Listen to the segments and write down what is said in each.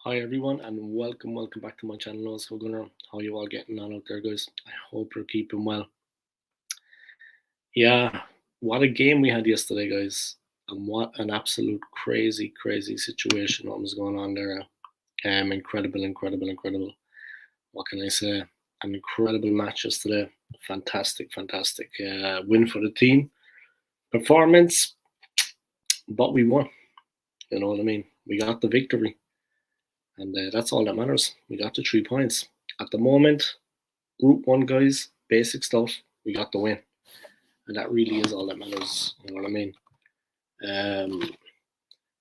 Hi everyone and welcome back to my channel. So Gunnar, how you all getting on out there, guys? I hope you're keeping well. Yeah, what a game we had yesterday, guys, and what an absolute crazy situation what was going on there. Incredible. What can I say? An incredible match yesterday. Fantastic win for the team. Performance, but we won. You know what I mean? We got the victory, and that's all that matters. We got the 3 points. At the moment, Group 1 guys, basic stuff, we got the win. And that really is all that matters. You know what I mean?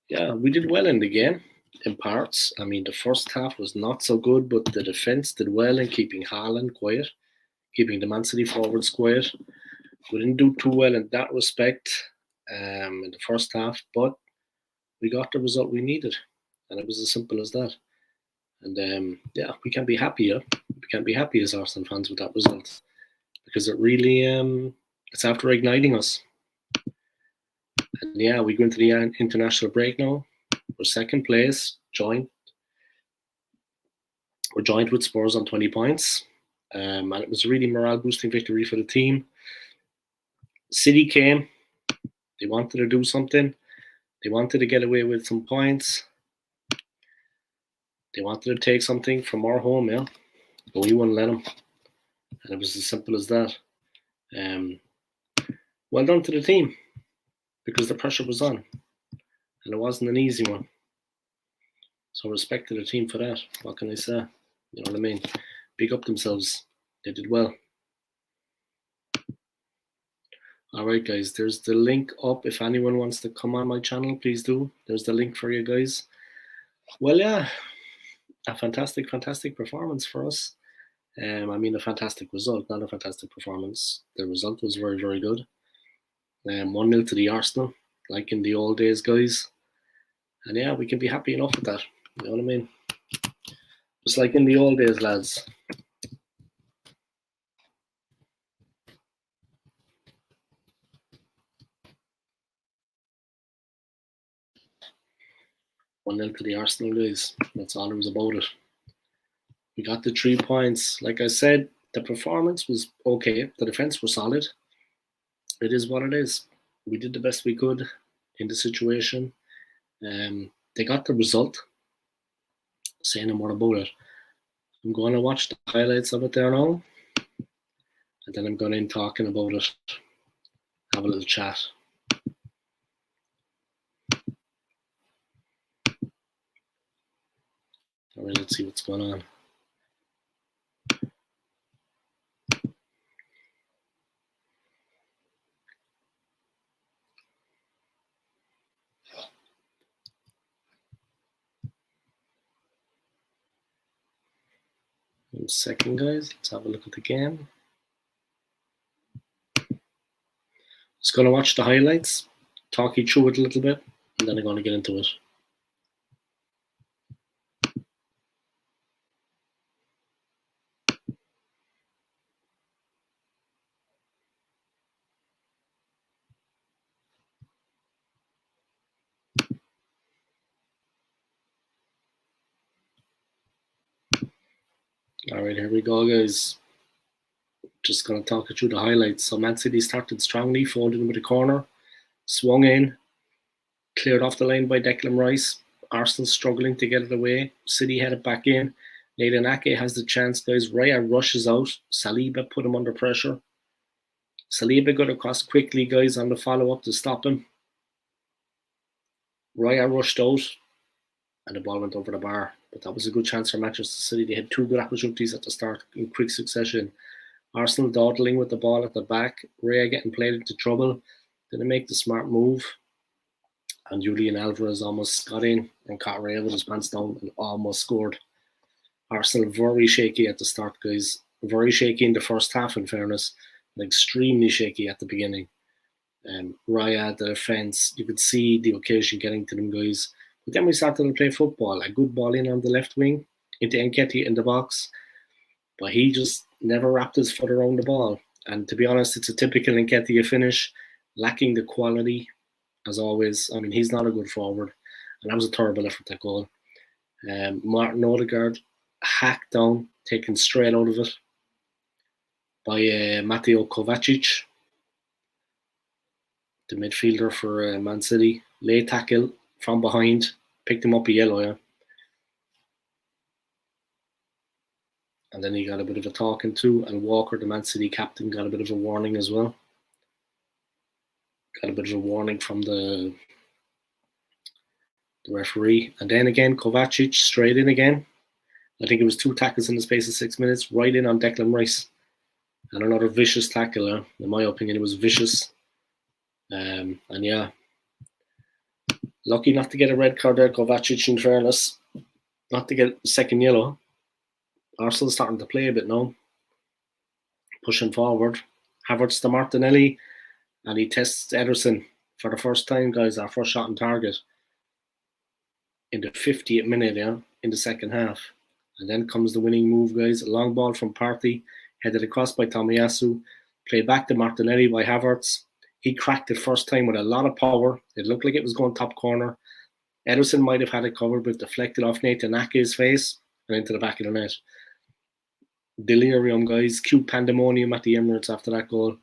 Yeah, we did well in the game in parts. I mean, the first half was not so good, but the defence did well in keeping Haaland quiet, keeping the Man City forwards quiet. We didn't do too well in that respect in the first half, but we got the result we needed. And it was as simple as that. And yeah, we can be happier. We can be happy as Arsenal fans with that result because it really it's after igniting us. And yeah, we go into the international break now. We're second place, We're joined with Spurs on 20 points. And it was a really morale boosting victory for the team. City came. They wanted to do something. They wanted to get away with some points. They wanted to take something from our home, yeah. But we wouldn't let them. And it was as simple as that. Well done to the team because the pressure was on. And it wasn't an easy one. So respect to the team for that. What can I say? You know what I mean? Big up themselves. They did well. Alright guys, there's the link up. If anyone wants to come on my channel, please do. There's the link for you guys. Well, yeah, a fantastic performance for us. I mean, a fantastic result, not a fantastic performance. The result was very good. 1-0 to the Arsenal, like in the old days, guys. And yeah, we can be happy enough with that. You know what I mean? Just like in the old days, lads. One 0 to the Arsenal, guys. That's all it was about it. We got the 3 points. Like I said, the performance was okay. The defense was solid. It is what it is. We did the best we could in the situation. They got the result. Say no more about it. I'm going to watch the highlights of it there now. And then I'm going in talking about it. Have a little chat. Alright, let's see what's going on. One second, guys. Let's have a look at the game. Just going to watch the highlights, talk you through it a little bit, and then I'm going to get into it. Alright, here we go, guys. Just going to talk you through the highlights. So Man City started strongly, folded with a corner, swung in, cleared off the line by Declan Rice. Arsenal struggling to get it away. City headed back in. Nathan Ake has the chance, guys. Raya rushes out. Saliba put him under pressure. Saliba got across quickly, guys, on the follow-up to stop him. Raya rushed out, and the ball went over the bar. But that was a good chance for Manchester City. They had 2 good opportunities at the start in quick succession. Arsenal dawdling with the ball at the back. Raya getting played into trouble. Didn't make the smart move. And Julian Alvarez almost got in and caught Raya with his pants down and almost scored. Arsenal very shaky at the start, guys. Very shaky in the first half, in fairness. And extremely shaky at the beginning. Raya, the defence, you could see the occasion getting to them, guys. But then we started to play football. A good ball in on the left wing into Nketiah in the box. But he just never wrapped his foot around the ball. And to be honest, it's a typical Nketiah finish, lacking the quality, as always. I mean, he's not a good forward. And that was a terrible effort, that goal. Martin Odegaard hacked down, taken straight out of it by Mateo Kovacic, the midfielder for Man City. Late tackle from behind, picked him up a yellow, yeah. And then he got a bit of a talking to, and Walker, the Man City captain, got a bit of a warning as well. Got a bit of a warning from the referee. And then again, Kovacic straight in again. I think it was 2 tackles in the space of 6 minutes, right in on Declan Rice. And another vicious tackle, in my opinion, it was vicious. And yeah, lucky not to get a red card there, Kovacic, in fairness. Not to get a second yellow. Arsenal starting to play a bit now. Pushing forward. Havertz to Martinelli, and he tests Ederson for the first time, guys, our first shot on target in the 50th minute, yeah, in the second half. And then comes the winning move, guys. A long ball from Partey, headed across by Tomiyasu, played back to Martinelli by Havertz. He cracked it first time with a lot of power. It looked like it was going top corner. Ederson might have had it covered, but deflected off Nathan Ake's face and into the back of the net. Delirium, guys. Cute pandemonium at the Emirates after that goal.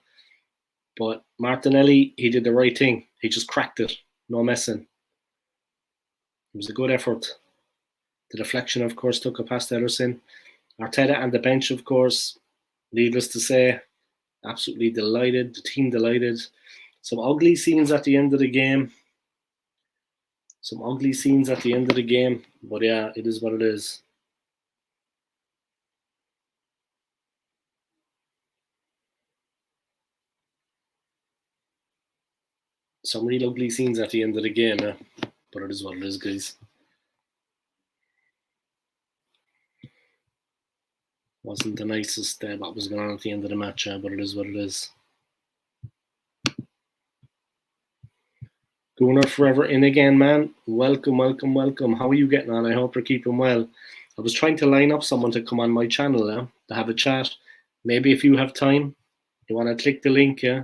But Martinelli, he did the right thing. He just cracked it. No messing. It was a good effort. The deflection, of course, took it past Ederson. Arteta and the bench, of course, needless to say, absolutely delighted. The team delighted. Some ugly scenes at the end of the game. But yeah, it is what it is. Some real ugly scenes at the end of the game, yeah. But it is what it is, guys. Wasn't the nicest what was going on at the end of the match, but it is what it is. Gunnar Forever in again, man. Welcome. How are you getting on? I hope you're keeping well. I was trying to line up someone to come on my channel to have a chat. Maybe if you have time, you want to click the link, yeah,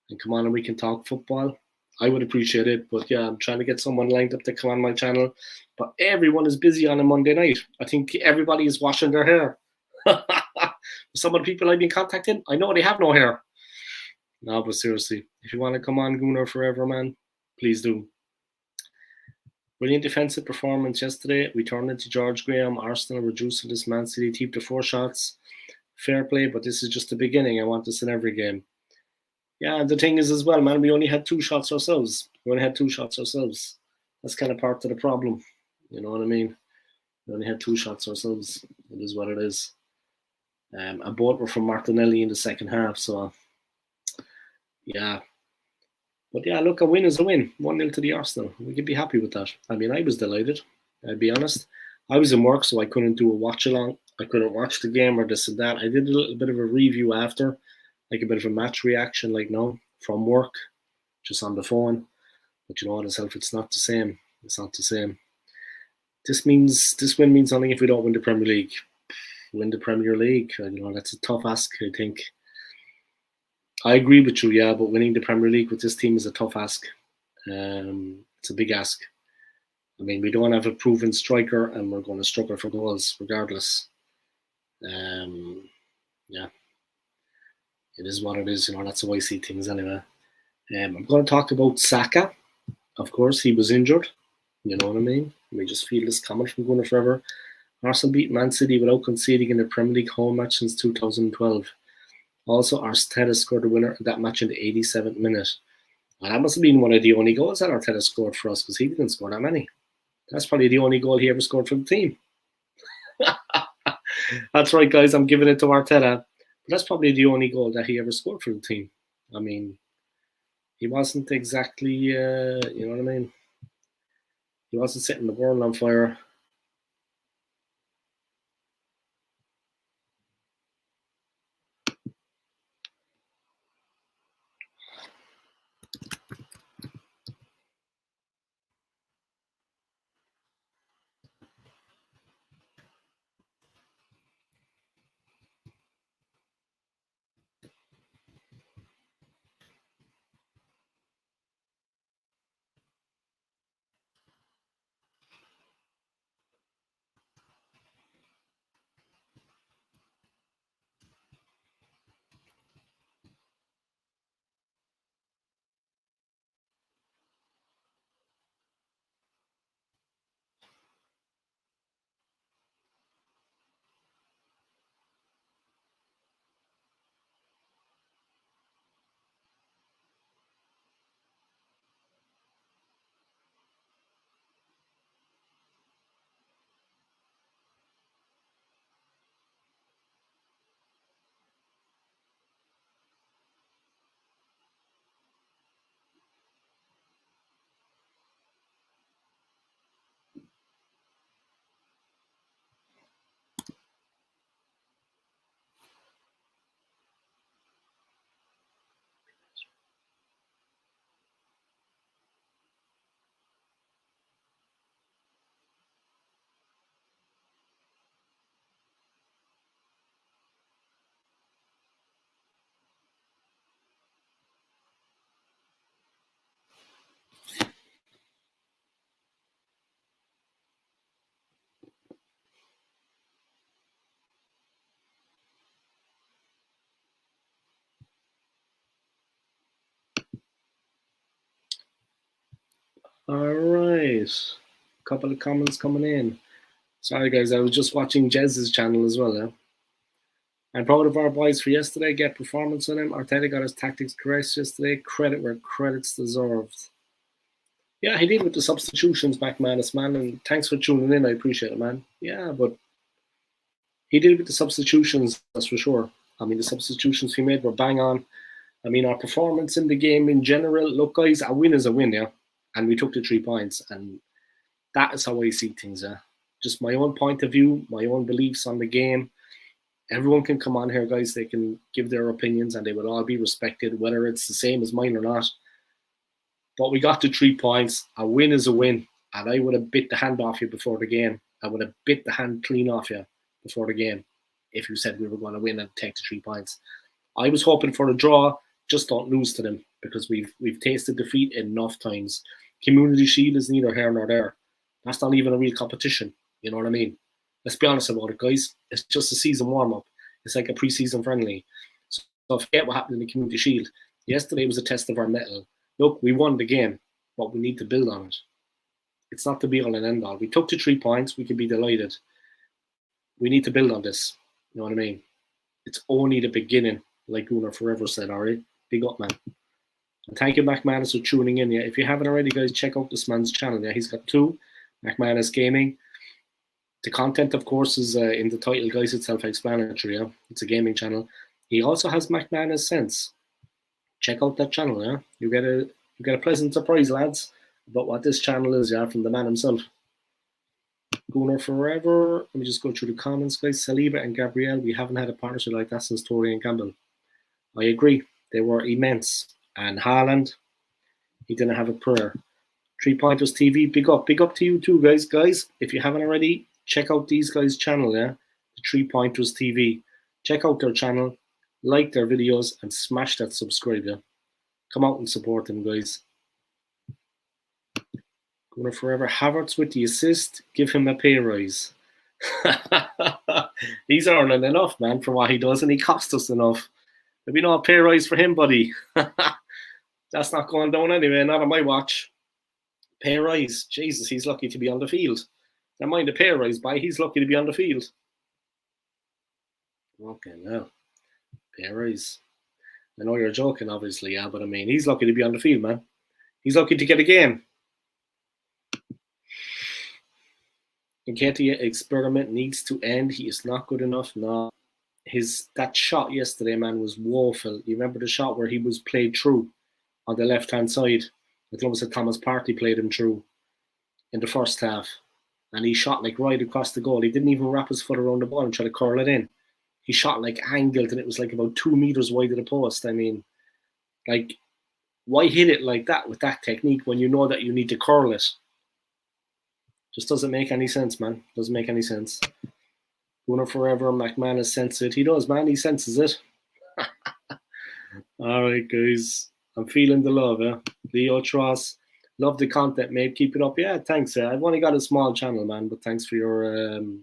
and come on and we can talk football. I would appreciate it. But yeah, I'm trying to get someone lined up to come on my channel. But everyone is busy on a Monday night. I think everybody is washing their hair. Some of the people I've been contacting, I know they have no hair. No, but seriously, if you want to come on Gunnar Forever, man, please do. Brilliant defensive performance yesterday. We turned into George Graham. Arsenal reducing this Man City team to 4 shots. Fair play, but this is just the beginning. I want this in every game. Yeah, and the thing is as well, man, we only had 2 shots ourselves. That's kind of part of the problem. You know what I mean? We only had 2 shots ourselves. It is what it is. And both were from Martinelli in the second half, so yeah. But yeah, look, a win is a win. 1-0 to the Arsenal. We could be happy with that. I mean, I was delighted, I'll be honest. I was in work, so I couldn't do a watch-along. I couldn't watch the game or this and that. I did a little bit of a review after, like a bit of a match reaction, like no, from work, just on the phone. But you know what, itself, it's not the same. It's not the same. This win means nothing if we don't win the Premier League. Win the Premier League, you know, that's a tough ask, I think. I agree with you, yeah, but winning the Premier League with this team is a tough ask. It's a big ask. I mean, we don't have a proven striker, and we're going to struggle for goals regardless. Yeah, it is what it is. You know, that's how I see things anyway. I'm going to talk about Saka. Of course, he was injured. You know what I mean? We just feel this comment from Gunnar Forever. Arsenal beat Man City without conceding in the Premier League home match since 2012. Also, Arteta scored the winner in that match in the 87th minute. And that must have been one of the only goals that Arteta scored for us, because he didn't score that many. That's probably the only goal he ever scored for the team. That's right, guys. I'm giving it to Arteta. But that's probably the only goal that he ever scored for the team. I mean, he wasn't exactly, you know what I mean? He wasn't setting the world on fire. All right. A couple of comments coming in. Sorry, guys. I was just watching Jez's channel as well. Yeah? I'm proud of our boys for yesterday. Get performance on him. Arteta got his tactics correct yesterday. Credit where credit's deserved. Yeah, he did with the substitutions, McManus, man. And thanks for tuning in. I appreciate it, man. Yeah, but he did with the substitutions, that's for sure. I mean, the substitutions he made were bang on. I mean, our performance in the game in general, look, guys, a win is a win, yeah? And we took the 3 points. And that is how I see things, yeah? Just my own point of view, my own beliefs on the game. Everyone can come on here, guys. They can give their opinions and they will all be respected, whether it's the same as mine or not. But we got to 3 points. A win is a win. And I would have bit the hand off you before the game. I would have bit the hand clean off you before the game if you said we were going to win and take the 3 points. I was hoping for a draw. Just don't lose to them because we've tasted defeat enough times. Community Shield is neither here nor there. That's not even a real competition. You know what I mean? Let's be honest about it, guys. It's just a season warm-up. It's like a pre-season friendly. So forget what happened in the Community Shield. Yesterday was a test of our mettle. Look, we won the game, but we need to build on it. It's not the be-all and end-all. We took the 3 points. We can be delighted. We need to build on this. You know what I mean? It's only the beginning, like Gunnar Forever said, all right? Big up, man. And thank you, McManus, for tuning in. Yeah, if you haven't already, guys, check out this man's channel. Yeah, he's got 2, McManus Gaming. The content, of course, is in the title, guys. It's self-explanatory. Yeah, it's a gaming channel. He also has McManus Sense. Check out that channel. Yeah, you get a pleasant surprise, lads, about what this channel is. Yeah, from the man himself. Gunnar Forever. Let me just go through the comments, guys. Saliba and Gabriel. We haven't had a partnership like that since Tory and Campbell. I agree. They were immense. And Haaland, he didn't have a prayer. 3 Pointers TV, big up to you too, guys. Guys, if you haven't already, check out these guys' channel, yeah? The 3 Pointers TV. Check out their channel, like their videos, and smash that subscribe, yeah? Come out and support them, guys. Going forever. Havertz with the assist, give him a pay rise. He's earning enough, man, for what he does, and he cost us enough. There'll be no pay rise for him, buddy. That's not going down anyway, not on my watch. Pay rise. Jesus, he's lucky to be on the field. Never mind the pay rise, by he's lucky to be on the field. Okay, now. Pay rise. I know you're joking, obviously, yeah, but I mean, he's lucky to be on the field, man. He's lucky to get a game. Nketiah experiment needs to end. He is not good enough. No. That shot yesterday, man, was woeful. You remember the shot where he was played through on the left-hand side? I think it was Thomas Partey played him through in the first half. And he shot like right across the goal. He didn't even wrap his foot around the ball and try to curl it in. He shot like angled and it was like about 2 meters wide of the post. I mean, like, why hit it like that with that technique when you know that you need to curl it? Just doesn't make any sense, man. Doesn't make any sense. Gunnar Forever, McManus senses it. He does, man. He senses it. All right, guys. I'm feeling the love, yeah. Leo Tross. Love the content, mate. Keep it up. Yeah, thanks. I've only got a small channel, man, but thanks for your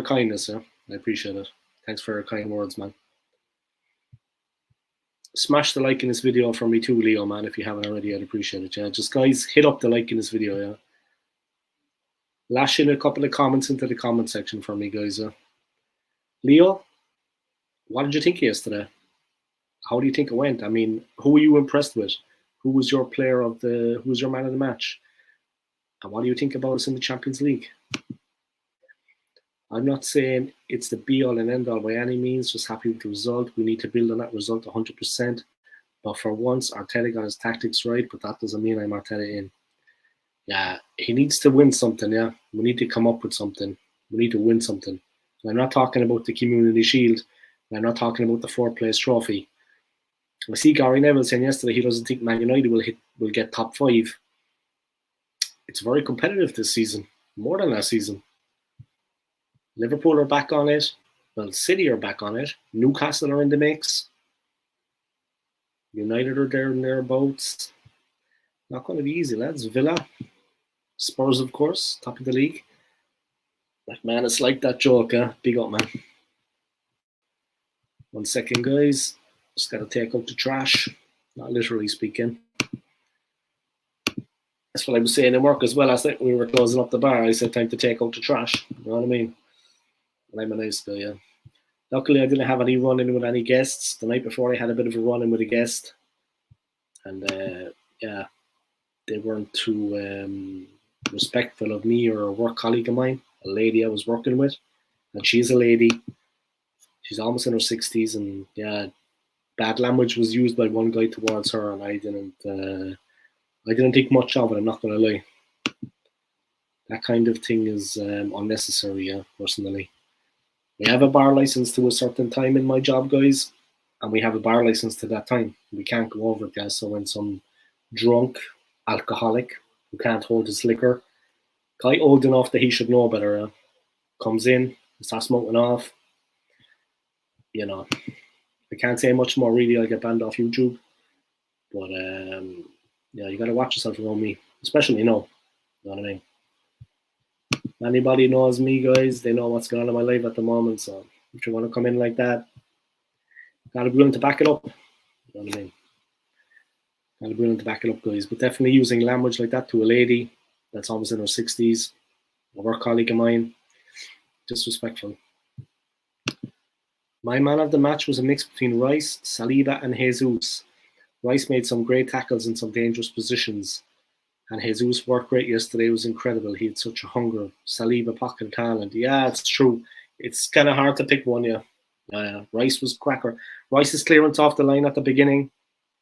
kindness, yeah. I appreciate it. Thanks for your kind words, man. Smash the like in this video for me too, Leo, man. If you haven't already, I'd appreciate it. Yeah, just guys, hit up the like in this video, yeah. Lash in a couple of comments into the comment section for me, guys. Leo, what did you think yesterday? How do you think it went? I mean, who were you impressed with? Who was your who was your man of the match? And what do you think about us in the Champions League? I'm not saying it's the be-all and end-all by any means, just happy with the result. We need to build on that result 100%. But for once, Arteta got his tactics right, but that doesn't mean I'm Arteta in. Yeah, he needs to win something, yeah. We need to come up with something. We need to win something. And I'm not talking about the Community Shield. I'm not talking about the 4th place trophy. I see Gary Neville saying yesterday he doesn't think Man United will get top 5. It's very competitive this season, more than last season. Liverpool are back on it. Well, City are back on it. Newcastle are in the mix. United are there and thereabouts. Not going to be easy, lads. Villa, Spurs, of course, top of the league. Man, it's like that joke, huh? Big up, man. 1 second, guys. Just got to take out the trash. Not literally speaking. That's what I was saying in work as well. I said we were closing up the bar. I said time to take out the trash. You know what I mean? And I'm a nice guy, yeah. Luckily, I didn't have any run-in with any guests. The night before, I had a bit of a run-in with a guest. And, yeah, they weren't too respectful of me or a work colleague of mine, a lady I was working with. And she's a lady. She's almost in her 60s. And, yeah, bad language was used by one guy towards her. And I didn't think much of it, I'm not going to lie. That kind of thing is unnecessary, yeah, personally. We have a bar license to a certain time in my job, guys, and we have a bar license to that time. We can't go over it, guys. So when some drunk alcoholic who can't hold his liquor, guy old enough that he should know better, comes in, starts smoking off, you know, I can't say much more really. I get banned off YouTube, but yeah, you got to watch yourself around me, especially you know what I mean. Anybody knows me, guys, they know what's going on in my life at the moment. So if you want to come in like that, gotta be willing to back it up. You know what I mean? Gotta be willing to back it up, guys. But definitely using language like that to a lady that's almost in her 60s, a work colleague of mine, disrespectful. My man of the match was a mix between Rice, Saliba, and Jesus. Rice made some great tackles in some dangerous positions. And Jesus worked great yesterday. It was incredible. He had such a hunger. Saliba, pocket talent. Yeah, it's true. It's kind of hard to pick one, yeah. Rice was cracker. Rice's clearance off the line at the beginning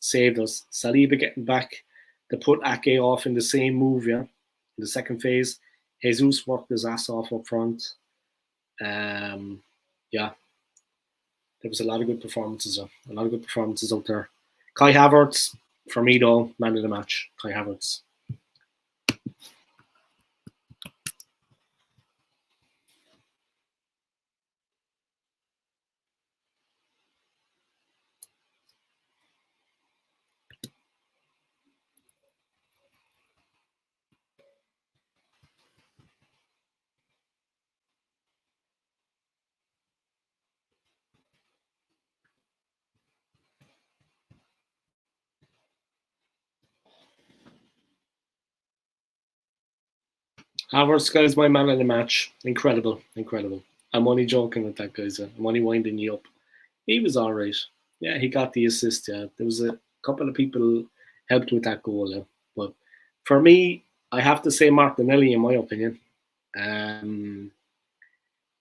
saved us. Saliba getting back to put Ake off in the same move, yeah, in the second phase. Jesus worked his ass off up front. Yeah, there was a lot of good performances. A lot of good performances out there. Kai Havertz, for me though, man of the match. Kai Havertz. Havertz, guys, my man of the match. Incredible, incredible. I'm only joking with that, guys. I'm only winding you up. He was all right. Yeah, he got the assist. Yeah, there was a couple of people helped with that goal. Yeah. But for me, I have to say Martinelli, in my opinion.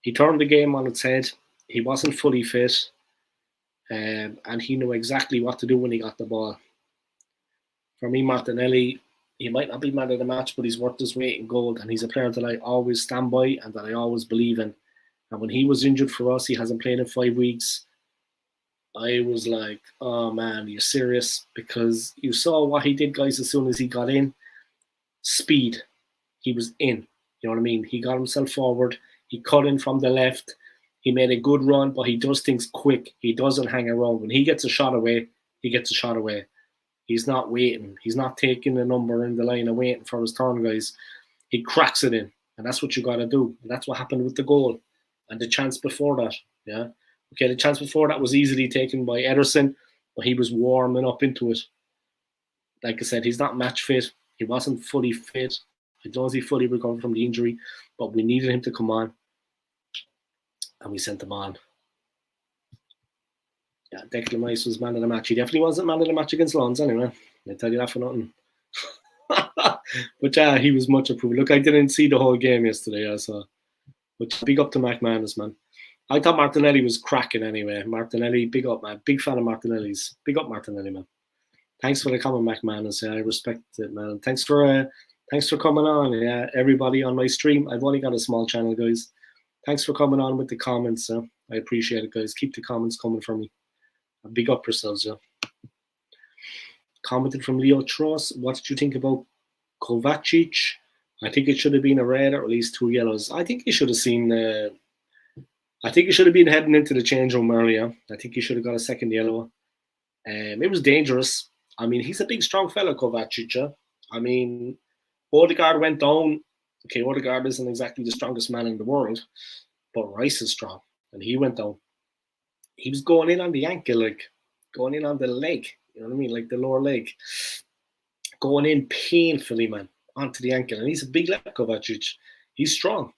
He turned the game on its head. He wasn't fully fit, and he knew exactly what to do when he got the ball. For me, Martinelli, he might not be man of the match, but he's worth his weight in gold, and he's a player that I always stand by and that I always believe in. And when he was injured for us, he hasn't played in 5 weeks. I was like, oh man, are you serious? Because you saw what he did, guys, as soon as he got in. Speed. He was in. You know what I mean? He got himself forward. He cut in from the left. He made a good run, but he does things quick. He doesn't hang around. When he gets a shot away, he gets a shot away. He's not waiting. He's not taking the number in the line and waiting for his turn, guys. He cracks it in. And that's what you got to do. And that's what happened with the goal. And the chance before that, yeah. Okay, the chance before that was easily taken by Ederson, but he was warming up into it. Like I said, he's not match fit. He wasn't fully fit. I don't know if he fully recovered from the injury, but we needed him to come on. And we sent him on. Yeah, Declan Rice was man of the match. He definitely wasn't man of the match against Lons anyway. I tell you that for nothing. But yeah, he was much improved. Look, I didn't see the whole game yesterday, so but big up to McManus, man. I thought Martinelli was cracking anyway. Martinelli, big up, man. Big fan of Martinelli's. Big up Martinelli, man. Thanks for the comment, McManus. Yeah, I respect it, man. Thanks for coming on. Yeah, everybody on my stream. I've only got a small channel, guys. Thanks for coming on with the comments. I appreciate it, guys. Keep the comments coming from me. Big up yourselves, yeah. Commented from Leo Truss. What did you think about Kovacic? I think it should have been a red or at least 2 yellows. I think he should have seen. I think he should have been heading into the change room earlier. I think he should have got a second yellow. It was dangerous. I mean, he's a big, strong fella, Kovacic. Yeah? I mean, Odegaard went down. Okay, Odegaard isn't exactly the strongest man in the world, but Rice is strong, and he went down. He was going in on the ankle, like going in on the leg. You know what I mean? Like the lower leg. Going in painfully, man. onto the ankle. And he's a big lad, Kovacic. He's strong.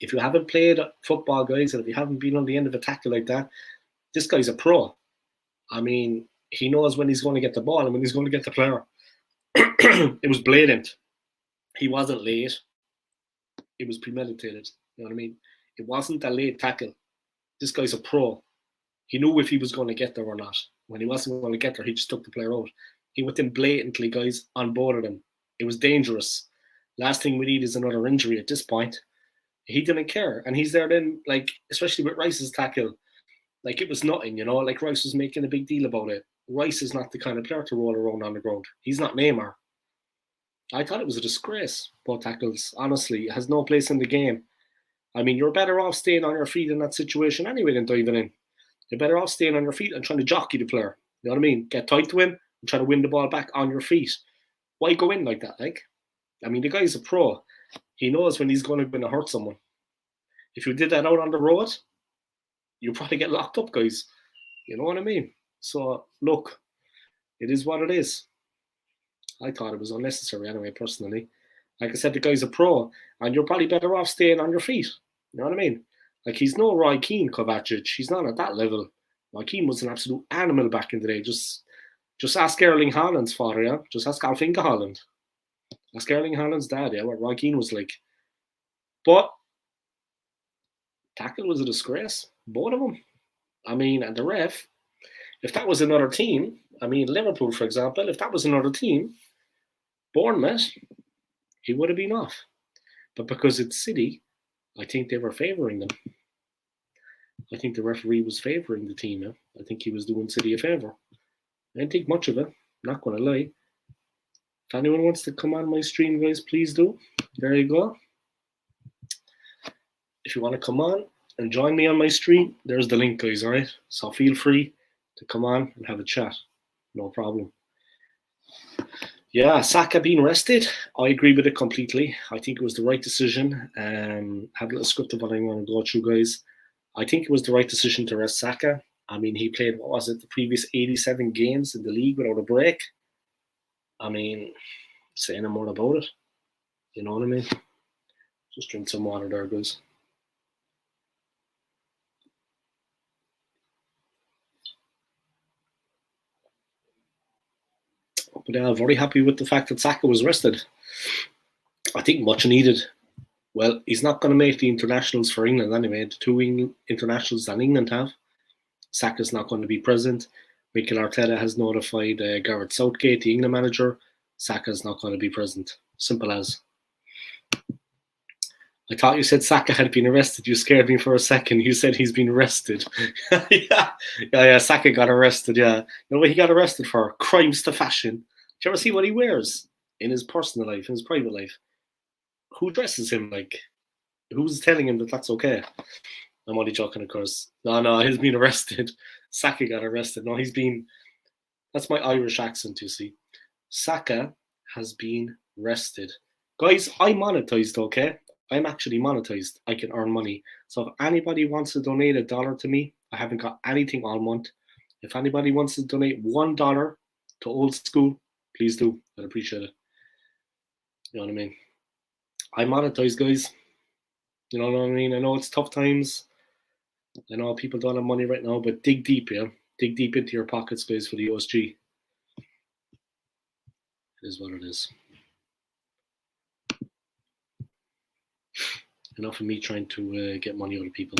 If you haven't played football, guys, and if you haven't been on the end of a tackle like that, this guy's a pro. I mean, he knows when he's going to get the ball and when he's going to get the player. It was blatant. He wasn't late. It was premeditated. You know what I mean? It wasn't a late tackle. This guy's a pro. He knew if he was going to get there or not. When he wasn't going to get there, he just took the player out. He went in blatantly, guys, on board of them. It was dangerous. Last thing we need is another injury at this point. He didn't care. And he's there then, like, especially with Rice's tackle, like it was nothing, you know, like Rice was making a big deal about it. Rice is not the kind of player to roll around on the ground. He's not Neymar. I thought it was a disgrace, both tackles. Honestly, it has no place in the game. I mean, you're better off staying on your feet in that situation anyway than diving in. You're better off staying on your feet and trying to jockey the player. You know what I mean? Get tight to him and try to win the ball back on your feet. Why go in like that? Like, I mean, the guy's a pro. He knows when he's going to hurt someone. If you did that out on the road, you probably get locked up, guys. You know what I mean? So, look, it is what it is. I thought it was unnecessary anyway, personally. Like I said, the guy's a pro, and you're probably better off staying on your feet. You know what I mean? Like, he's no Roy Keane, Kovacic. He's not at that level. Roy Keane was an absolute animal back in the day. Just ask Erling Haaland's father, yeah? Just ask Alf Inge Haaland. Ask Erling Haaland's dad, yeah, what Roy Keane was like. But tackle was a disgrace. Both of them. I mean, and the ref, if that was another team, I mean, Liverpool, for example, if that was another team, Bournemouth, he would have been off. But because it's City, I think they were favouring them. I think the referee was favouring the team. I think he was doing City a favour. I didn't think much of it, not going to lie. If anyone wants to come on my stream, guys, please do. There you go. If you want to come on and join me on my stream, there's the link, guys, all right? So feel free to come on and have a chat. No problem. Yeah, Saka being rested, I agree with it completely. I think it was the right decision. Have a little script of what I want to go through, guys. I think it was the right decision to rest Saka. I mean, he played, what was it, the previous 87 games in the league without a break. I mean, say no more about it. You know what I mean? Just drink some water there, guys. But I'm very happy with the fact that Saka was rested. I think much needed. Well, he's not going to make the internationals for England anyway. The two internationals that England have. Saka's not going to be present. Mikel Arteta has notified Gareth Southgate, the England manager. Saka's not going to be present. Simple as. I thought you said Saka had been arrested. You scared me for a second. You said he's been arrested. yeah. Saka got arrested. Yeah. You know what he got arrested for? Crimes to fashion. Do you ever see what he wears in his personal life, in his private life? Who dresses him like? Who's telling him that that's okay? I'm only joking, of course. No, he's been arrested. Saka got arrested. No, he's been. That's my Irish accent, you see. Saka has been arrested. Guys, I'm monetized, okay? I'm actually monetized. I can earn money. So if anybody wants to donate $1 to me, I haven't got anything all month. If anybody wants to donate $1 to Old School, please do. I'd appreciate it. You know what I mean? I'm monetized, guys. You know what I mean? I know it's tough times. I know people don't have money right now, but dig deep, yeah? Dig deep into your pockets, guys, for the OSG. It is what it is. Enough of me trying to get money out of people.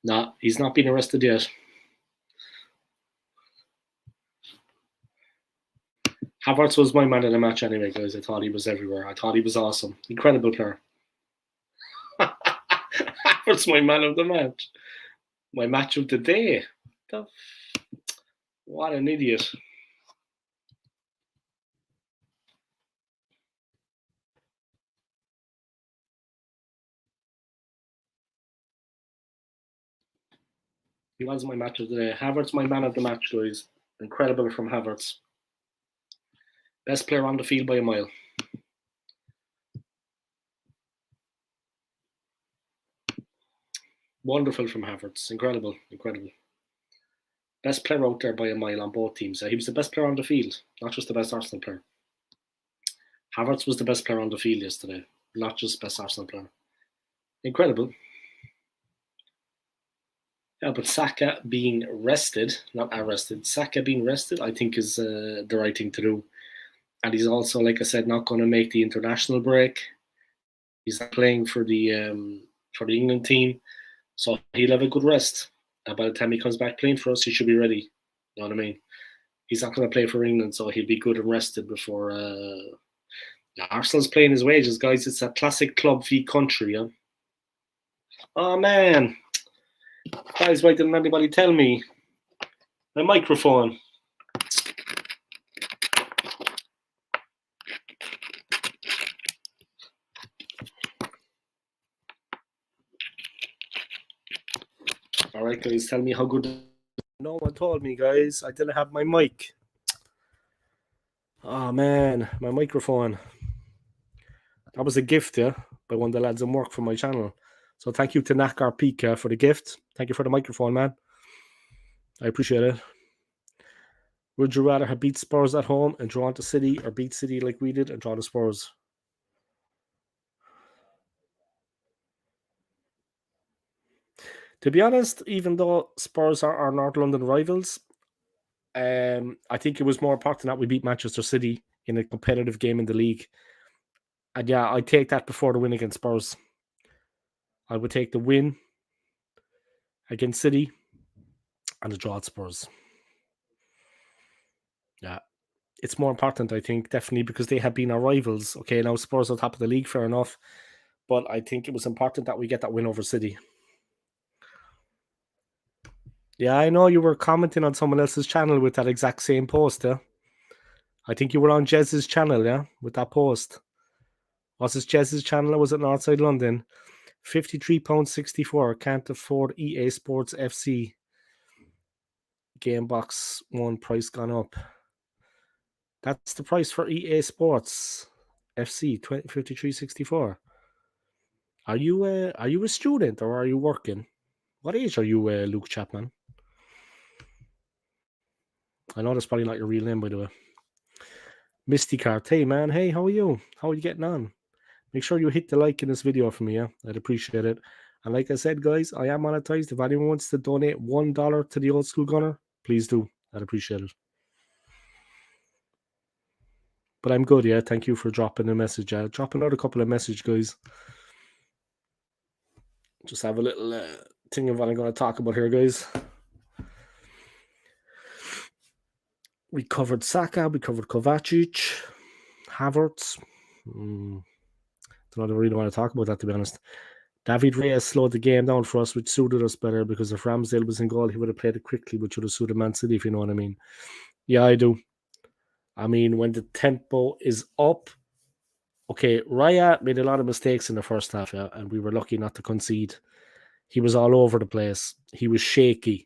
Nah, he's not been arrested yet. Havertz was my man of the match anyway, guys. I thought he was everywhere. I thought he was awesome. Incredible player. Havertz, my man of the match. My match of the day. What an idiot. He was my match of the day. Havertz, my man of the match, guys. Incredible from Havertz. Best player on the field by a mile. Wonderful from Havertz. Incredible. Best player out there by a mile on both teams. He was the best player on the field, not just the best Arsenal player. Havertz was the best player on the field yesterday, not just best Arsenal player. Incredible. Yeah, but Saka being rested, not arrested, Saka being rested, I think is the right thing to do. And he's also, like I said, not going to make the international break. He's not playing for the England team, so he'll have a good rest. And by the time he comes back playing for us, he should be ready. You know what I mean? He's not going to play for England, so he'll be good and rested before. Arsenal's playing his wages, guys. It's a classic club v country. Yeah? Oh man, guys, why didn't anybody tell me? My microphone. All right, guys, tell me how good. No one told me, guys. I didn't have my mic. Oh man, my microphone. That was a gift, yeah, by one of the lads in work from my channel. So thank you to Nakar Pika for the gift. Thank you for the microphone, man. I appreciate it. Would you rather have beat Spurs at home and draw to City, or beat City like we did and draw to Spurs? To be honest, even though Spurs are our North London rivals, I think it was more important that we beat Manchester City in a competitive game in the league. And yeah, I'd take that before the win against Spurs. I would take the win against City and the draw at Spurs. Yeah. It's more important, I think, definitely, because they have been our rivals. Okay, now Spurs are top of the league, fair enough. But I think it was important that we get that win over City. Yeah, I know you were commenting on someone else's channel with that exact same post, yeah? I think you were on Jez's channel, yeah, with that post. Was it Jez's channel or was it Northside London? £53.64. Can't afford EA Sports FC. Game Box 1 price gone up. That's the price for EA Sports FC, £53.64. Are you a student or are you working? What age are you, Luke Chapman? I know that's probably not your real name, by the way. Misty Cart. Hey, man. Hey, how are you? How are you getting on? Make sure you hit the like in this video for me, yeah? I'd appreciate it. And like I said, guys, I am monetized. If anyone wants to donate $1 to the Old School Gunner, please do. I'd appreciate it. But I'm good, yeah? Thank you for dropping a message. Dropping out a couple of messages, guys. Just have a little thing of what I'm going to talk about here, guys. We covered Saka. We covered Kovacic. Havertz. Don't know if I really want to talk about that, to be honest. David Reyes slowed the game down for us, which suited us better, because if Ramsdale was in goal, he would have played it quickly, which would have suited Man City, if you know what I mean. Yeah, I do. I mean, when the tempo is up, okay, Raya made a lot of mistakes in the first half, yeah, and we were lucky not to concede. He was all over the place. He was shaky.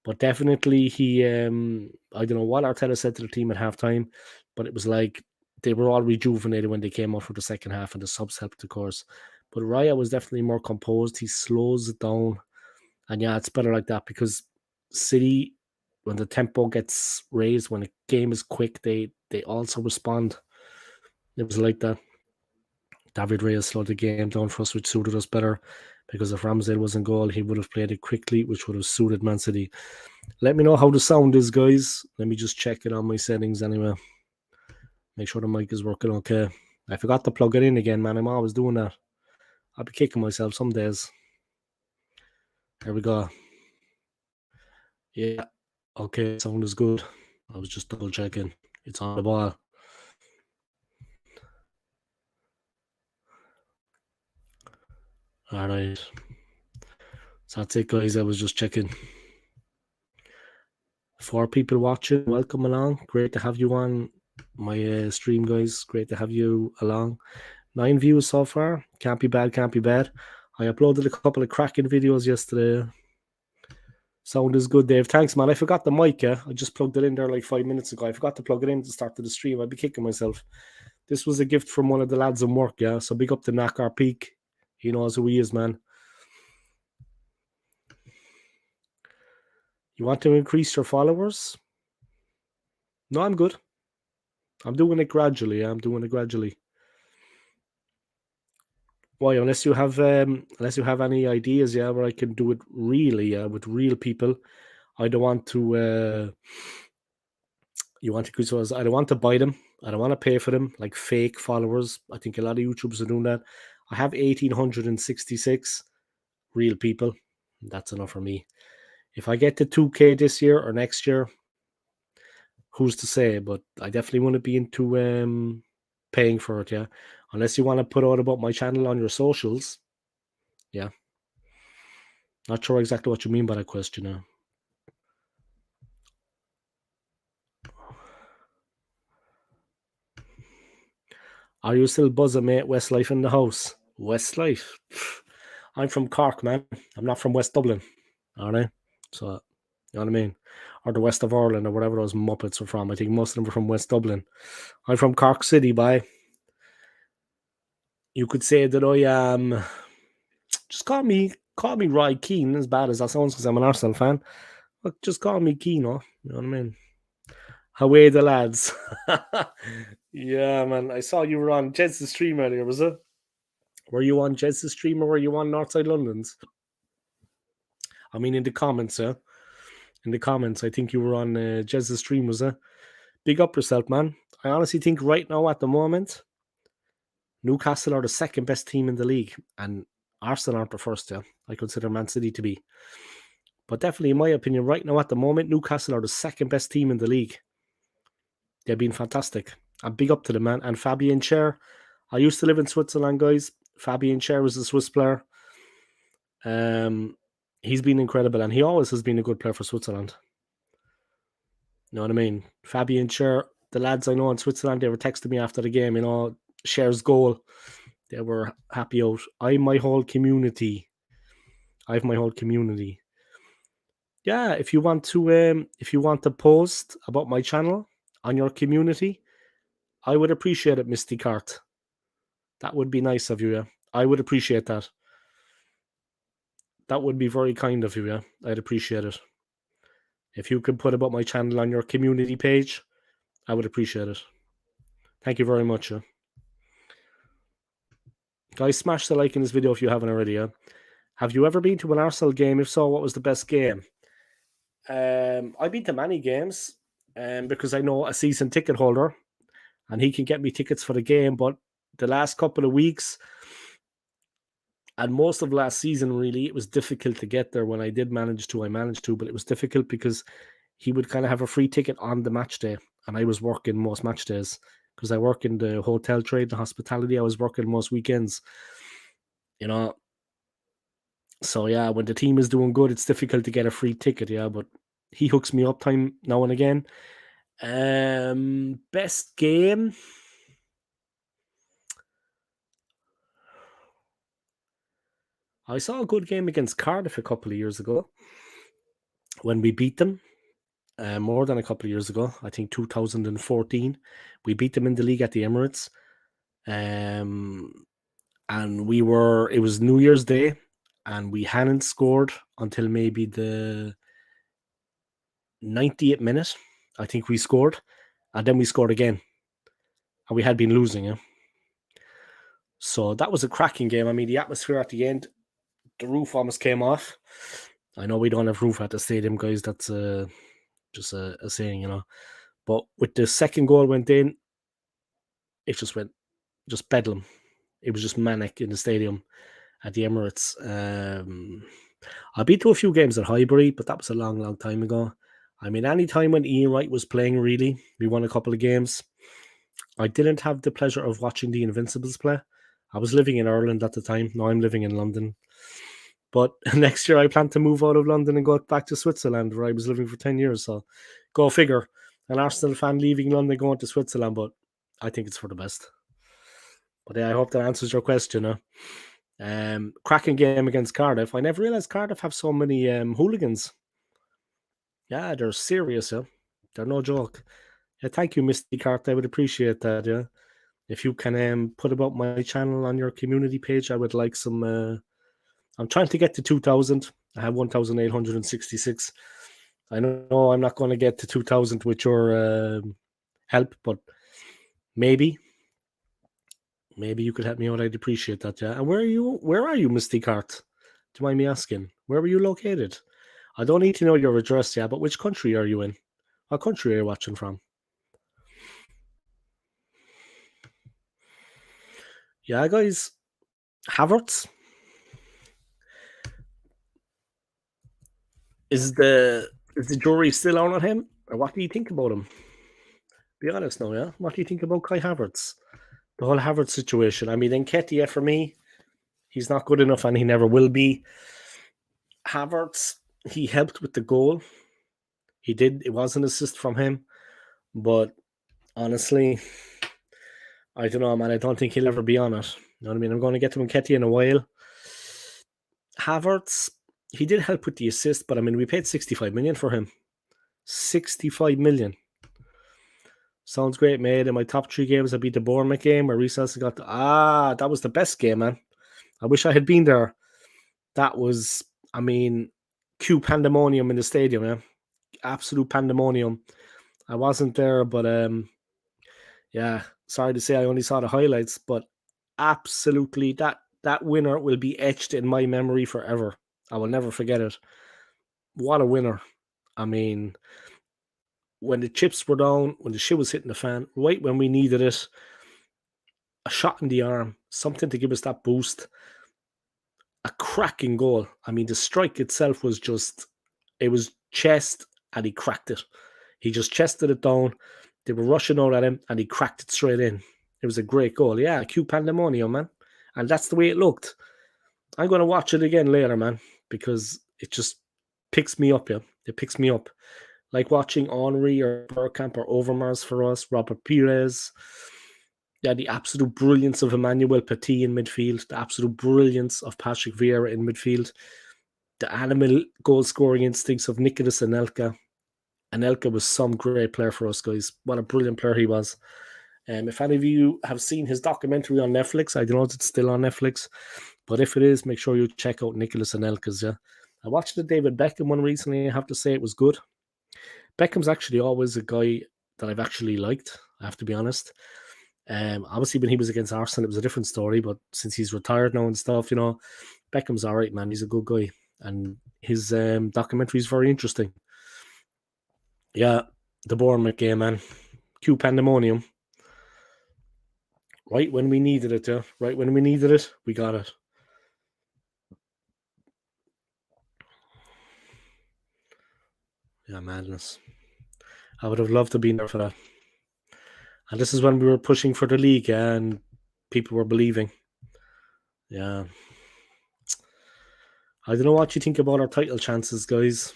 But definitely he, I don't know what Arteta said to the team at halftime, but it was like they were all rejuvenated when they came out for the second half, and the subs helped, of course. But Raya was definitely more composed. He slows it down. And yeah, it's better like that, because City, when the tempo gets raised, when a game is quick, they also respond. It was like that. David Reyes slowed the game down for us, which suited us better, because if Ramsdale was in goal, he would have played it quickly, which would have suited Man City. Let me know how the sound is, guys. Let me just check it on my settings anyway. Make sure the mic is working okay. I forgot to plug it in again, man. I'm always doing that. I'll be kicking myself some days. There we go. Yeah. Okay, sound is good. I was just double checking. It's on the ball. All right. So that's it, guys. I was just checking. 4 people watching. Welcome along. Great to have you on my stream, guys. Great to have you along. 9 views so far. Can't be bad. Can't be bad. I uploaded a couple of cracking videos yesterday. Sound is good, Dave. Thanks, man. I forgot the mic, yeah? I just plugged it in there like 5 minutes ago. I forgot to plug it in to start the stream. I'd be kicking myself. This was a gift from one of the lads in work, yeah? So big up to Nakar Peak. He knows who he is, man. You want to increase your followers? No, I'm good. I'm doing it gradually. I'm doing it gradually. Why? Unless you have any ideas, yeah, where I can do it really, with real people. I don't want to. You want to increase followers? I don't want to buy them. I don't want to pay for them like fake followers. I think a lot of YouTubers are doing that. I have 1,866 real people. That's enough for me. If I get to 2K this year or next year, who's to say? But I definitely want to be into paying for it, yeah. Unless you want to put out about my channel on your socials, yeah. Not sure exactly what you mean by that question now. Are you still buzzing, mate? Westlife in the house. Westlife. I'm from Cork, man. I'm not from West Dublin. Are they? So, you know what I mean? Or the west of Ireland or whatever those Muppets are from. I think most of them are from West Dublin. I'm from Cork City, by. You could say that I am. Just call me Roy Keane, as bad as that sounds, because I'm an Arsenal fan. But just call me Keano. You know what I mean? Away the lads. Yeah, man. I saw you were on Jed's stream earlier, was it? Were you on Jed's stream or were you on Northside London's? I mean, in the comments, yeah. In the comments, I think you were on Jed's stream, was it? Big up yourself, man. I honestly think right now at the moment, Newcastle are the second best team in the league, and Arsenal aren't the first. Yeah, I consider Man City to be. But definitely, in my opinion, right now at the moment, Newcastle are the second best team in the league. They've been fantastic. And big up to them, man. And Fabian Cher. I used to live in Switzerland, guys. Fabian Cher was a Swiss player. He's been incredible, and he always has been a good player for Switzerland. You know what I mean? Fabian Cher, the lads I know in Switzerland, they were texting me after the game, Cher's goal. They were happy out. I have my whole community. Yeah, if you want to post about my channel on your community, I would appreciate it, Misty Cart. That would be nice of you, yeah. I would appreciate that. That would be very kind of you, yeah. I'd appreciate it. If you could put about my channel on your community page, I would appreciate it. Thank you very much, yeah. Guys, smash the like in this video if you haven't already, yeah. Have you ever been to an Arsenal game? If so, what was the best game? I've been to many games because I know a season ticket holder and he can get me tickets for the game. But the last couple of weeks and most of last season, really, it was difficult to get there. When I did manage to, but it was difficult because he would kind of have a free ticket on the match day. And I was working most match days because I work in the hotel trade, the hospitality. I was working most weekends, you know. So, yeah, when the team is doing good, it's difficult to get a free ticket, yeah. But he hooks me up time now and again. Best game. I saw a good game against Cardiff a couple of years ago when we beat them. More than a couple of years ago, I think 2014. We beat them in the league at the Emirates. And it was New Year's Day, and we hadn't scored until maybe the 90th minute. I think we scored, and then we scored again. And we had been losing, yeah. So that was a cracking game. I mean, the atmosphere at the end, the roof almost came off. I know we don't have roof at the stadium, guys. That's just a saying, you know. But with the second goal went in, it just went bedlam. It was just manic in the stadium at the Emirates. I've been to a few games at Highbury, but that was a long, long time ago. I mean, any time when Ian Wright was playing, really, we won a couple of games. I didn't have the pleasure of watching the Invincibles play. I was living in Ireland at the time. Now I'm living in London. But next year I plan to move out of London and go back to Switzerland, where I was living for 10 years. So go figure. An Arsenal fan leaving London, going to Switzerland, but I think it's for the best. But yeah, I hope that answers your question. Cracking game against Cardiff. I never realized Cardiff have so many hooligans. Yeah, they're serious, yeah. They're no joke. Yeah, thank you, Misty Cart. I would appreciate that, yeah. If you can put about my channel on your community page, I would like some... I'm trying to get to 2,000. I have 1,866. I know I'm not going to get to 2,000 with your help, but maybe you could help me out. I'd appreciate that. Yeah. And where are you, Mystic Heart? Do you mind me asking? Where were you located? I don't need to know your address, yeah, but which country are you in? What country are you watching from? Yeah, guys. Havertz? Is the jury still on him? Or what do you think about him? Be honest now, yeah? What do you think about Kai Havertz? The whole Havertz situation. I mean, Nketiah, for me, he's not good enough and he never will be. Havertz, he helped with the goal. He did. It was an assist from him. But honestly, I don't know, man. I don't think he'll ever be on it. You know what I mean? I'm going to get to Nketiah in a while. Havertz, he did help with the assist, but I mean, we paid 65 million for him. 65 million. Sounds great, mate. In my top 3 games, I beat the Bournemouth game where Reece Nelson got that was the best game, man. I wish I had been there. That was, I mean, Q pandemonium in the stadium, yeah. Absolute pandemonium. I wasn't there, but yeah, sorry to say I only saw the highlights, but absolutely that winner will be etched in my memory forever. I will never forget it. What a winner. I mean, when the chips were down, when the shit was hitting the fan, right when we needed it, a shot in the arm, something to give us that boost, a cracking goal. I mean, the strike itself was just, it was chest and he cracked it. He just chested it down. They were rushing out at him and he cracked it straight in. It was a great goal. Yeah, cute pandemonium, man. And that's the way it looked. I'm going to watch it again later, man, because it just picks me up, yeah. It picks me up. Like watching Henry or Bergkamp or Overmars for us, Robert Pires. Yeah, the absolute brilliance of Emmanuel Petit in midfield, the absolute brilliance of Patrick Vieira in midfield, the animal goal-scoring instincts of Nicolas Anelka. Anelka was some great player for us, guys. What a brilliant player he was. If any of you have seen his documentary on Netflix, I don't know if it's still on Netflix, but if it is, make sure you check out Nicolas Anelka's. Yeah, I watched the David Beckham one recently. I have to say it was good. Beckham's actually always a guy that I've actually liked, I have to be honest. Obviously, when he was against Arsenal, it was a different story, but since he's retired now and stuff, you know, Beckham's all right, man. He's a good guy. And his documentary is very interesting. Yeah, the Bournemouth game, man. Q pandemonium. Right when we needed it, yeah. Right when we needed it, we got it. Yeah, madness. I would have loved to be there for that. And this is when we were pushing for the league, yeah, and people were believing. Yeah. I don't know what you think about our title chances, guys.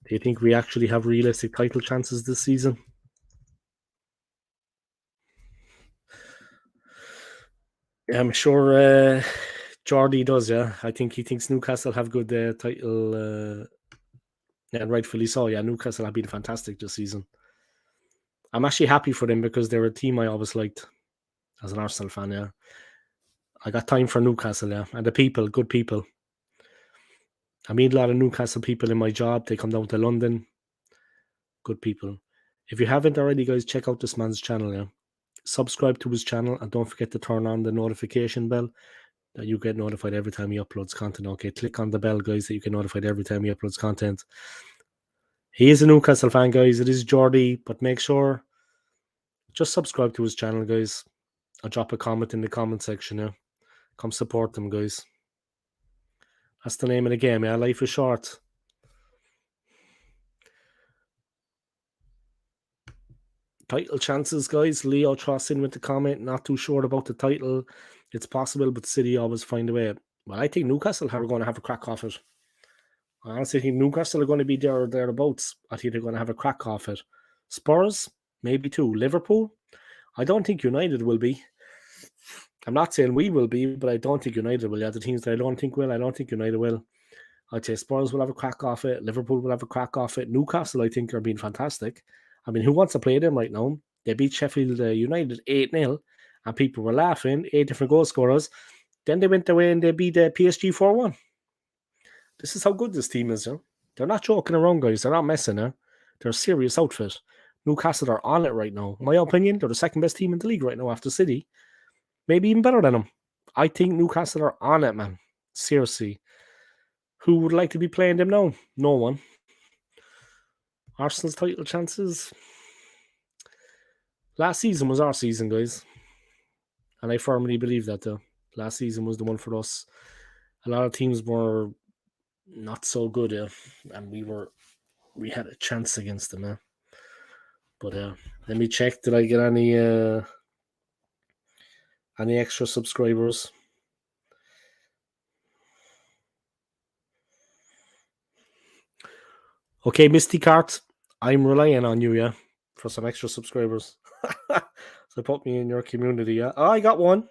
Do you think we actually have realistic title chances this season? Yeah, I'm sure Jordy does, yeah. I think he thinks Newcastle have good title. And rightfully so, yeah. Newcastle have been fantastic this season. I'm actually happy for them because they're a team I always liked as an Arsenal fan, yeah. I got time for Newcastle, yeah. And the people, good people. I meet a lot of Newcastle people in my job. They come down to London. Good people. If you haven't already, guys, check out this man's channel, yeah. Subscribe to his channel and don't forget to turn on the notification bell that you get notified every time he uploads content. Okay, click on the bell, guys, that you get notified every time he uploads content. He is a Newcastle fan, guys. It is Geordie, but make sure just subscribe to his channel, guys. I'll drop a comment in the comment section, yeah. Come support them, guys. That's the name of the game, yeah. Life is short. Title chances, guys. Leo Tross in with the comment. Not too sure about the title. It's possible, but City always find a way. Well, I think Newcastle are going to have a crack off it. I honestly think Newcastle are going to be there or thereabouts. I think they're going to have a crack off it. Spurs, maybe too. Liverpool, I don't think United will be. I'm not saying we will be, but I don't think United will. Yeah, the teams that I don't think will, I don't think United will. I'd say Spurs will have a crack off it. Liverpool will have a crack off it. Newcastle, I think, are being fantastic. I mean, who wants to play them right now? They beat Sheffield United 8-0, and people were laughing. 8 different goal scorers. Then they went away and they beat PSG 4-1. This is how good this team is, They're not joking around, guys. They're not messing, They're a serious outfit. Newcastle are on it right now. In my opinion, they're the second best team in the league right now after City. Maybe even better than them. I think Newcastle are on it, man. Seriously. Who would like to be playing them now? No one. Arsenal's title chances. Last season was our season, guys. And I firmly believe that, though. Last season was the one for us. A lot of teams were not so good, and we had a chance against them, But let me check. Did I get any extra subscribers? Okay, Misty Cart, I'm relying on you, for some extra subscribers. So put me in your community, Oh, I got one.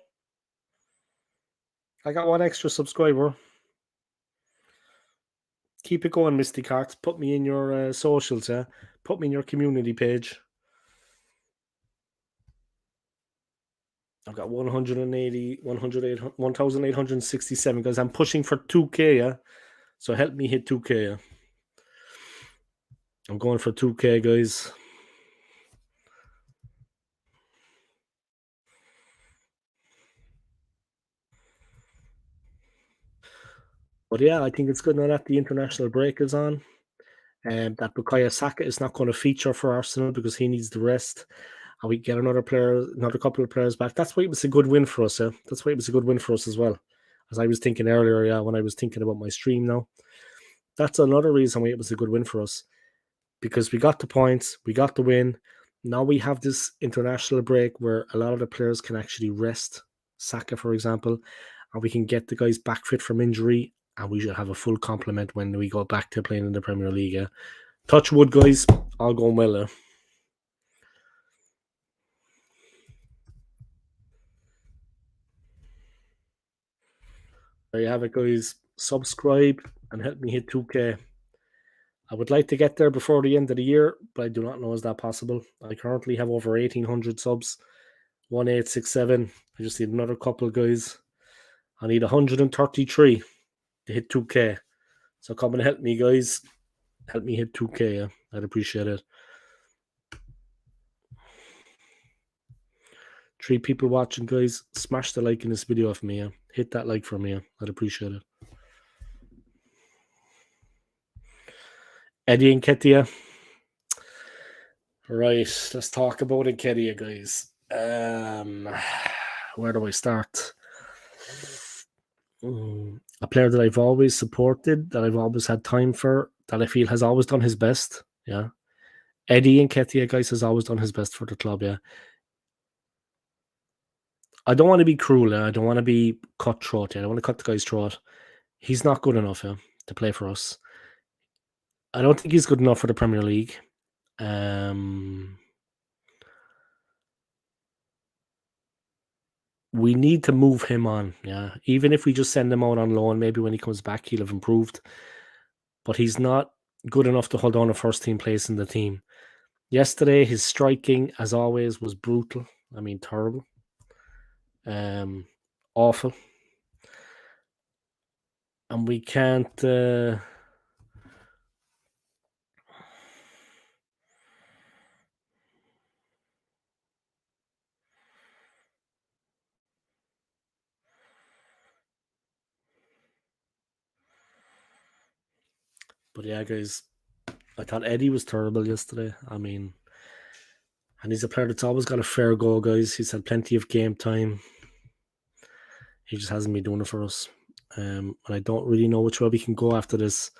I got one extra subscriber. Keep it going, Misty Cart. Put me in your socials, Put me in your community page. I've got 1,867 because I'm pushing for 2K, So help me hit 2K, I'm going for 2K, guys. But yeah, I think it's good now that the international break is on. And that Bukayo Saka is not going to feature for Arsenal because he needs the rest. And we get another couple of players back. That's why it was a good win for us. That's why it was a good win for us as well. As I was thinking earlier, when I was thinking about my stream now. That's another reason why it was a good win for us. Because we got the points, we got the win. Now we have this international break where a lot of the players can actually rest. Saka, for example. And we can get the guys back fit from injury. And we should have a full complement when we go back to playing in the Premier League. Touch wood, guys. All going well. There you have it, guys. Subscribe and help me hit 2K. I would like to get there before the end of the year, but I do not know is that possible. I currently have over 1,800 subs. 1867. I just need another couple, guys. I need 133 to hit 2K. So come and help me, guys. Help me hit 2K. I'd appreciate it. 3 people watching, guys. Smash the like in this video for me. Hit that like for me. I'd appreciate it. Eddie and Ketia. Right, let's talk about Ketia, guys. Where do I start? A player that I've always supported, that I've always had time for, that I feel has always done his best. Yeah. Eddie Nketiah, guys, has always done his best for the club. Yeah. I don't want to be cruel. I don't want to be cutthroat. I don't want to cut the guy's throat. He's not good enough to play for us. I don't think he's good enough for the Premier League. We need to move him on. Yeah. Even if we just send him out on loan, maybe when he comes back, he'll have improved. But he's not good enough to hold on a first team place in the team. Yesterday, his striking, as always, was brutal. I mean, terrible. Awful. And we can't... But yeah, guys, I thought Eddie was terrible yesterday. I mean, and he's a player that's always got a fair go, guys. He's had plenty of game time. He just hasn't been doing it for us. And I don't really know which way we can go after this.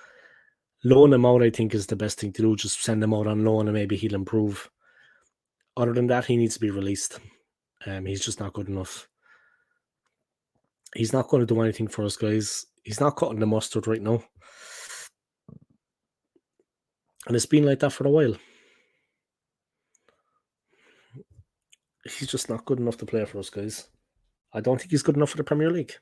Loan him out, I think, is the best thing to do. Just send him out on loan and maybe he'll improve. Other than that, he needs to be released. He's just not good enough. He's not going to do anything for us, guys. He's not cutting the mustard right now. And it's been like that for a while. He's just not good enough to play for us, guys. I don't think he's good enough for the Premier League.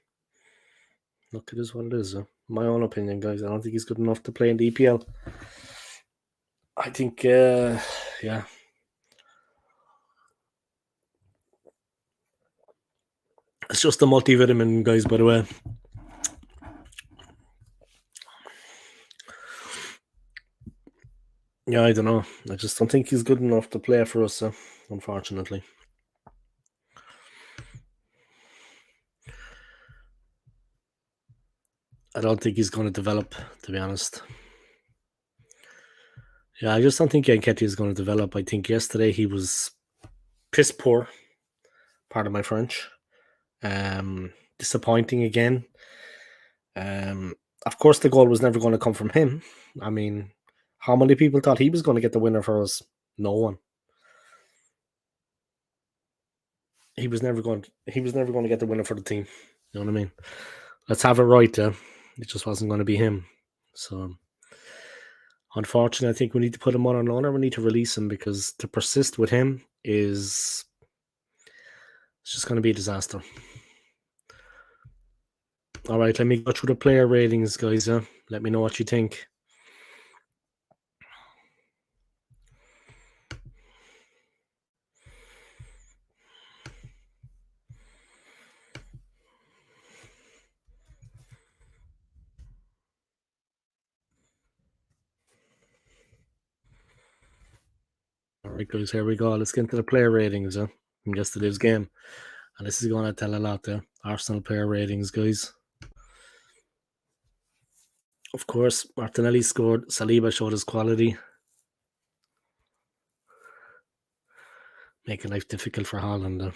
Look, it is what it is. My own opinion, guys. I don't think he's good enough to play in the EPL. I think, yeah. It's just a multivitamin, guys, by the way. Yeah, I don't know. I just don't think he's good enough to play for us, unfortunately. I don't think he's going to develop, to be honest. Yeah, I just don't think Nketiah is going to develop. I think yesterday he was piss poor, pardon my French. Disappointing again. Of course, the goal was never going to come from him. I mean, how many people thought he was going to get the winner for us? No one. He was never going. He was never going to get the winner for the team. You know what I mean? Let's have it right. It just wasn't going to be him. So, unfortunately, I think we need to put him on loan, or we need to release him, because to persist with him is it's just going to be a disaster. All right, let me go through the player ratings, guys. Let me know what you think. All right, guys, here we go. Let's get into the player ratings from yesterday's game. And this is going to tell a lot there. Arsenal player ratings, guys. Of course, Martinelli scored. Saliba showed his quality, making life difficult for Haaland.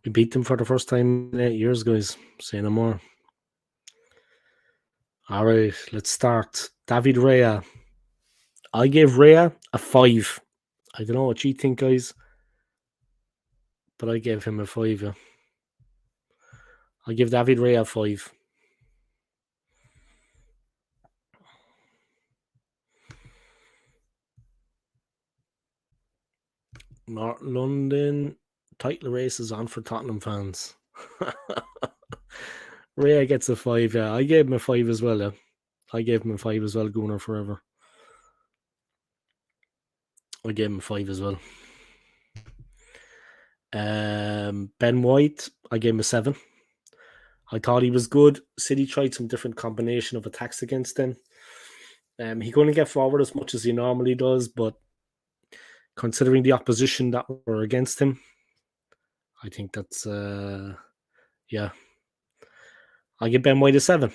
We beat them for the first time in 8 years, guys. Say no more. All right, let's start. David Raya. I gave Raya a 5. I don't know what you think, guys, but I gave him a 5. Yeah. I give David Raya a 5. North London title race is on for Tottenham fans. Raya gets a 5. Yeah, I gave him a 5 as well. Yeah. I gave him a 5 as well. Gunnar forever. I gave him a 5 as well. Ben White, I gave him a 7. I thought he was good. City tried some different combination of attacks against him. He couldn't get forward as much as he normally does, but considering the opposition that were against him, I think that's yeah. I give Ben White a 7.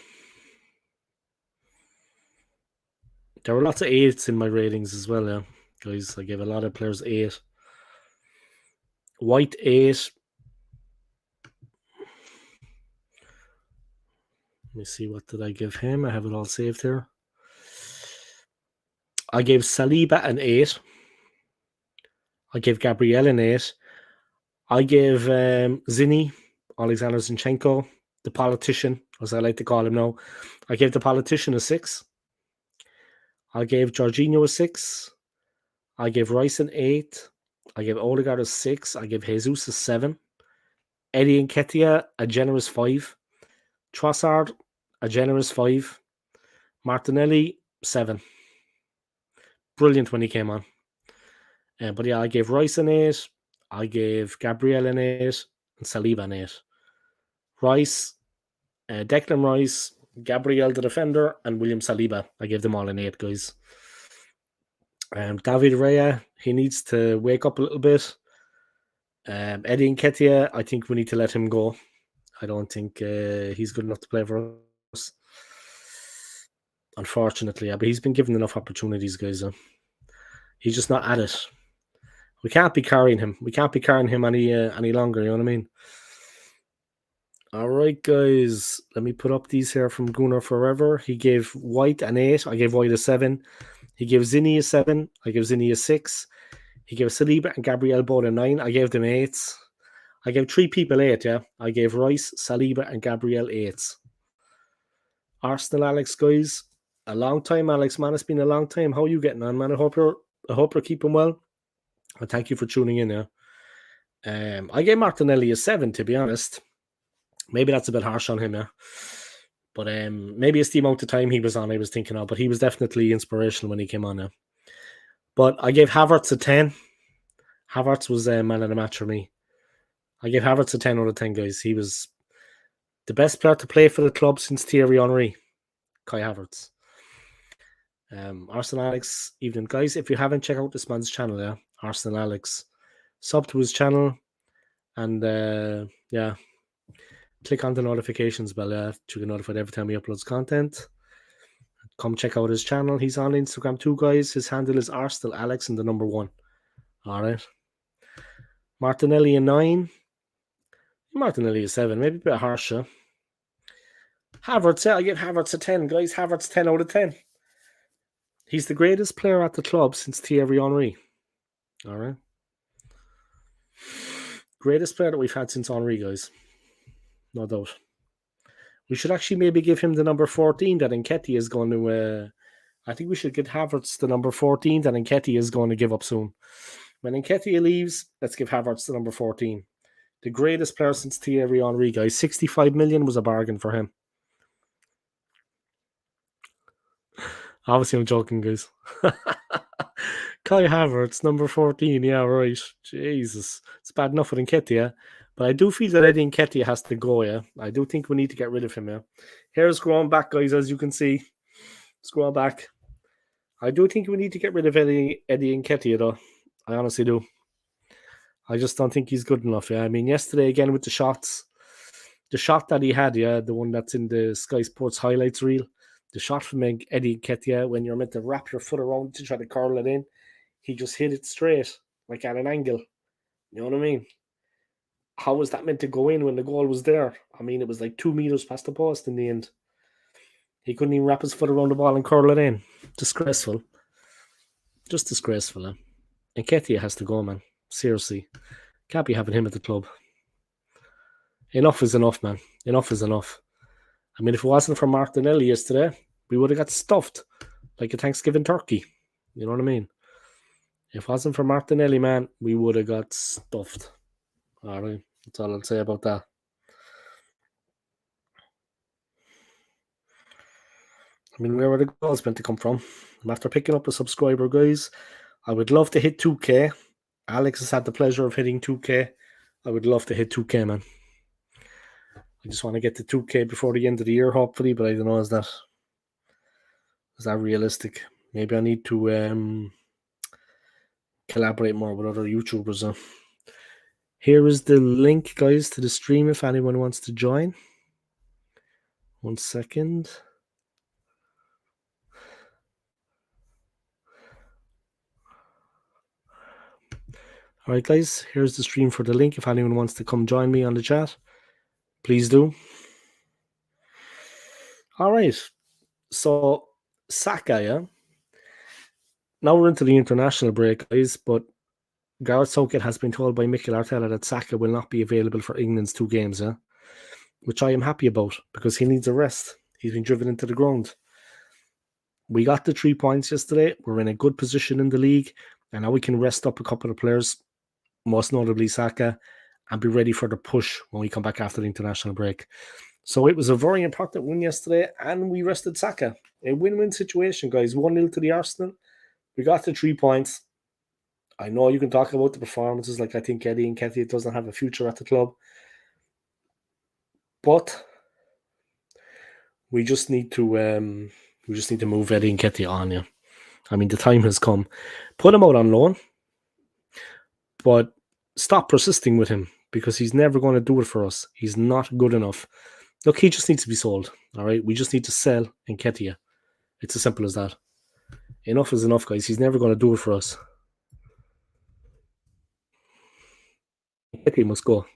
There were lots of 8s in my ratings as well, yeah. Guys, I gave a lot of players 8. White 8. Let me see, what did I give him? I have it all saved here. I gave Saliba an 8. I gave Gabriel an 8. I gave Zini, Alexander Zinchenko, the politician, as I like to call him now. I gave the politician a 6. I gave Jorginho a 6. I gave Rice an 8. I gave Odegaard a 6. I gave Jesus a 7. Eddie Nketiah a generous 5. Trossard a generous 5. Martinelli 7. Brilliant when he came on. But yeah, I gave Rice an 8. I gave Gabriel an 8 and Saliba an 8. Rice, Declan Rice, Gabriel the defender, and William Saliba. I gave them all an 8, guys. David Raya, he needs to wake up a little bit. Eddie Nketiah, I think we need to let him go. I don't think he's good enough to play for us. Unfortunately, yeah, but he's been given enough opportunities, guys. He's just not at it. We can't be carrying him. We can't be carrying him any longer. You know what I mean? All right, guys. Let me put up these here from Gunnar Forever. He gave White an 8. I gave White a 7. He gave Zinni a 7. I gave Zinni a 6. He gave Saliba and Gabriel both a 9. I gave them 8s. I gave 3 people 8, yeah. I gave Rice, Saliba, and Gabriel 8s. Arsenal Alex, guys. A long time, Alex, man. It's been a long time. How are you getting on, man? I hope you're keeping well. And thank you for tuning in, yeah. I gave Martinelli a 7, to be honest. Maybe that's a bit harsh on him, yeah. But maybe it's the amount of time he was on I was thinking of. But he was definitely inspirational when he came on, yeah. But I gave Havertz a 10. Havertz was a man of the match for me. I gave Havertz a 10 out of 10, guys. He was the best player to play for the club since Thierry Henry. Kai Havertz. Arsenal Alex, evening, guys. If you haven't, check out this man's channel, yeah. Arsenal Alex. Sub to his channel and yeah. Click on the notifications bell, yeah, to get notified every time he uploads content. Come check out his channel. He's on Instagram too, guys. His handle is Arsenal Alex and the number 1. Alright. Martinelli a 9. Martinelli a 7, maybe a bit harsher. Havertz, yeah, I give Havertz a 10, guys. Havertz 10 out of 10. He's the greatest player at the club since Thierry Henry. Alright. Greatest player that we've had since Henry, guys. No doubt. We should actually maybe give him the number 14 that Nketiah is going to... I think we should get Havertz the number 14 that Nketiah is going to give up soon. When Nketiah leaves, let's give Havertz the number 14. The greatest player since Thierry Henry, guys. 65 million was a bargain for him. Obviously, I'm joking, guys. Kai Havertz, number 14. Yeah, right. Jesus. It's bad enough with Nketiah. But I do feel that Eddie Nketiah has to go, yeah. I do think we need to get rid of him, yeah. Here's scrolling back, guys, as you can see. Scroll back. I do think we need to get rid of Eddie Nketiah, though. I honestly do. I just don't think he's good enough, yeah. I mean, yesterday, again, with the shots. The shot that he had, yeah, the one that's in the Sky Sports highlights reel. The shot from Eddie Nketiah, when you're meant to wrap your foot around to try to curl it in, he just hit it straight, like at an angle. You know what I mean? How was that meant to go in when the goal was there? I mean, it was like 2 meters past the post in the end. He couldn't even wrap his foot around the ball and curl it in. Disgraceful. Just disgraceful, eh? Nketiah has to go, man. Seriously. Can't be having him at the club. Enough is enough, man. Enough is enough. I mean, if it wasn't for Martinelli yesterday, we would have got stuffed like a Thanksgiving turkey. You know what I mean? If it wasn't for Martinelli, man, we would have got stuffed. All right. That's all I'll say about that. I mean, where were the goals meant to come from? I'm after picking up a subscriber, guys. I would love to hit 2K. Alex has had the pleasure of hitting 2K. I would love to hit 2K, man. I just want to get to 2K before the end of the year, hopefully, but I don't know, is that realistic? Maybe I need to collaborate more with other YouTubers. Here is the link, guys, to the stream if anyone wants to join. 1 second. All right, guys, here's the stream for the link. If anyone wants to come join me on the chat, please do. All right. So, Saka, yeah? Now we're into the international break, guys, but Gareth Southgate has been told by Mikel Arteta that Saka will not be available for England's 2 games, yeah? Which I am happy about because he needs a rest. He's been driven into the ground. We got the 3 points yesterday. We're in a good position in the league, and now we can rest up a couple of players, most notably Saka, and be ready for the push when we come back after the international break. So it was a very important win yesterday, and we rested Saka. A win-win situation, guys. 1-0 to the Arsenal. We got the 3 points. I know you can talk about the performances, like I think Eddie Nketiah doesn't have a future at the club. But we just need to move Eddie Nketiah on, yeah. I mean, the time has come. Put him out on loan, but stop persisting with him because he's never going to do it for us. He's not good enough. Look, he just needs to be sold, all right? We just need to sell Nketiah. It's as simple as that. Enough is enough, guys. He's never going to do it for us. Nketiah must go.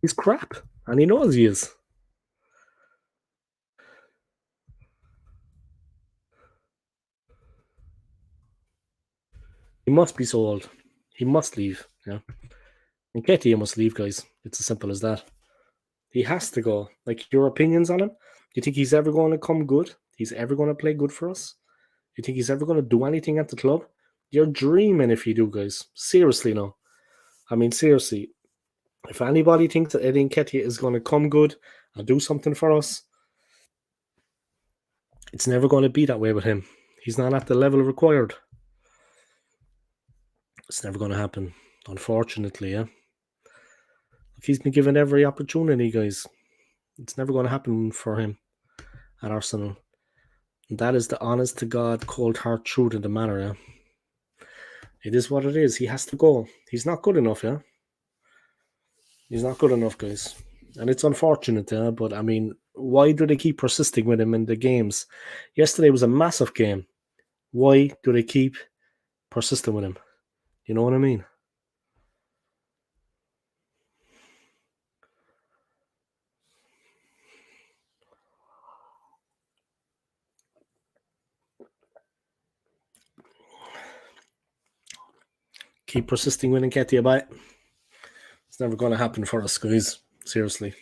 He's crap, and he knows he is. He must be sold. He must leave, yeah. Nketiah must leave, guys. It's as simple as that. He has to go. Like, your opinions on him? Do you think he's ever going to come good? He's ever going to play good for us? Do you think he's ever going to do anything at the club? You're dreaming if you do, guys. Seriously, no. I mean, seriously. If anybody thinks that Eddie Nketiah is going to come good and do something for us, it's never going to be that way with him. He's not at the level required. It's never going to happen, unfortunately. Yeah, he's been given every opportunity, guys. It's never going to happen for him at Arsenal. And that is the honest to God, cold heart truth of the matter. Yeah, it is what it is. He has to go. He's not good enough. Yeah, he's not good enough, guys. And it's unfortunate, yeah, but I mean, why do they keep persisting with him in the games? Yesterday was a massive game. Why do they keep persisting with him? You know what I mean? Keep persisting with Nketiah, but it's never going to happen for us, guys. Seriously.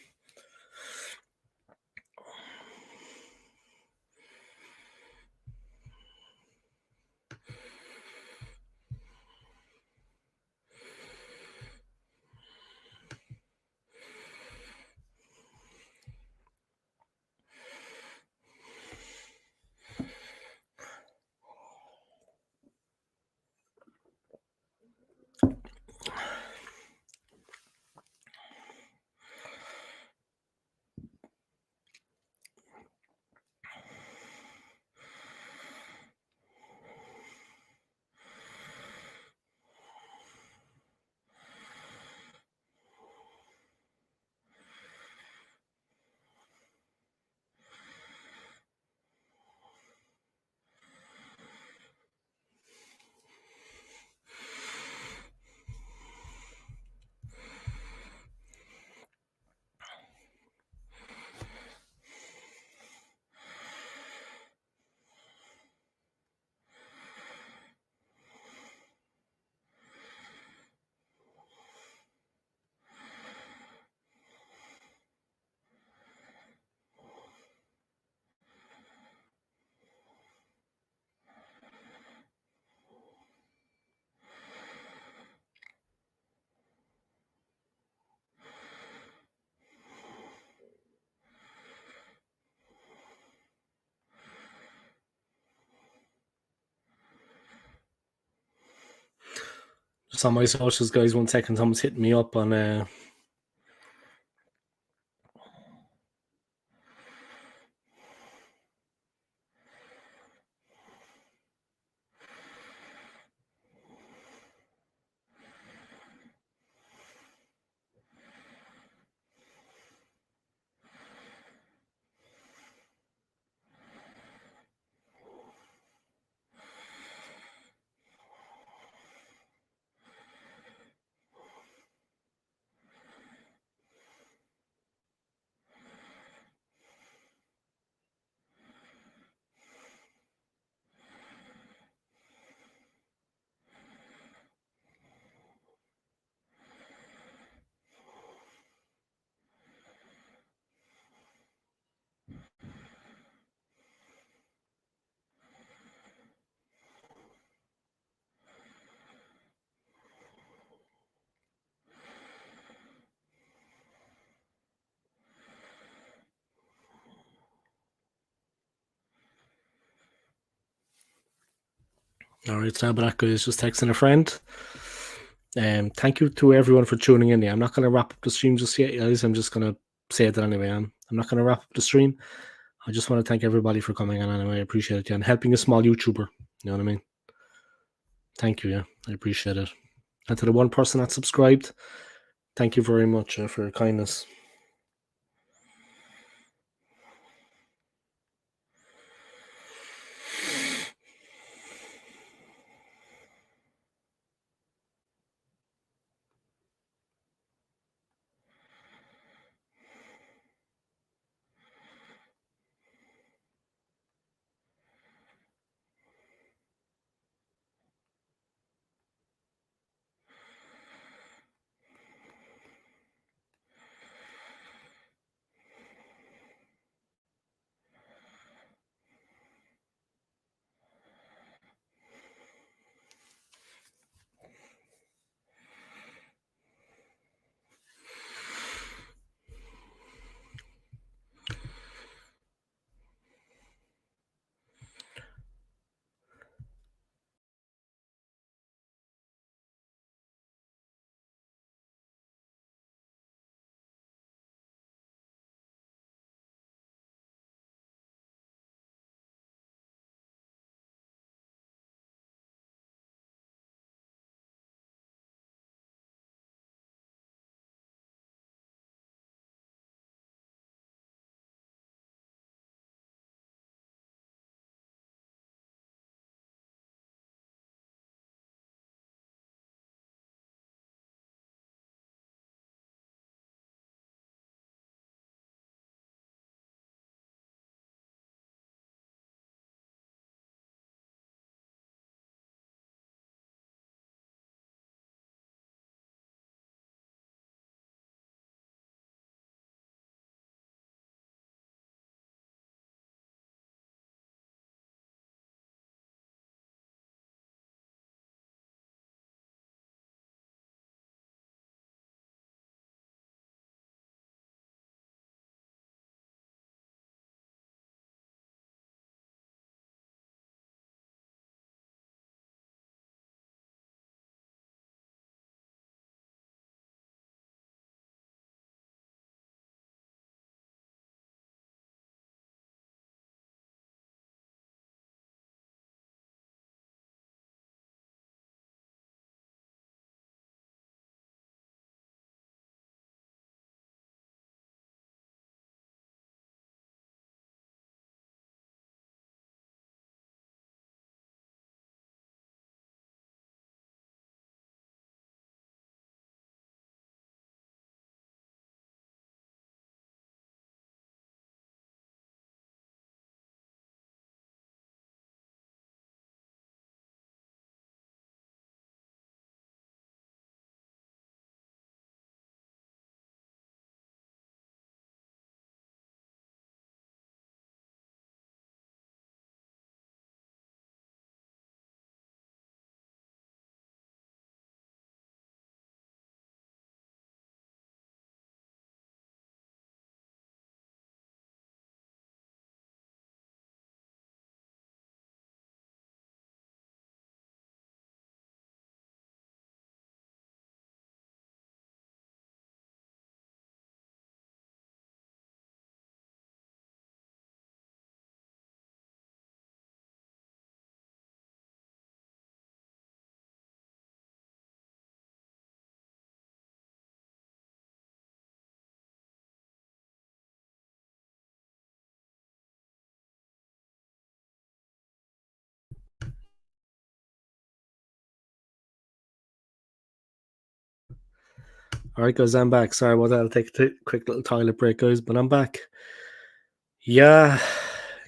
Just on my socials, guys, 1 second. Someone's hitting me up on all right, so that guys, just texting a friend. Thank you to everyone for tuning in. I'm not going to wrap up the stream just yet, guys. I'm just going to say it anyway. I'm not going to wrap up the stream. I just want to thank everybody for coming on anyway. I appreciate it, yeah, and helping a small YouTuber. You know what I mean? Thank you, yeah. I appreciate it. And to the one person that subscribed, thank you very much for your kindness. All right, guys, I'm back. Sorry about that. I'll take a quick little toilet break, guys, but I'm back. Yeah,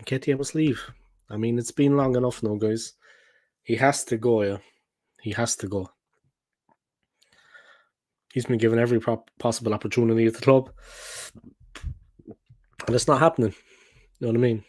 Nketiah must leave. I mean, it's been long enough now, guys. He has to go, yeah. He has to go. He's been given every possible opportunity at the club, and it's not happening. You know what I mean?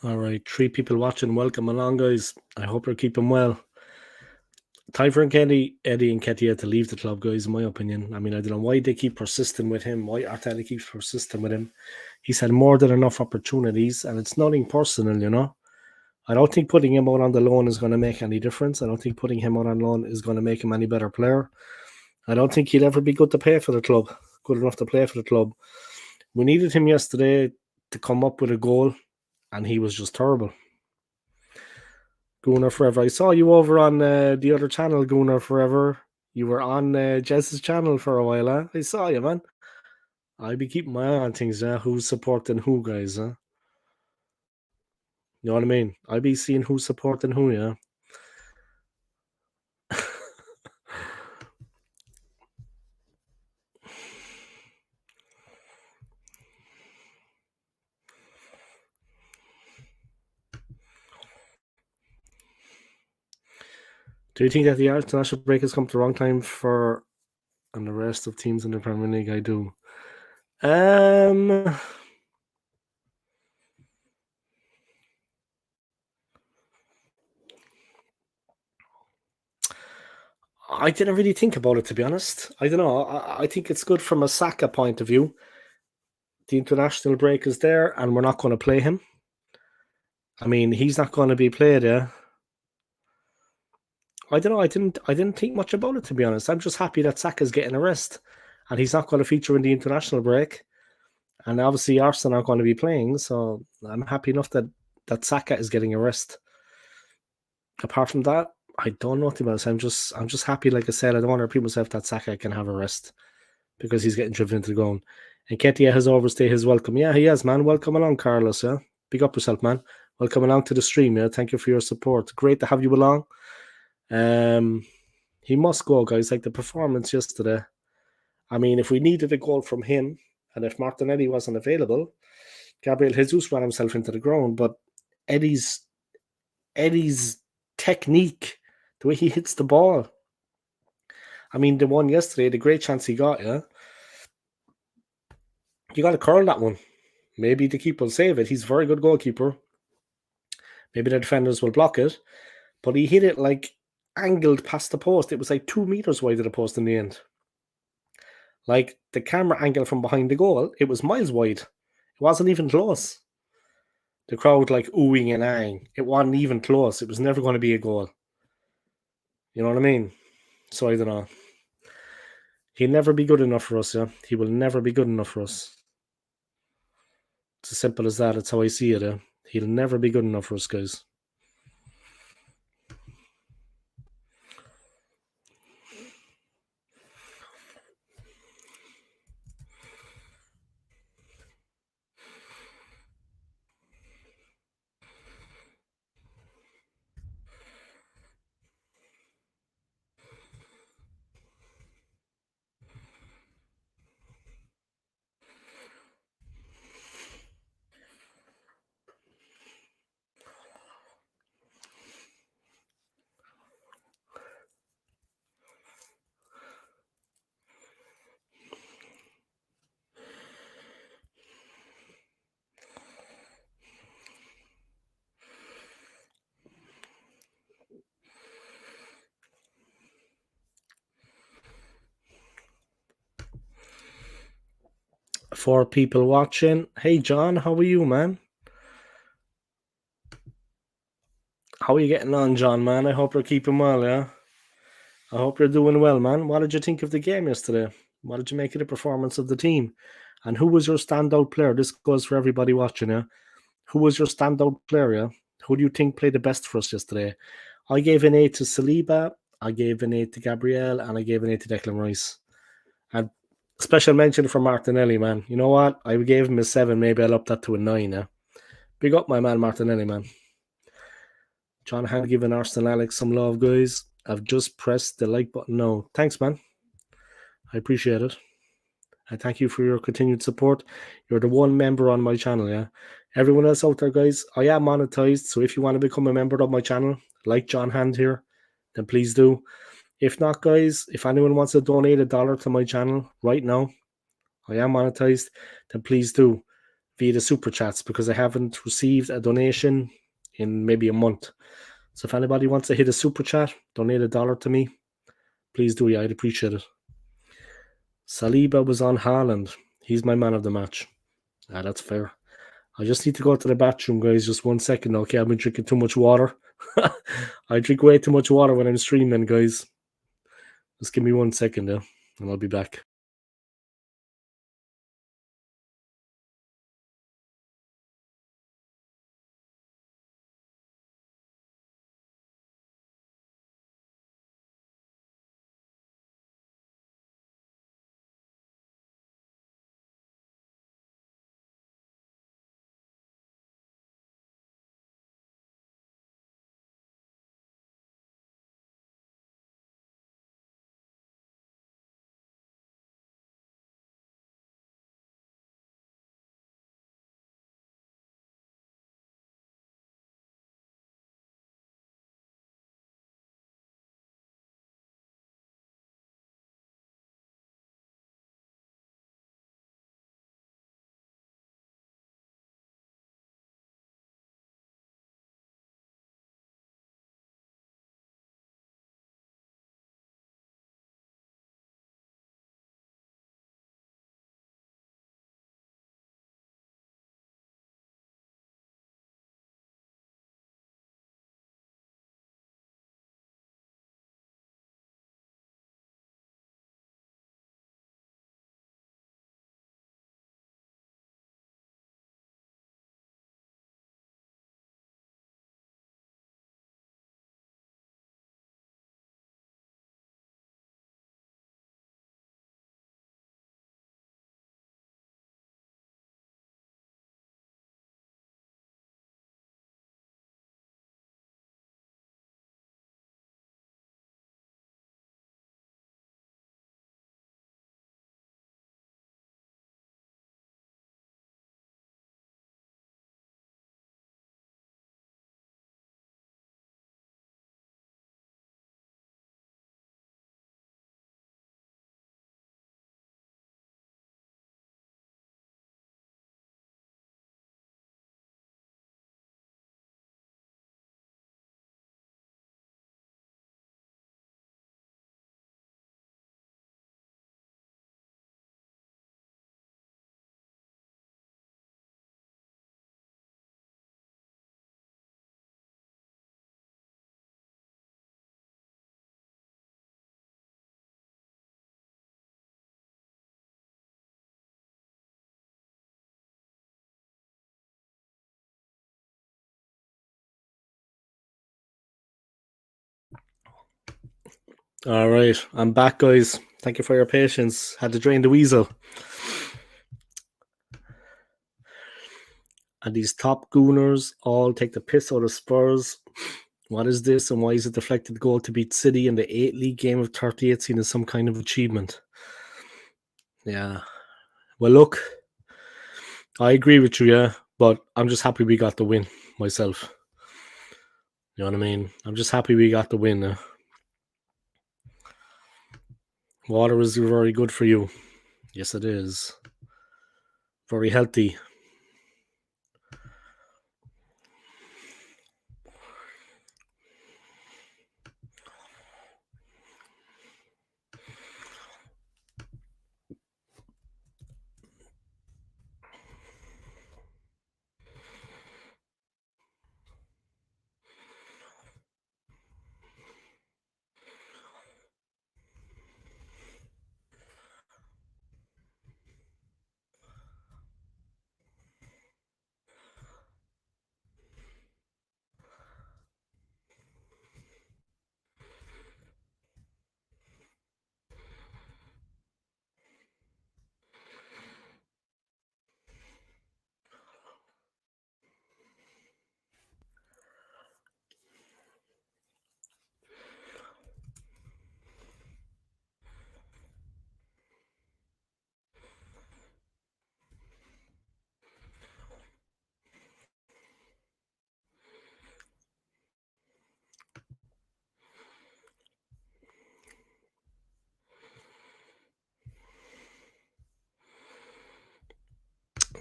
All right, 3 people watching. Welcome along, guys. I hope you're keeping well. Time for Eddie and Nketiah to leave the club, guys, in my opinion. I mean, I don't know why they keep persisting with him, why Arteta keeps persisting with him. He's had more than enough opportunities, and it's nothing personal, you know. I don't think putting him out on the loan is going to make any difference. I don't think putting him out on loan is going to make him any better player. I don't think he'll ever be good to play for the club, good enough to play for the club. We needed him yesterday to come up with a goal, and he was just terrible. Gunnar Forever. I saw you over on the other channel, Gunnar Forever. You were on Jess's channel for a while, huh? I saw you, man. I be keeping my eye on things, who's supporting who, guys, huh? You know what I mean? I be seeing who's supporting who, yeah. Do you think that the international break has come at the wrong time for and the rest of teams in the Premier League? I do. I didn't really think about it, to be honest. I don't know. I think it's good from a Saka point of view. The international break is there, and we're not going to play him. I mean, he's not going to be played, yeah. I don't know. I didn't think much about it, to be honest. I'm just happy that Saka's getting a rest, and he's not going to feature in the international break. And obviously, Arsenal aren't going to be playing, so I'm happy enough that Saka is getting a rest. Apart from that, I don't know, to be honest. I'm just happy. Like I said, I don't want to repeat myself that Saka can have a rest because he's getting driven into the ground. And Nketiah has overstayed his welcome. Yeah, he has, man. Welcome along, Carlos. Yeah, big up yourself, man. Welcome along to the stream. Yeah, thank you for your support. Great to have you along. He must go, guys. Like the performance yesterday. I mean, if we needed a goal from him, and if Martinelli wasn't available, Gabriel Jesus ran himself into the ground. But Eddie's technique, the way he hits the ball. I mean, the one yesterday, the great chance he got, yeah. You got to curl that one. Maybe the keeper will save it. He's a very good goalkeeper. Maybe the defenders will block it. but he hit it like angled past the post. It was like 2 meters wide of the post in the end. Like the camera angle from behind the goal, it was miles wide. It wasn't even close. The crowd like oohing and ahhing. It wasn't even close. It was never going to be a goal. You know what I mean? So I don't know. He'll never be good enough for us, yeah. He will never be good enough for us. It's as simple as that. It's how I see it, yeah. He'll never be good enough for us, guys. For people watching, hey John, how are you, man? How are you getting on, John, man? I hope you're keeping well, yeah? I hope you're doing well, man. What did you think of the game yesterday? What did you make of the performance of the team? And who was your standout player? This goes for everybody watching, yeah? Who was your standout player, yeah? Who do you think played the best for us yesterday? I gave an 8 to Saliba, I gave an 8 to Gabriel, and I gave an 8 to Declan Rice. And special mention for Martinelli, man. You know what? I gave him a 7. Maybe I'll up that to a 9, yeah? Big up my man Martinelli, man. John had given Arsenal Alex some love, guys. I've just pressed the like button now. Thanks, man. I appreciate it. I thank you for your continued support. You're the one member on my channel, yeah? Everyone else out there, guys, I am monetized. So if you want to become a member of my channel, like John Hand here, then please do. If not, guys, if anyone wants to donate $1 to my channel right now, I am monetized, then please do via the super chats because I haven't received a donation in maybe a month. So if anybody wants to hit a super chat, donate $1 to me, please do. Yeah, I'd appreciate it. Saliba was on Haaland. He's my man of the match. Ah, that's fair. I just need to go to the bathroom, guys. Just 1 second, okay? I've been drinking too much water. I drink way too much water when I'm streaming, guys. Just give me 1 second, yeah, and I'll be back. All right, I'm back, guys. Thank you for your patience. Had to drain the weasel. And these top gooners all take the piss out of Spurs. What is this, and why is a deflected goal to beat City in the 8 league game of 38 seen as some kind of achievement? Yeah. Well, look, I agree with you, yeah, but I'm just happy we got the win myself. You know what I mean? I'm just happy we got the win. Water is very good for you. Yes, it is. Very healthy.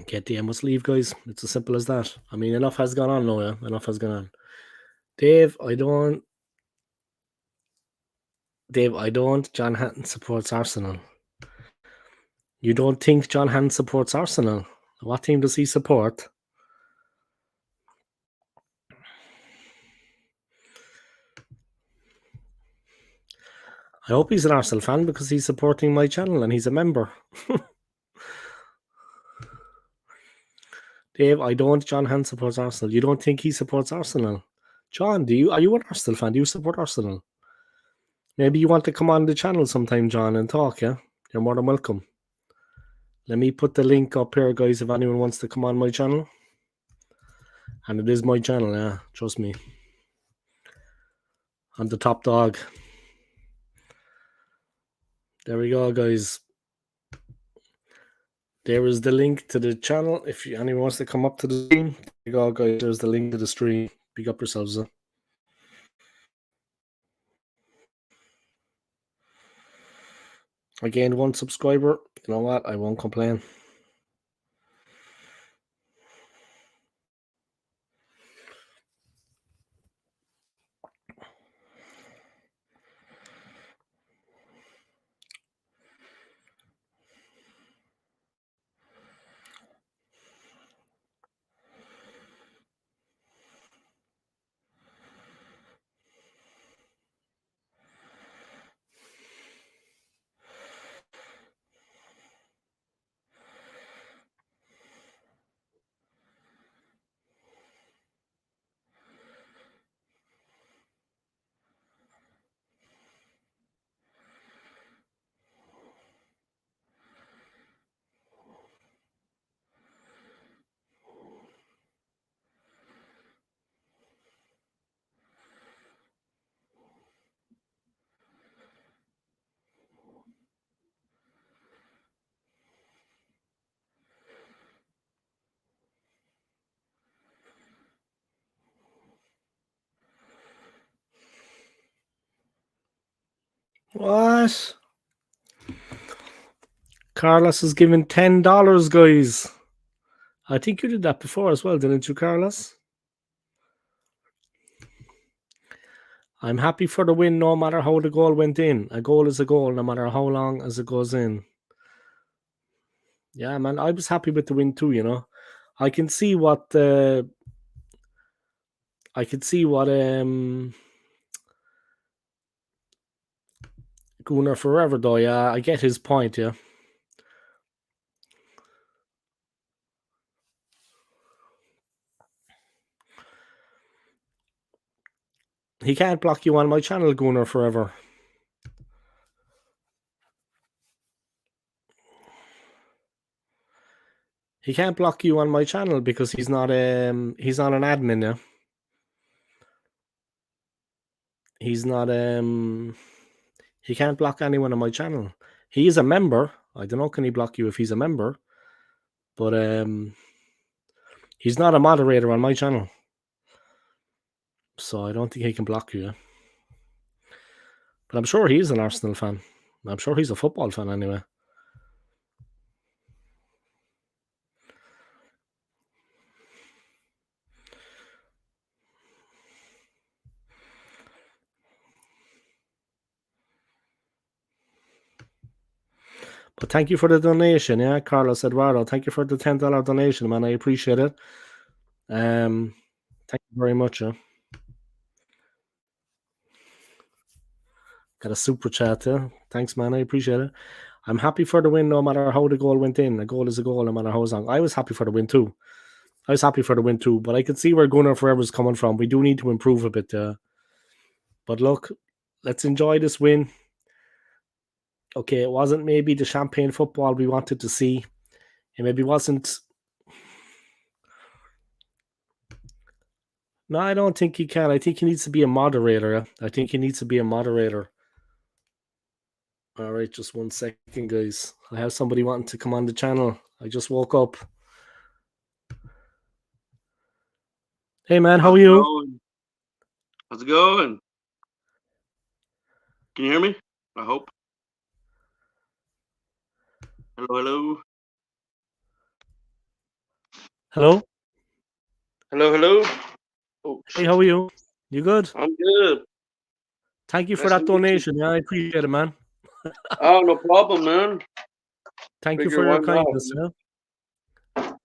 KTM must leave, guys. It's as simple as that. I mean, enough has gone on now, yeah. Enough has gone on. Dave, I don't. John Hatton supports Arsenal. You don't think John Hatton supports Arsenal? What team does he support? I hope he's an Arsenal fan because he's supporting my channel and he's a member. Dave, John Hatton supports Arsenal. You don't think he supports Arsenal? John, are you an Arsenal fan? Do you support Arsenal? Maybe you want to come on the channel sometime, John, and talk, yeah? You're more than welcome. Let me put the link up here, guys, if anyone wants to come on my channel. And it is my channel, yeah, trust me. I'm the top dog. There we go, guys. There is the link to the channel. If anyone wants to come up to the stream, there you go, guys. There's the link to the stream. Big up yourselves. I gained 1 subscriber. You know what? I won't complain. What? Carlos is giving $10, guys. I think you did that before as well, didn't you, Carlos? I'm happy for the win no matter how the goal went in. A goal is a goal no matter how long as it goes in. Yeah, man, I was happy with the win too, you know. I can see what Gooner Forever though, yeah. I get his point, yeah. He can't block you on my channel, Gooner Forever. He can't block you on my channel because he's not an admin now. He's not he can't block anyone on my channel. He is a member. I don't know, can he block you if he's a member? But he's not a moderator on my channel. So I don't think he can block you. But I'm sure he's an Arsenal fan. I'm sure he's a football fan anyway. But thank you for the donation, yeah, Carlos Eduardo. Thank you for the $10 donation, man. I appreciate it. Thank you very much. Got a super chat, yeah. Thanks, man. I appreciate it. I'm happy for the win no matter how the goal went in. A goal is a goal no matter how long. I was happy for the win too. But I can see where Gunnar Forever's coming from. We do need to improve a bit. But look, let's enjoy this win. Okay, it wasn't maybe the champagne football we wanted to see. It maybe wasn't. No, I don't think he can. I think he needs to be a moderator. All right, just 1 second, guys. I have somebody wanting to come on the channel. I just woke up. Hey, man, how are you? How's it going? Can you hear me? I hope. Hello. Hello? Hello. Oh, hey, how are you? You good? I'm good. Thank you for that donation. Yeah, I appreciate it, man. Oh, no problem, man. Thank you for your kindness. Yeah?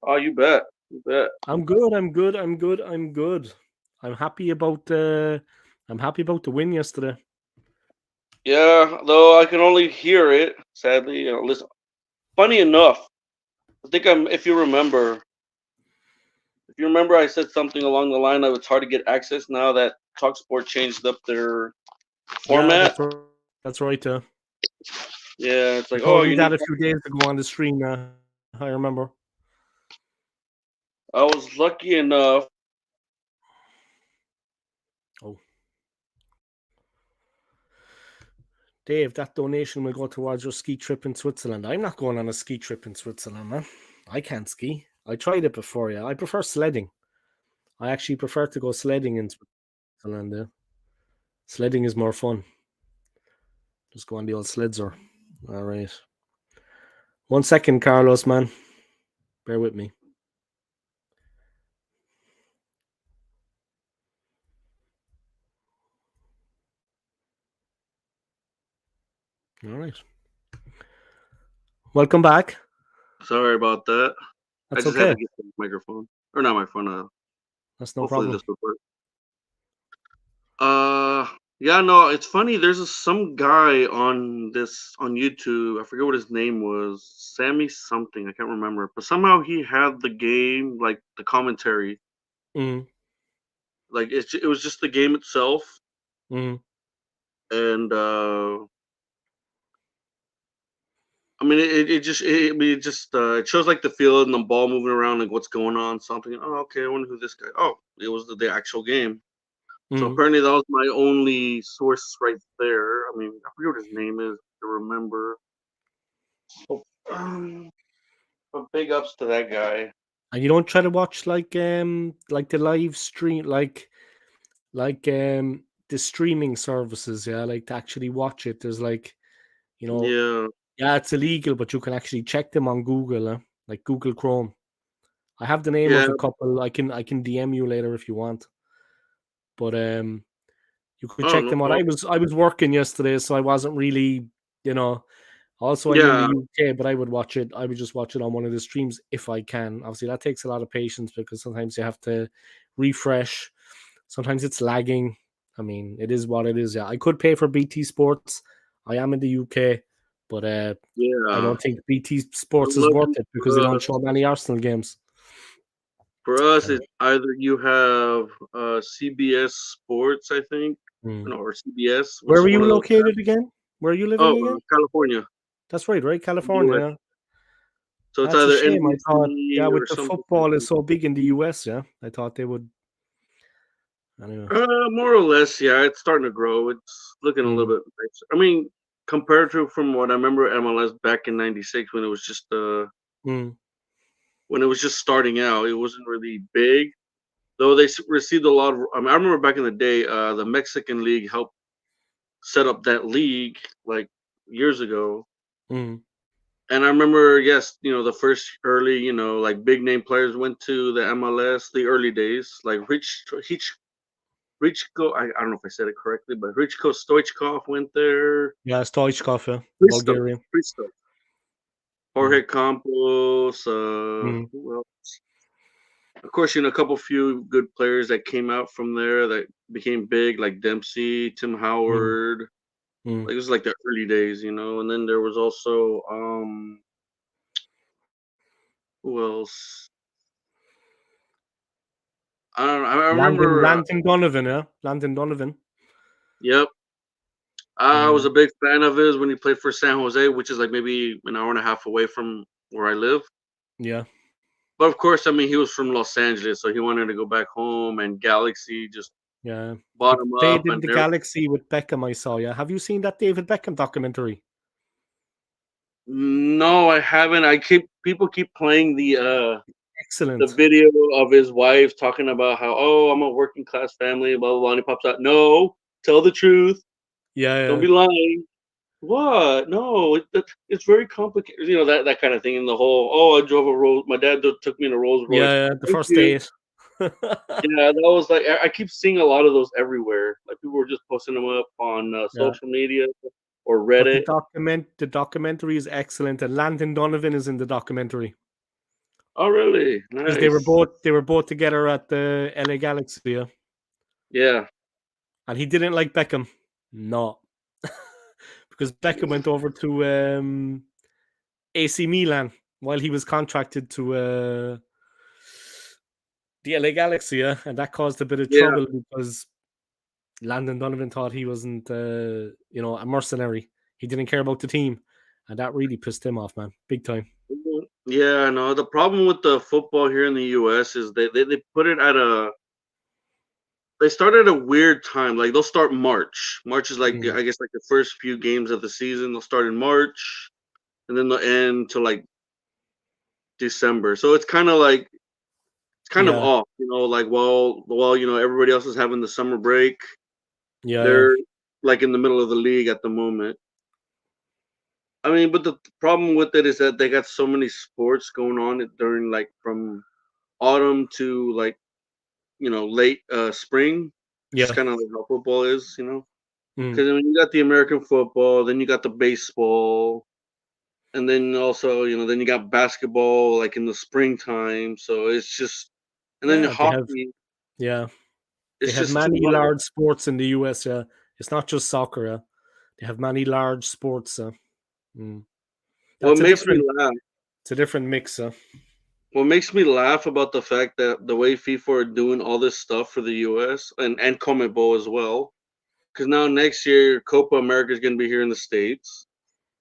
Oh, you bet. I'm good. I'm happy about the win yesterday. Yeah, though I can only hear it, sadly. Listen. Funny enough, I think if you remember, I said something along the line of it's hard to get access now that TalkSport changed up their format. Yeah, that's right. Yeah, it's like, you told me that a few days ago on the stream. I remember. I was lucky enough. Oh. Dave, that donation will go towards your ski trip in Switzerland. I'm not going on a ski trip in Switzerland, man. I can't ski. I tried it before, yeah. I prefer sledding. I actually prefer to go sledding in Switzerland. Yeah. Sledding is more fun. Just go on the old sledzer. All right. 1 second, Carlos, man. Bear with me. All right. Welcome back. Sorry about that. That's I just okay. had to get the microphone. Or not my phone. That's no problem. This will work. Yeah, no, it's funny. There's some guy on YouTube. I forget what his name was. Sammy something. I can't remember. But somehow he had the game, like the commentary. Mm. Like it was just the game itself. Mm. And I mean, it shows like the field and the ball moving around, like what's going on. Something. Oh, okay. I wonder who this guy. Oh, it was the actual game. So apparently that was my only source right there. I mean, I forget what his name is to remember. But big ups to that guy. And you don't try to watch like the live stream, like the streaming services, yeah, like to actually watch it. There's like, yeah, it's illegal, but you can actually check them on Google, like Google Chrome. I have the name of a couple. I can DM you later if you want. But you could check them out. I was working yesterday, so I wasn't really, Also, I'm in the UK, but I would watch it. I would just watch it on one of the streams if I can. Obviously, that takes a lot of patience because sometimes you have to refresh. Sometimes it's lagging. I mean, it is what it is. Yeah, I could pay for BT Sports. I am in the UK, but I don't think BT Sports is worth it because they don't show many Arsenal games. For us, it's either you have CBS Sports, I think, or CBS. Where were you located again? Where are you living again? California. That's right, California. So it's That's a either shame. I thought, NBC with or the something. football is so big in the US, I thought they would. Anyway. More or less, yeah. It's starting to grow. It's looking a little bit nicer. I mean, compared to from what I remember MLS back in '96 when it was just when it was just starting out, it wasn't really big. Though they received a lot of. I mean, I remember back in the day, the Mexican League helped set up that league like years ago. And I remember, yes, the first early, like big name players went to the MLS, the early days, like Richko, I don't know if I said it correctly, but Richko Stoichkov went there. Yeah, Stoichkov, Christo, Bulgarian. Jorge Campos, who else? Of course, a couple few good players that came out from there that became big, like Dempsey, Tim Howard. Like it was like the early days, and then there was also who else? I don't know. I remember Landon Donovan, Landon Donovan. Yep. I was a big fan of his when he played for San Jose, which is like maybe an hour and a half away from where I live. Yeah. But of course, I mean, he was from Los Angeles, so he wanted to go back home, and Galaxy just bought him Played up. in And the Galaxy with Beckham, I saw. Yeah, have you seen that David Beckham documentary? No, I haven't. People keep playing the excellent video of his wife talking about how I'm a working class family, blah blah blah. And he pops out, no, tell the truth. Yeah. Don't be lying. What? No, it's very complicated. That kind of thing. And the whole, I drove a Rolls. My dad took me in a Rolls Royce. Yeah, the first date. Yeah, that was like I keep seeing a lot of those everywhere. Like people were just posting them up on social media or Reddit. The documentary is excellent, and Landon Donovan is in the documentary. Oh, really? Nice. Because they were both together at the LA Galaxy. Yeah. And he didn't like Beckham. No. Because Beckham went over to AC Milan while he was contracted to the LA Galaxy, and that caused a bit of trouble because Landon Donovan thought he wasn't, a mercenary. He didn't care about the team, and that really pissed him off, man, big time. Yeah, no. The problem with the football here in the U.S. is they put it they start at a weird time. Like they'll start March. March is like I guess like the first few games of the season. They'll start in March, and then they'll end to like December. So it's kind of like of off, like while everybody else is having the summer break. They're like in the middle of the league at the moment. I mean, but the problem with it is that they got so many sports going on during like from autumn to like late spring. Just kind of like how football is, because I mean you got the American football, then you got the baseball, and then also then you got basketball like in the springtime. So it's just, and then hockey. They have many large sports in the US. It's not just soccer. They have many large sports. What makes me laugh? It's a different mix. What makes me laugh about the fact that the way FIFA are doing all this stuff for the US and CONMEBOL as well, because now next year Copa America is going to be here in the States,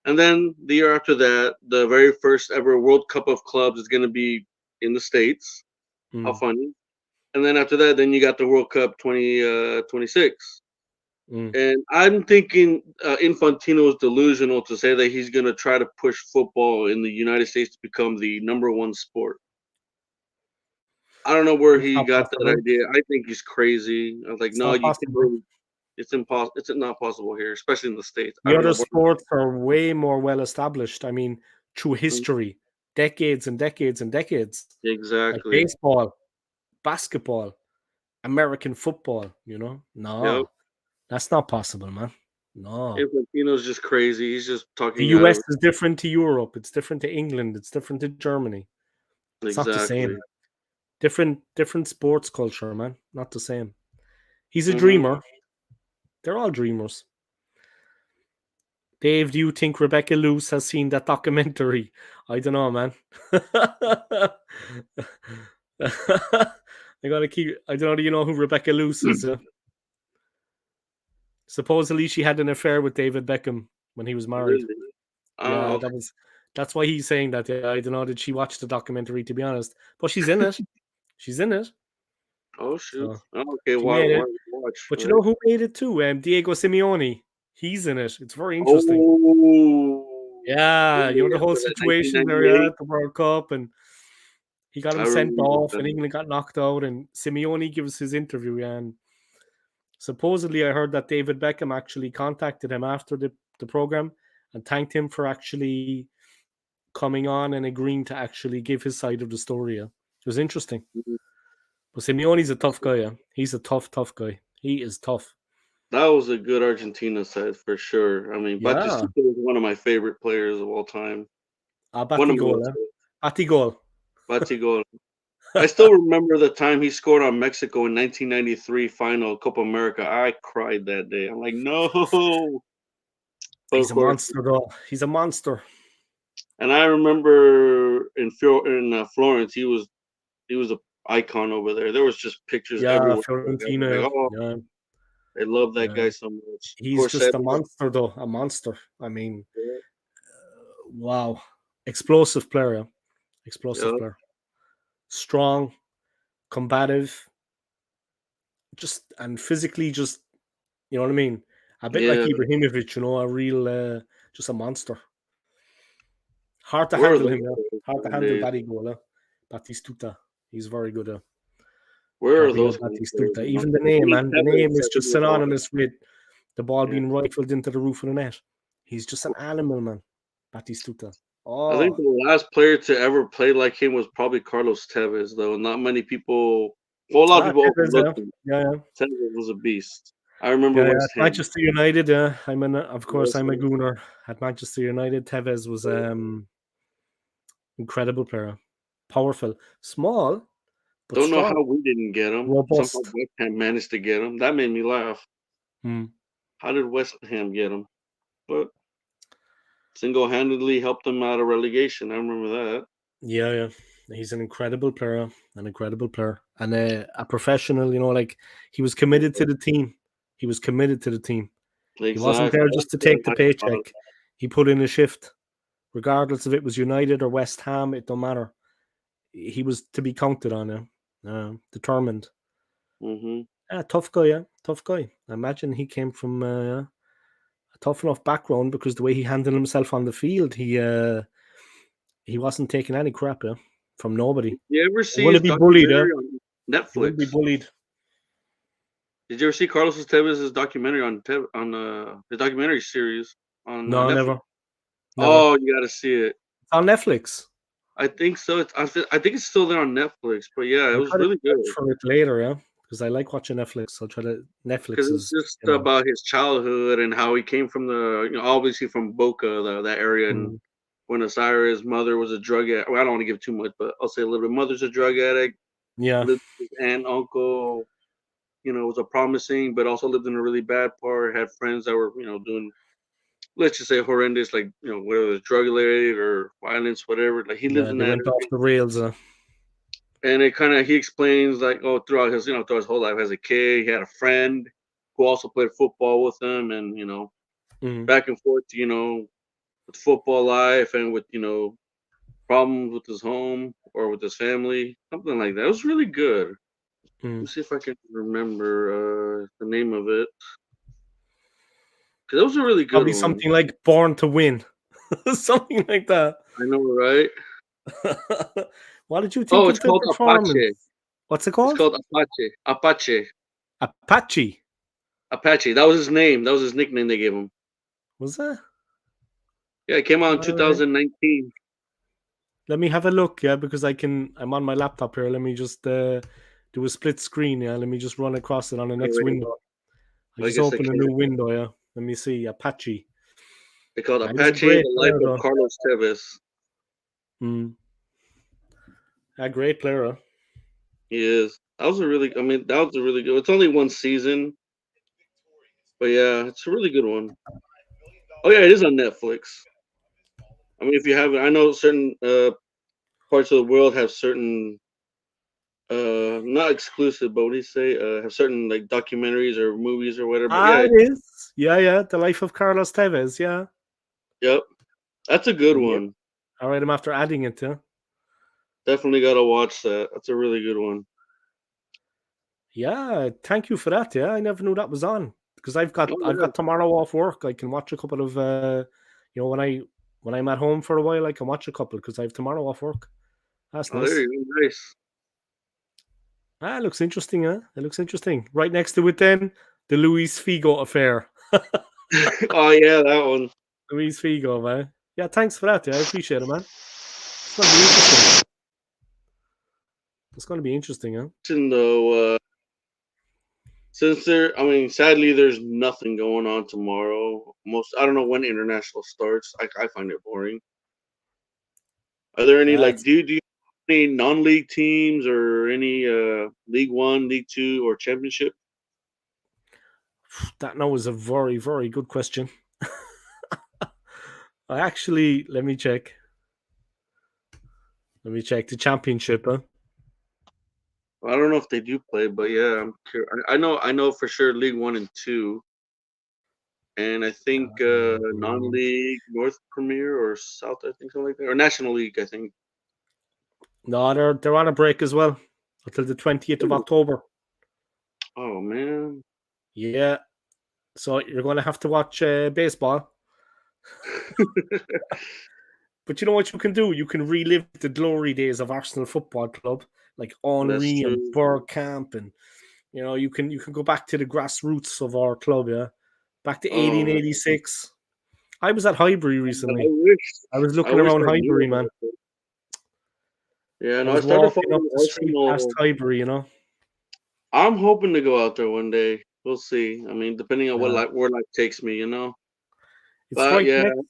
and then the year after that, the very first ever World Cup of Clubs is going to be in the States. How funny! And then after that, then you got the World Cup 2026. And I'm thinking Infantino is delusional to say that he's going to try to push football in the United States to become the #1 sport. I don't know where he got that idea. I think he's crazy. I was like, no, you can't really. It's impossible. It's not possible here, especially in the States. The other sports are way more well established. I mean, through history, decades and decades and decades. Exactly. Like baseball, basketball, American football. No, that's not possible, man. No. Infantino's just crazy. He's just talking. The US is different to Europe. It's different to England. It's different to Germany. It's not the same. Different sports culture, man. Not the same. He's a dreamer. They're all dreamers. Dave, do you think Rebecca Luce has seen that documentary? I don't know, man. I don't know. Do you know who Rebecca Luce is? Supposedly, she had an affair with David Beckham when he was married. Really? Yeah, okay. That's why he's saying that. Yeah, I don't know. Did she watch the documentary? To be honest, but she's in it. She's in it. Oh shoot! So Oh, okay, she made it. watch, But you right? know who made it too? Diego Simeone. He's in it. It's very interesting. Oh, Yeah, you know the yeah, whole for that situation there, yeah, 1998. at the World Cup, and he got I him sent remember off, and that. England got knocked out, and Simeone gives his interview, yeah, and supposedly I heard that David Beckham actually contacted him after the program and thanked him for actually coming on and agreeing to actually give his side of the story. Yeah. It was interesting. Mhm. But Simeone's a tough guy, yeah. He's a tough guy. He is tough. That was a good Argentina side for sure. I mean, Yeah. Batistuta was one of my favorite players of all time. One of my Batigol, yeah. Batigol. Batigol. I still remember the time he scored on Mexico in 1993 final Copa America. I cried that day. I'm like, no. But of He's a course, monster, though. He's a monster. and I remember Florence, he was a icon over there. There was just pictures Yeah, everywhere. Fiorentina. Like, oh, Yeah, I love that yeah. guy so much. Of He's course, just a Seven. monster, though. A monster. I mean, wow. Explosive player. Yeah. Explosive Yeah, player. Strong, combative, just and physically just you know what I mean? A bit like yeah. Ibrahimovic, you know, a real just a monster. Hard to Where are handle those him, yeah. guys Hard to handle nowadays? Batigola. Batistuta. He's very good. Where are Gabriel those kind of players Batistuta. now? Even the For name, me, man. The Tevez, name is I think just was awesome. synonymous with the ball Yeah. being rifled into the roof of the net. He's just an animal, man. Batistuta. I think Oh, the last player to ever play like him was probably Carlos Tevez, though. Not many people, well, a lot of people Tevez, overlooked yeah. him. Yeah, Tevez was a beast. I remember yeah. At West Ham. Manchester United, of course, West I'm a Ham. gooner. At Manchester United, Tevez was incredible player. Powerful. Small, but Don't know strong. how we didn't get him. Somehow Robust. West Ham managed to get him. That made me laugh. Hmm. How did West Ham get him? But single-handedly helped them out of relegation. I remember that. Yeah. He's an incredible player, and a professional. You know, like he was committed to the team. He was committed to the team. He wasn't Exactly. there That's just to what take I the like about him. paycheck. He put in a shift, regardless if it was United or West Ham. It don't matter. He was to be counted on. Determined. Hmm. Tough guy. Yeah, tough guy. I imagine he came from a tough enough background because the way he handled himself on the field, he wasn't taking any crap, yeah, from nobody. You ever He see wouldn't his be bullied, yeah. documentary on He wouldn't be Netflix? bullied. Did you ever see Carlos Tevez's documentary on the documentary series on No, Netflix? never. Oh, you got to see it. It's on Netflix. I think so. I think it's still there on Netflix. But yeah, it I'll was try to really good search for it later, yeah, because I like watching Netflix. I'll try to. because Netflix it's is, just about his childhood and how he came from obviously from Boca, that area in mm, Buenos Aires. Mother was a drug addict. Well, I don't want to give too much, but I'll say a little bit. Mother's a drug addict. yeah, Lived with his aunt, uncle. Was a promising, but also lived in a really bad part. Had friends that were, doing, let's just say, horrendous, like, whether it's drug related or violence, whatever. Like he lived yeah. in They that went off area, the rails. and he explains like, oh, throughout his whole life as a kid, he had a friend who also played football with him, and Mm, back and forth, with football life and with problems with his home or with his family, something like that. It was really good. Let me mm. see if I can remember the name of it. Because that was a really good Probably one. something like Born to Win, something like that. I know, right? What did you think Oh, of it's the called performance? Apache. What's it It's called? called Apache. Apache. Apache. Apache. That was his name. That was his nickname they gave him. Was that? Yeah, it came out in All right. 2019. Let me have a look, yeah, because I'm on my laptop here. Let me just do a split screen, yeah. Let me just run across it on the next Already. window. I I just guess I opened a can. new window, yeah. Let me see. Apache. It's called He's a Apache: great The Life player, of though. Carlos Tevez. Mm. A great player. Huh? He is. That was a really good. It's only one season, but yeah, it's a really good one. Oh yeah, it is on Netflix. I mean, if you haven't, I know certain parts of the world have certain not exclusive, but what do you say? Have certain like documentaries or movies or whatever. But yeah, It is. Yeah. The Life of Carlos Tevez, yeah. yep, that's a good Yep. one. All right, I'm after adding it. Definitely gotta watch that. That's a really good one. Yeah, thank you for that. Yeah, I never knew that was on because I've got Oh, tomorrow off work. I can watch a couple of when I'm at home for a while, I can watch a couple because I have tomorrow off work. That's oh, there nice. you go. Nice. Ah, it looks interesting, huh? It looks interesting. Right next to it, then the Luis Figo affair. Oh yeah, that one. Luis Figo, man. Yeah, thanks for that. Yeah, I appreciate it, man. It's gonna be interesting. It's gonna be interesting, huh? Though, since sadly, there's nothing going on tomorrow. I don't know when international starts. I find it boring. Are there any Yeah, like do you have any non-league teams or any League One, League Two, or Championship? that now is a very, very good question. I actually let me check. Let me check the championship, huh? I don't know if they do play, but yeah, I'm curious. I know for sure League One and Two, and I think non-league North Premier or South, I think something like that, or National League, I think. No, they're on a break as well until the 20th of October. Oh man. Yeah, so you're going to have to watch baseball. But you know what you can do? You can relive the glory days of Arsenal Football Club, like That's Henri and true. Bergkamp, and you can go back to the grassroots of our club. Yeah, back to Oh man. 1886. I was at Highbury recently. I was I looking wish around I knew Highbury, man. about it. Yeah, I no, I was started walking up following the street past Arsenal. Highbury. I'm hoping to go out there one day. We'll see. I mean, depending on Yeah. where life takes me. It's But right yeah. next.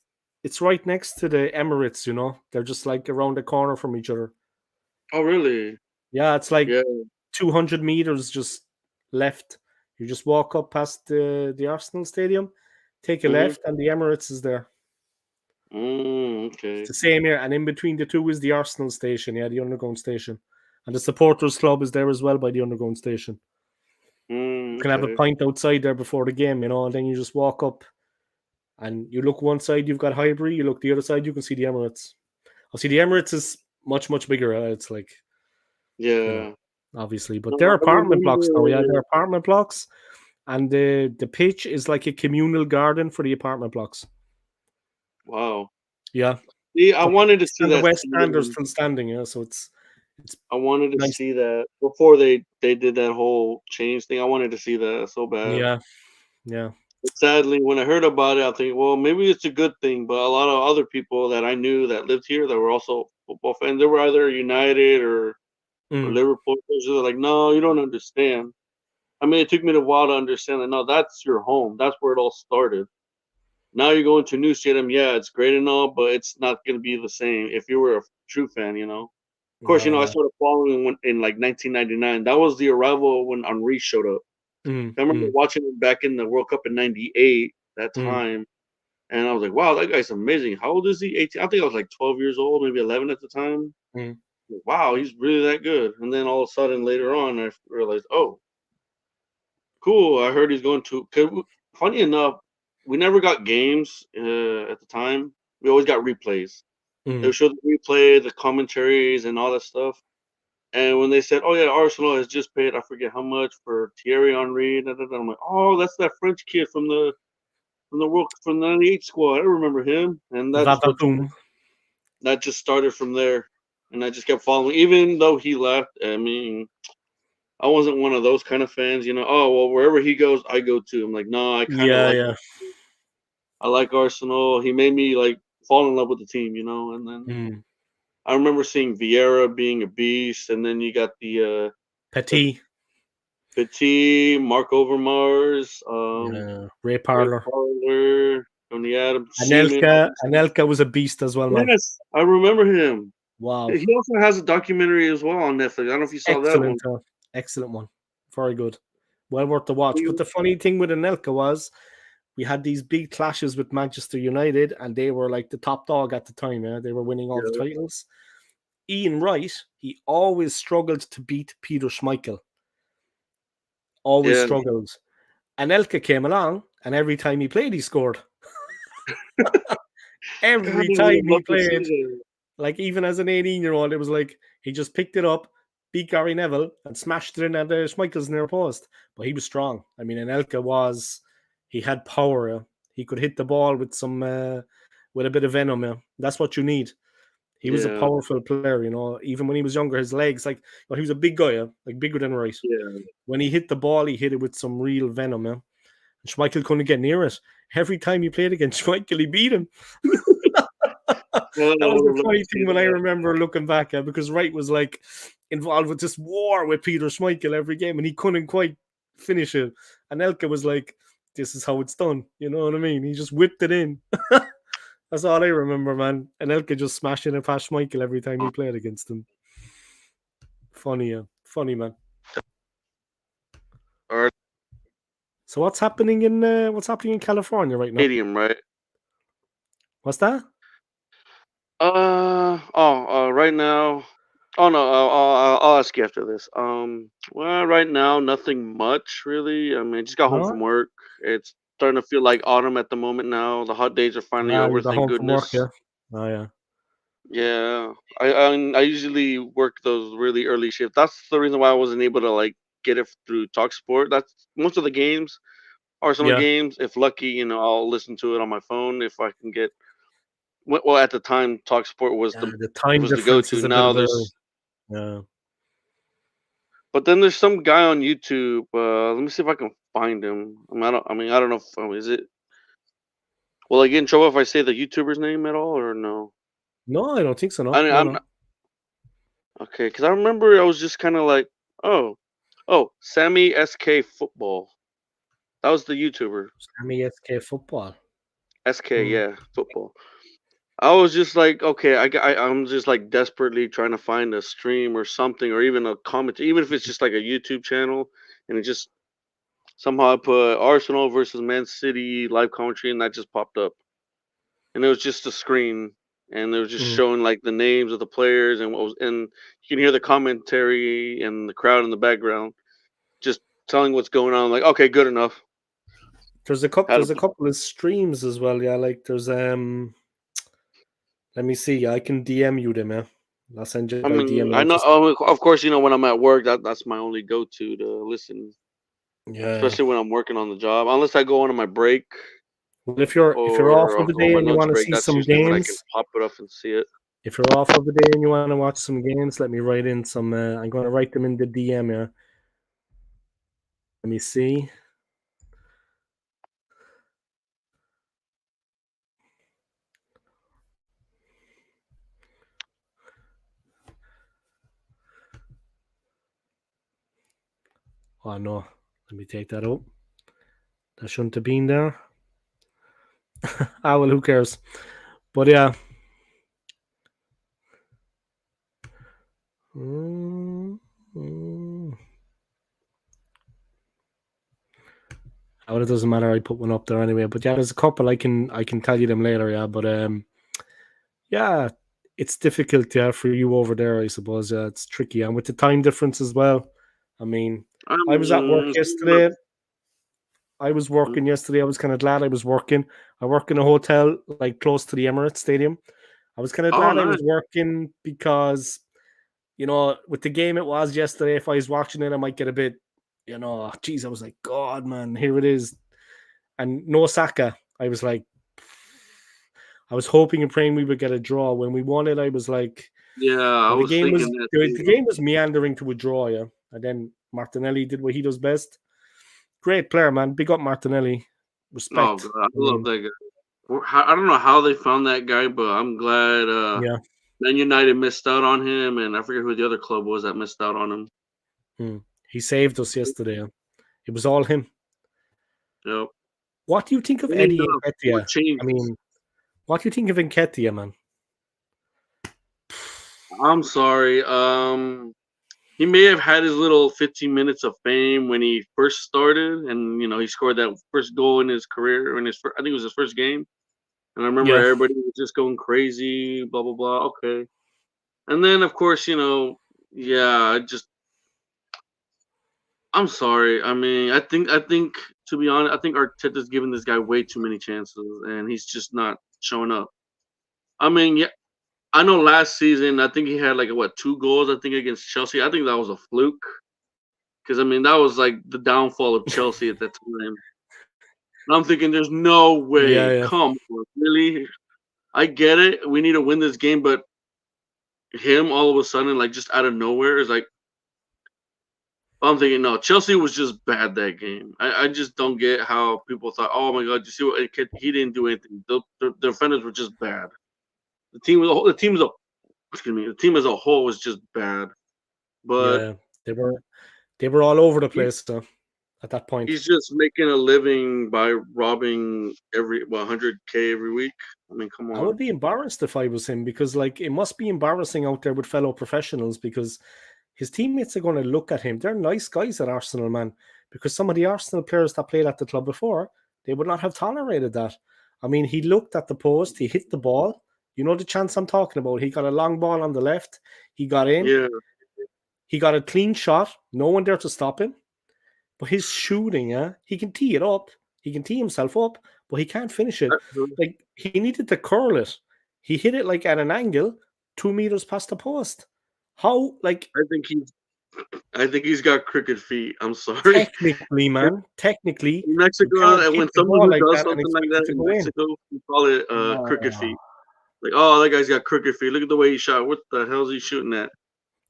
It's right next to the Emirates. They're just like around the corner from each other. Oh really? Yeah, it's like Yeah. 200 meters just left. You just walk up past the Arsenal stadium, take a Mhm. left, and the Emirates is there. It's Okay. the same here, and in between the two is the Arsenal station, yeah, the underground station, and the supporters club is there as well by the underground station. You can have a Okay. pint outside there before the game, and then you just walk up, and you look one side, you've got Highbury. You look the other side, you can see the Emirates. I see the Emirates is much much bigger. It's like Yeah. obviously, but No, they're I apartment blocks now. Yeah, remember. they're apartment blocks. And the pitch is like a communal garden for the apartment blocks. Wow. Yeah, See, I but the wanted to East see and the that West Stand are stadium. still standing. Yeah, so it's I wanted to nice. see that before they did that whole change thing. I wanted to see that so bad. Yeah, yeah. But sadly, when I heard about it, I think, well, maybe it's a good thing. But a lot of other people that I knew that lived here that were also football fans, they were either United or Mm. Liverpool. So they're like, no, you don't understand. I mean, it took me a while to understand that. No, that's your home. That's where it all started. Now you're going to a new stadium. Yeah, it's great and all, but it's not going to be the same if you were a true fan. Of course, Yeah, I yeah. started following in like 1999. That was the arrival when Henri showed up. Mm, I remember mm, watching him back in the World Cup in '98. That mm, time, and I was like, "Wow, that guy's amazing." How old is he? 18. I think I was like 12 years old, maybe 11 at the time. mm. Like, wow, he's really that good. And then all of a sudden, later on, I realized, oh, cool. I heard he's going to. Funny enough, we never got games at the time. We always got replays. They Mm. would show the replay, the commentaries, and all that stuff. And when they said, "Oh yeah, Arsenal has just paid, I forget how much for Thierry Henry," da, da, da, I'm like, "Oh, that's that French kid from the '98 squad. I remember him." And Vavavoom. that just started from there, and I just kept following. Even though he left, I mean, I wasn't one of those kind of fans. Oh well, wherever he goes, I go to. I'm like, no, I kind of Yeah, like yeah. I like Arsenal. He made me like fall in love with the team. And then Mm. I remember seeing Vieira being a beast, and then you got the Petit. Petit, Mark Overmars, Yeah. Ray Ray Parler. Parler, Tony Adams, Seaman. Anelka was a beast as well, man. Yes, I remember him. Wow. He also has a documentary as well on Netflix. I don't know if you saw that one. Excellent one. Very good. Well worth the watch. But the funny thing with Anelka was we had these big clashes with Manchester United, and they were like the top dog at the time. Yeah? They were winning all the Yeah. titles. Ian Wright, he always struggled to beat Peter Schmeichel. Always Yeah. struggled. Anelka came along, and every time he played, he scored. God, I Every would time have he loved to see played, that. Like even as an 18-year-old, it was like he just picked it up, beat Gary Neville, and smashed it in at Schmeichel's near post. But he was strong. I mean, Anelka he had power. He could hit the ball with with a bit of venom. That's what you need. He was a Yeah. powerful player, even when he was younger, his legs, he was a big guy, like bigger than Wright. Yeah. When he hit the ball, he hit it with some real venom. And Schmeichel couldn't get near it. Every time he played against Schmeichel, he beat him. That was the funny thing when I remember looking back at, because Wright was like involved with this war with Peter Schmeichel every game, and he couldn't quite finish it. And Elka was like, "This is how it's done." You know what I mean? He just whipped it in. That's all I remember, man. And Elka just smashing it past Schmeichel every time he played against him. Funny, funny, man. So what's happening in California right now? Stadium, right? What's that? Right now. Oh no, I'll ask you after this. Well, right now, nothing much really. I mean, I just got home from work. It's starting to feel like autumn at the moment now. The hot days are finally over. You got Thank home goodness. from work, yeah. Oh yeah. Yeah, I usually work those really early shifts. That's the reason why I wasn't able to like get it through Talk Sport. That's most of the games, Arsenal games. If lucky, I'll listen to it on my phone if I can get. Well, at the time, Talk Sport was the time the difference go-to. is a bit Now of a there's, yeah. but then there's some guy on YouTube. Let me see if I can find him. I don't know if is it. Will I get in trouble if I say the YouTuber's name at all or no? No, I don't think so. No, I mean, no. Okay, because I remember I was just kind of like, oh, Sammy SK Football. That was the YouTuber. Sammy SK Football. SK, yeah, football. I was just like, okay, I'm just like desperately trying to find a stream or something, or even a comment, even if it's just like a YouTube channel, and it just somehow I put Arsenal versus Man City live commentary, and that just popped up, and it was just a screen, and it was just showing like the names of the players and and you can hear the commentary and the crowd in the background, just telling what's going on. Like, okay, good enough. There's a couple of streams as well. Yeah, like there's let me see. I can DM you them. Yeah, I'll send you by DM. I know. Of course, when I'm at work, that's my only go-to to listen. Yeah, especially when I'm working on the job. Unless I go on my break. Well, if you're off of the day and you want to see that's some usually when I can games, pop it up and see it. If you're off of the day and you want to watch some games, let me write in some. I'm going to write them in the DM. Yeah. Let me see. Oh no, let me take that out. That shouldn't have been there. Well, who cares? But yeah. Oh, it doesn't matter. I put one up there anyway. But yeah, there's a couple. I can tell you them later. Yeah, but yeah, it's difficult. Yeah, for you over there, I suppose. Yeah, it's tricky, and with the time difference as well. I mean, I was at work yesterday. I was working yesterday. I was kind of glad I was working. I work in a hotel like close to the Emirates Stadium. I was kind of glad I was working because, with the game it was yesterday, if I was watching it, I might get a bit, geez, I was like, God, man, here it is. And no Saka. I was like, I was hoping and praying we would get a draw. When we won it, I was like, yeah, I was thinking that the game was meandering to a draw, yeah. And then Martinelli did what he does best. Great player, man. Big up Martinelli. Respect. Oh, God, I love that guy. I don't know how they found that guy, but I'm glad Man United missed out on him, and I forget who the other club was that missed out on him. He saved us yesterday. It was all him. Yep. What do you think of Eddie Nketiah? I mean, what do you think of Nketiah, man? I'm sorry. He may have had his little 15 minutes of fame when he first started, and he scored that first goal in his career. I think it was his first game, and I remember everybody was just going crazy, blah blah blah. Okay, and then of course I'm sorry. I mean, I think to be honest, I think Arteta's giving this guy way too many chances, and he's just not showing up. I mean, yeah, I know last season, I think he had like 2 goals. I think against Chelsea. I think that was a fluke because I mean that was like the downfall of Chelsea at that time. And I'm thinking, there's no Yeah, way. yeah. Come on, really? I get it. We need to win this game, but him all of a sudden, like just out of nowhere, is like. I'm thinking, no, Chelsea was just bad that game. I just don't get how people thought, oh my god, you see what he didn't do anything. The defenders were just bad. The team as a whole was just bad. But Yeah, they were all over the place at that point. he's just making a living by robbing 100K every week. I mean, come I would on. be embarrassed if I was him because, like, it must be embarrassing out there with fellow professionals because his teammates are going to look at him. They're nice guys at Arsenal, man, because some of the Arsenal players that played at the club before, they would not have tolerated that. I mean, he looked at the post, he hit the ball. You know the chance I'm talking about. He got a long ball on the left. He got in. Yeah. He got a clean shot. No one there to stop him. But his shooting, he can tee it up. He can tee himself up, but he can't finish it. Like, he needed to curl it. He hit it like at an angle, 2 meters past the post. How, like, I think he's got crooked feet. I'm sorry. technically, man, technically, In you Mexico, can't when hit the someone ball who like does that and something like expect that it to in go in. Mexico, we call it crooked feet. Like, oh, that guy's got crooked feet. Look at the way he shot. What the hell is he shooting at?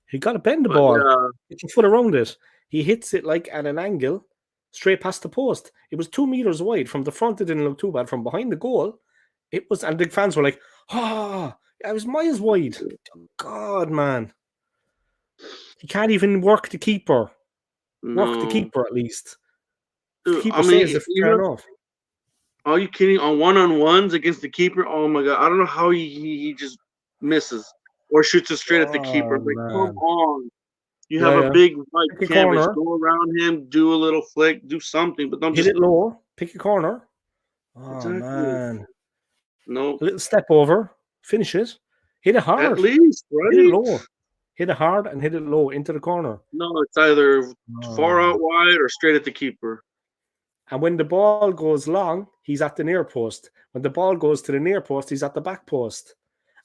He got to bend the But ball. yeah, It's a foot around it. He hits it like at an angle, straight past the post. It was 2 meters wide. From the front, it didn't look too bad. From behind the goal, it was, and the fans were like, it was miles wide. God, man. He can't even work the keeper. Work the no. keeper at least. The Dude, keeper I mean, saves it even fair enough. are you kidding? On one-on-ones against the keeper? Oh my god! I don't know how he just misses or shoots it straight at the keeper. Oh, Like, come man. on! You Yeah, have a yeah. big white Pick a canvas. corner. Go around him, do a little flick, do something, but don't Hit just it low. Pick a corner. Oh, exactly. man. A No, little step over. Finish it. Hit it at hard. least Hit it right. low. Hit it hard and hit it low into the corner. No, it's either far Oh. out wide or straight at the keeper. And when the ball goes long, he's at the near post. When the ball goes to the near post, he's at the back post.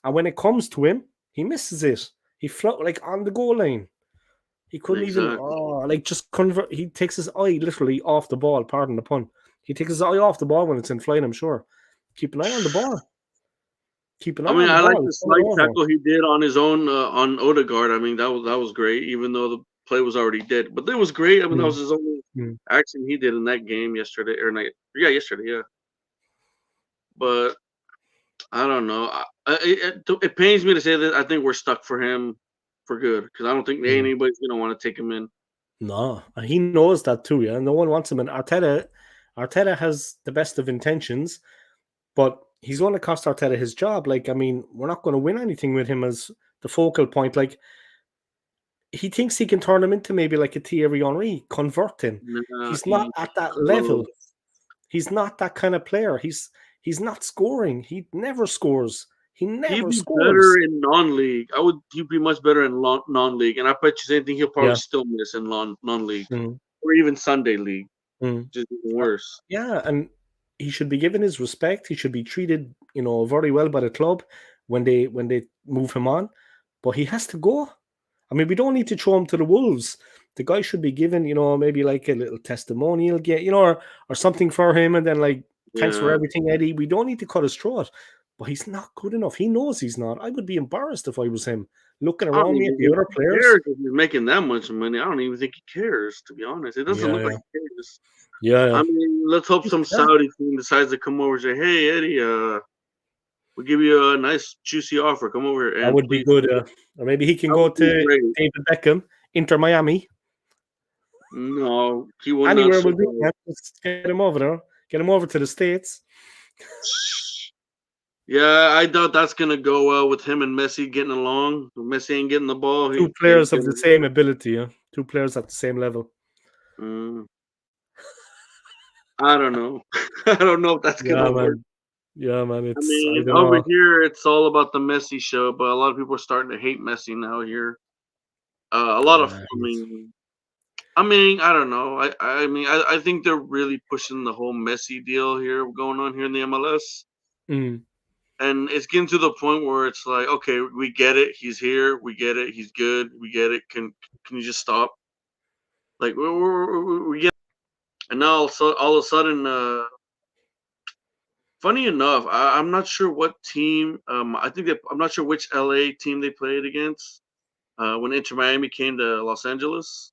And when it comes to him, he misses it. He float like on the goal line. He couldn't Exactly. just convert. He takes his eye literally off the ball. Pardon the pun. He takes his eye off the ball when it's in flight, I'm sure. Keep an eye on the ball. Keep an I eye mean, on the I like ball. the It's going slight over. tackle he did on his own on Odegaard. I mean, that was great, even though the play was already dead. But that was great. I mean, that was his only action he did in that game yesterday or night. Yeah, yesterday. Yeah. But I don't know. It pains me to say that I think we're stuck for him for good because I don't think anybody's gonna want to take him in. No, and he knows that too. Yeah, no one wants him. And Arteta has the best of intentions, but he's going to cost Arteta his job. Like, I mean, we're not going to win anything with him as the focal point. Like, he thinks he can turn him into maybe like a Thierry Henry, convert him. Nah, He's not at that level. He's not that kind of player. He's not scoring. He never scores. He never He'd be scores. better in non-league. He'd be much better in non-league, and I bet you same thing. He'll probably still miss in non-league or even Sunday league. Just even worse. Yeah, and he should be given his respect. He should be treated, very well by the club when they move him on. But he has to go. I mean, we don't need to throw him to the wolves. The guy should be given, maybe like a little testimonial, or something for him, and then like, thanks for everything, Eddie. We don't need to cut his throat. But he's not good enough. He knows he's not. I would be embarrassed if I was him. Looking around me at the other players. Cares if he's making that much money. I don't even think he cares, to be honest. It doesn't look like he cares. Yeah. I mean, let's hope some Saudi team decides to come over and say, "Hey, Eddie, we'll give you a nice juicy offer. Come over here." That would be good. Or maybe he can go to David Beckham, Inter Miami. No, he will anywhere not. Will do. Let's get him over there. Get him over to the States. Yeah, I doubt that's gonna go well with him and Messi getting along. Messi ain't getting the ball. Two players of the same ability. Yeah? Two players at the same level. I don't know. I don't know if that's gonna work. Yeah, man. I mean, over here it's all about the Messi show, but a lot of people are starting to hate Messi now here. A lot of, I mean, I don't know. I think they're really pushing the whole Messi deal here going on here in the MLS. And it's getting to the point where it's like, okay, we get it. He's here. We get it. He's good. We get it. Can you just stop? Like we get. And now all of a sudden, funny enough, I'm not sure what team. I think I'm not sure which LA team they played against when Inter Miami came to Los Angeles.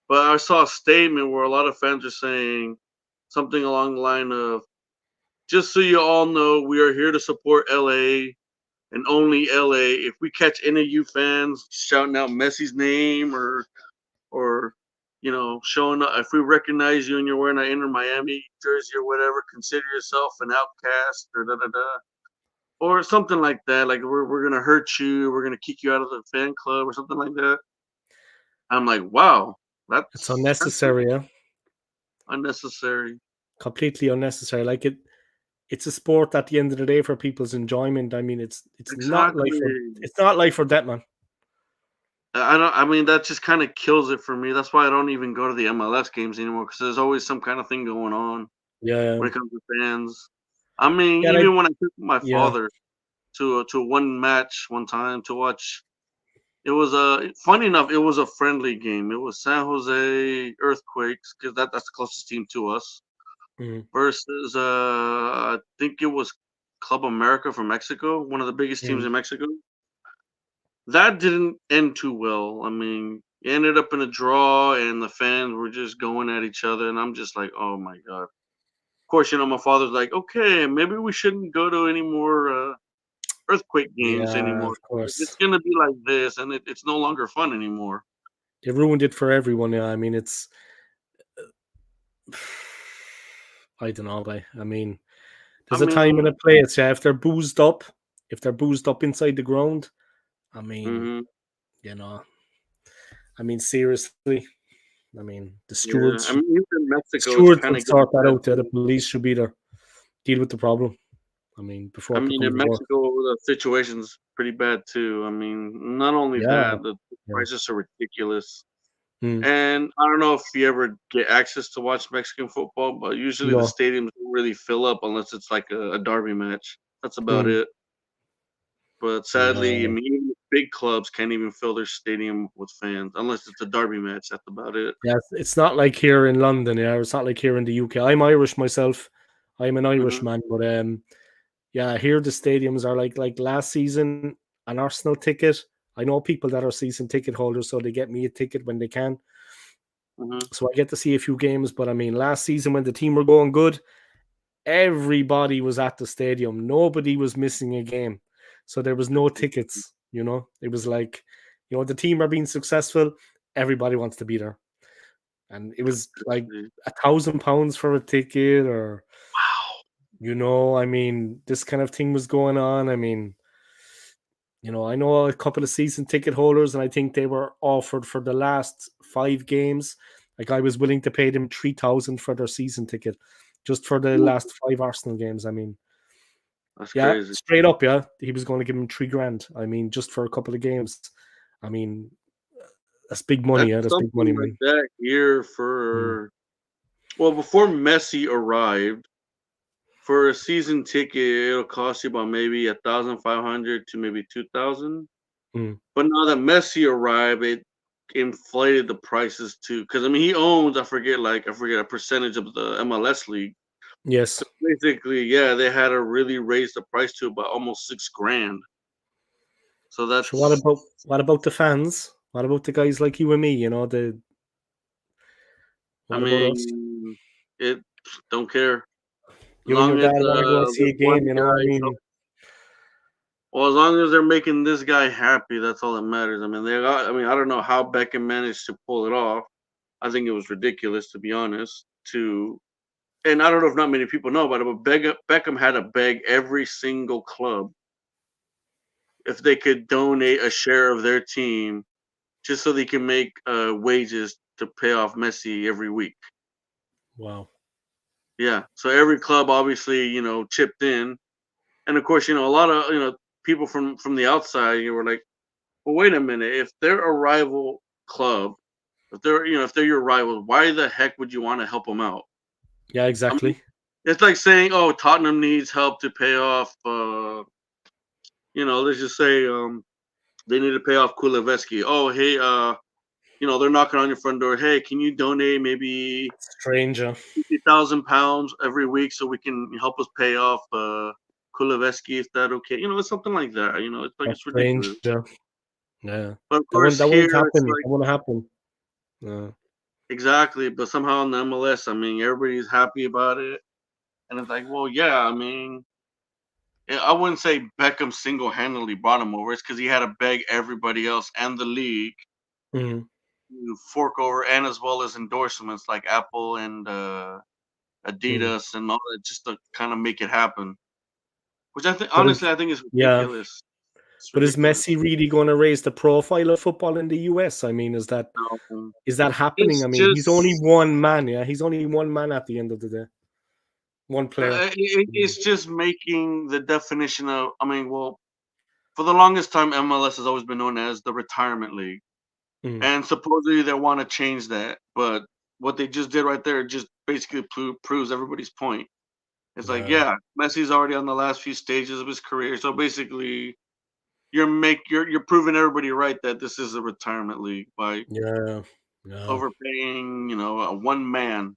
But I saw a statement where a lot of fans are saying something along the line of, "Just so you all know, we are here to support LA and only LA. If we catch any of you fans shouting out Messi's name or showing up, if we recognize you and you're wearing an Inter Miami jersey or whatever, consider yourself an outcast or da da da." Or something like that. Like we're gonna hurt you, we're gonna kick you out of the fan club or something like that. I'm like, wow, It's unnecessary, yeah. Unnecessary. Completely unnecessary. Like it's a sport at the end of the day for people's enjoyment. I mean, it's not Exactly. not life or death, man. I mean, that just kind of kills it for me. That's why I don't even go to the MLS games anymore, because there's always some kind of thing going on Yeah. when it comes to fans. I mean, Yeah, even when I took my yeah. father to one match one time to watch, it was funny enough, it was a friendly game. It was San Jose Earthquakes, because that's the closest team to us, Mhm. versus I think it was Club America from Mexico, one of the biggest teams in Mexico. That didn't end too well. I mean, it ended up in a draw, and the fans were just going at each other, and I'm just like, oh my god. Of course, my father's like, okay, maybe we shouldn't go to any more earthquake games Yeah, anymore. of course. It's gonna be like this, and it's no longer fun anymore. They ruined it for everyone. Yeah, I mean, it's I don't know, but I mean, there's a time and a place. Yeah, if they're boozed up inside the ground, I mean, I mean, seriously, I mean, the stewards, I mean, even in Mexico, it's stewards kind would of getting sort that bad. out. Yeah, the police should be there, deal with the problem. I mean, before I it mean, becomes in worse. Mexico, the situation's pretty bad too. I mean, not only Yeah, that, the yeah. prices are ridiculous. Mm. And I don't know if you ever get access to watch Mexican football, but usually the No. stadiums don't really fill up unless it's like a derby match. That's about Mm. it. But sadly, I Yeah. mean, even the big clubs can't even fill their stadium with fans unless it's a derby match. That's about it. Yeah, it's not like here in London. Yeah, it's not like here in the UK. I'm Irish myself. I'm an Irishman, but yeah, here the stadiums are like last season, an Arsenal ticket. I know people that are season ticket holders, so they get me a ticket when they can. So I get to see a few games. But I mean, last season when the team were going good, everybody was at the stadium. Nobody was missing a game. So there was no tickets, It was like, the team are being successful. Everybody wants to be there. And it was like £1,000 for a ticket, or I mean, this kind of thing was going on. I mean, I know a couple of season ticket holders, and I think they were offered for the last 5 games. Like, I was willing to pay them 3,000 for their season ticket, just for the last 5 Arsenal games. I mean, That's yeah, crazy. straight up, yeah, he was going to give him $3,000. I mean, just for a couple of games. I mean, that's big money. That's That's big money, something like man. that here for before Messi arrived, for a season ticket, it'll cost you about maybe 1,500 to maybe 2,000. But now that Messi arrived, it inflated the prices too. Because I mean, he owns I forget a percentage of the MLS league. Yes. So basically, yeah, they had to really raise the price to about almost $6,000. So that's So what about the fans? What about the guys like you and me? What about us? it don't care. As You and your long as dad want to go and see this a one game, I guy mean, well, as long as they're making this guy happy, that's all that matters. I mean, I don't know how Beckham managed to pull it off. I think it was ridiculous, to be honest. And I don't know if not many people know about it, but Beckham had to beg every single club if they could donate a share of their team, just so they can make wages to pay off Messi every week. wow. Yeah. So every club obviously, chipped in. And of course, a lot of, people from the outside, you were like, well, wait a minute. If they're a rival club, if they're your rivals, why the heck would you want to help them out? Yeah, exactly. It's like saying, "Oh, Tottenham needs help to pay off." Let's just say they need to pay off Kuleveski. Oh, hey, they're knocking on your front door. Hey, can you donate maybe Stranger. £50,000 every week so we can help us pay off Kuleveski? Is that okay? It's something like that. It's like it's ridiculous. Stranger. Yeah. But of That course, won't here happen. it's like That won't happen. Yeah. exactly. But somehow in the MLS, I mean, everybody's happy about it, and it's like, well, yeah, I mean. I wouldn't say Beckham single-handedly brought him over. It's because he had to beg everybody else and the league Mhm. to fork over, and as well as endorsements like Apple and Adidas and all that, just to kind of make it happen. Which I think, But honestly, I think is yeah. ridiculous. It's But is ridiculous. Messi really going to raise the profile of football in the US? I mean, is that happening? It's I mean, he's only just one man. Yeah, he's only one man at the end of the day. One player. it's just making the definition of. I mean, well, for the longest time, MLS has always been known as the retirement league. Mm. And supposedly they want to change that, but what they just did right there just basically proves everybody's point. It's like, yeah, Messi's already on the last few stages of his career, so basically you're proving everybody right that this is a retirement league by Yeah. overpaying, a one man.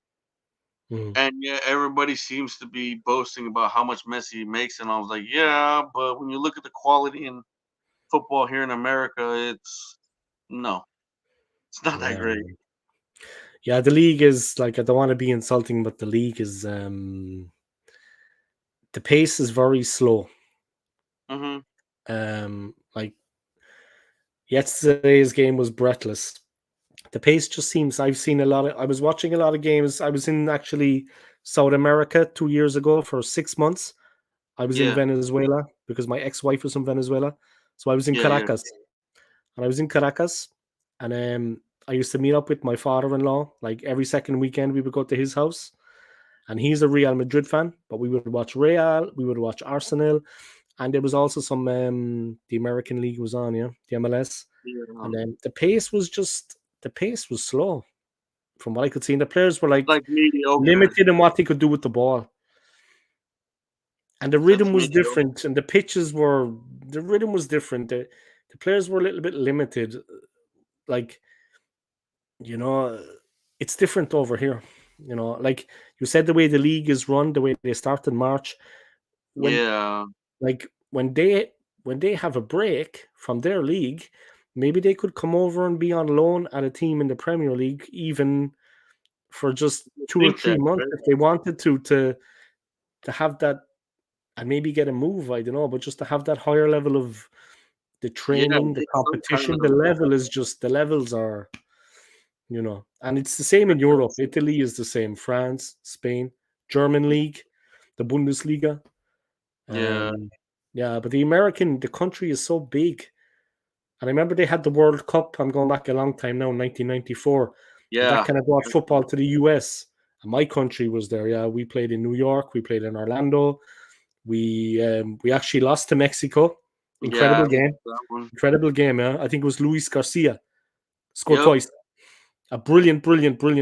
Mm. And yeah, everybody seems to be boasting about how much Messi makes, and I was like, yeah, but when you look at the quality in football here in America, it's not that great. Yeah, the league is like, I don't want to be insulting, but the league is the pace is very slow. Like yesterday's game was breathless. The pace just seems. I was watching a lot of games. I was in actually South America 2 years ago for 6 months. I was in Yeah, Venezuela because my ex-wife was from Venezuela. So I was in yeah, yeah. Caracas. And I was in Caracas, and I used to meet up with my father-in-law. Like every second weekend, we would go to his house, and he's a Real Madrid fan. But we would watch Real, we would watch Arsenal, and there was also some the American League was on, yeah, the MLS, and then the pace was slow, from what I could see. And the players were like mediocre. limited in what they could do with the ball, and the rhythm was different, and the rhythm was different. The players were a little bit limited, like. It's different over here. Like you said, the way the league is run, the way they start in March, when they have a break from their league, maybe they could come over and be on loan at a team in the Premier League, even for just 2 or 3 months, if they wanted to have that, and maybe get a move. I don't know, but just to have that higher level of the training, the competition, the levels are. And it's the same in Europe. Italy is the same. France, Spain, German league, the Bundesliga. Yeah, but the country is so big. And I remember they had the World Cup. I'm going back a long time now, 1994. Yeah. That kind of brought football to the US. And my country was there. Yeah, we played in New York. We played in Orlando. We actually lost to Mexico. Incredible game. Incredible game, yeah. I think it was Luis Garcia. Scored twice. A brilliant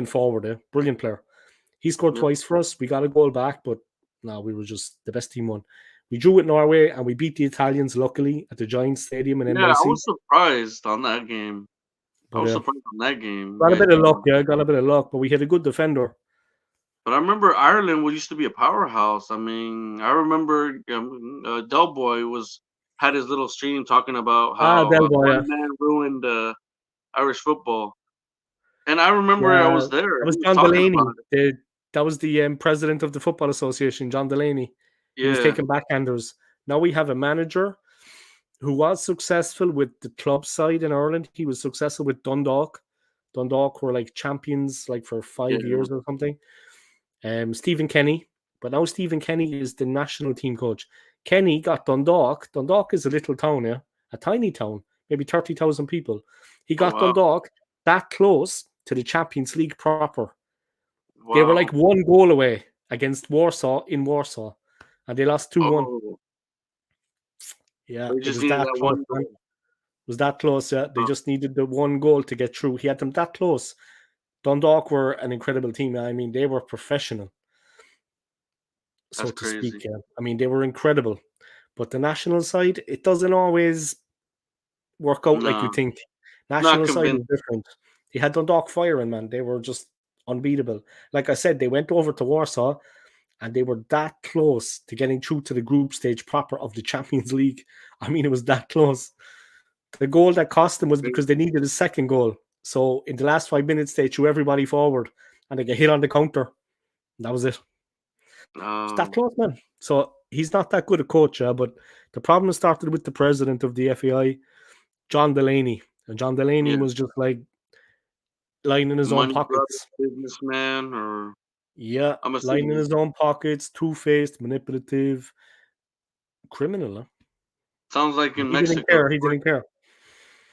forward, brilliant player. He scored twice for us. We got a goal back, but no, we were just the best team won. We drew with Norway, and we beat the Italians, luckily, at the Giants Stadium in NYC. Yeah, I was surprised on that game. Got a bit of luck, but we had a good defender. But I remember Ireland used to be a powerhouse. I mean, I remember Del Boy had his little stream talking about how one man ruined Irish football. And I remember I was there. That was John Delaney. That was the president of the Football Association, John Delaney. He was taking backhanders. Now we have a manager who was successful with the club side in Ireland. He was successful with Dundalk. Dundalk were like champions for 5 years or something. Stephen Kenny. But now Stephen Kenny is the national team coach. Kenny got Dundalk. Dundalk is a little town, yeah? A tiny town, maybe 30,000 people. He got Dundalk that close to the Champions League proper. Wow. They were like 1 goal away against Warsaw in Warsaw, and they lost 2-1. Yeah, it was that close. It was that close. Yeah, they just needed the 1 goal to get through. He had them that close. Dundalk were an incredible team. I mean, they were professional. so That's to crazy. speak. Yeah. I mean, they were incredible, but the national side, it doesn't always work out like you No, think. not National side convinced. is different. They had Dundalk firing, man. They were just unbeatable. Like I said, they went over to Warsaw and they were that close to getting through to the group stage proper of the Champions League. I mean, it was that close. The goal that cost them was because they needed a second goal. So in the last 5 minutes, they threw everybody forward and they get hit on the counter. That was it. It's that close, man. So he's not that good a coach, but the problem started with the president of the FAI, John Delaney. And John Delaney Yeah. was just like lying in his own Money brother, pockets. businessman, or Yeah, I'm lying in assuming. his own pockets, two-faced, manipulative, criminal. Huh? Sounds like in He didn't Mexico. care. He didn't care.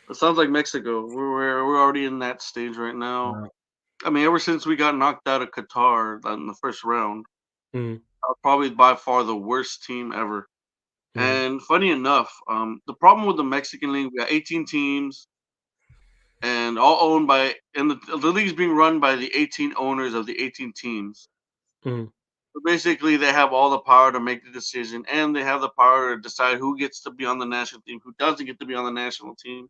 It sounds like Mexico. We're already in that stage right now. I mean, ever since we got knocked out of Qatar in the first round, probably by far the worst team ever. And funny enough, the problem with the Mexican league, we got 18 teams, and all owned by, and the league's being run by the 18 owners of the 18 teams. So basically, they have all the power to make the decision, and they have the power to decide who gets to be on the national team, who doesn't get to be on the national team,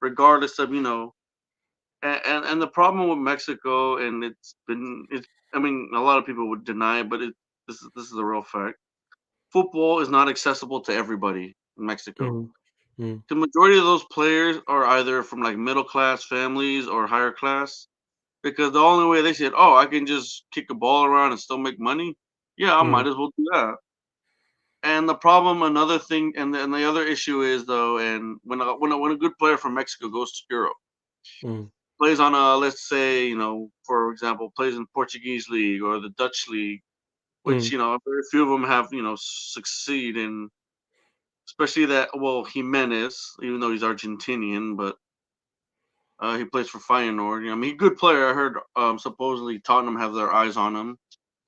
regardless of And the problem with Mexico, and I mean, a lot of people would deny it, but this is a real fact. Football is not accessible to everybody in Mexico. The majority of those players are either from like middle class families or higher class, because the only way they said, "Oh, I can just kick a ball around and still make money," yeah, I might as well do that. And the problem, another thing, and the other issue is though, and when a good player from Mexico goes to Europe, plays on let's say, for example, plays in Portuguese league or the Dutch league, which very few of them have succeed in, especially Jimenez, even though he's Argentinian, but he plays for Feyenoord. I mean, good player. I heard supposedly Tottenham have their eyes on him.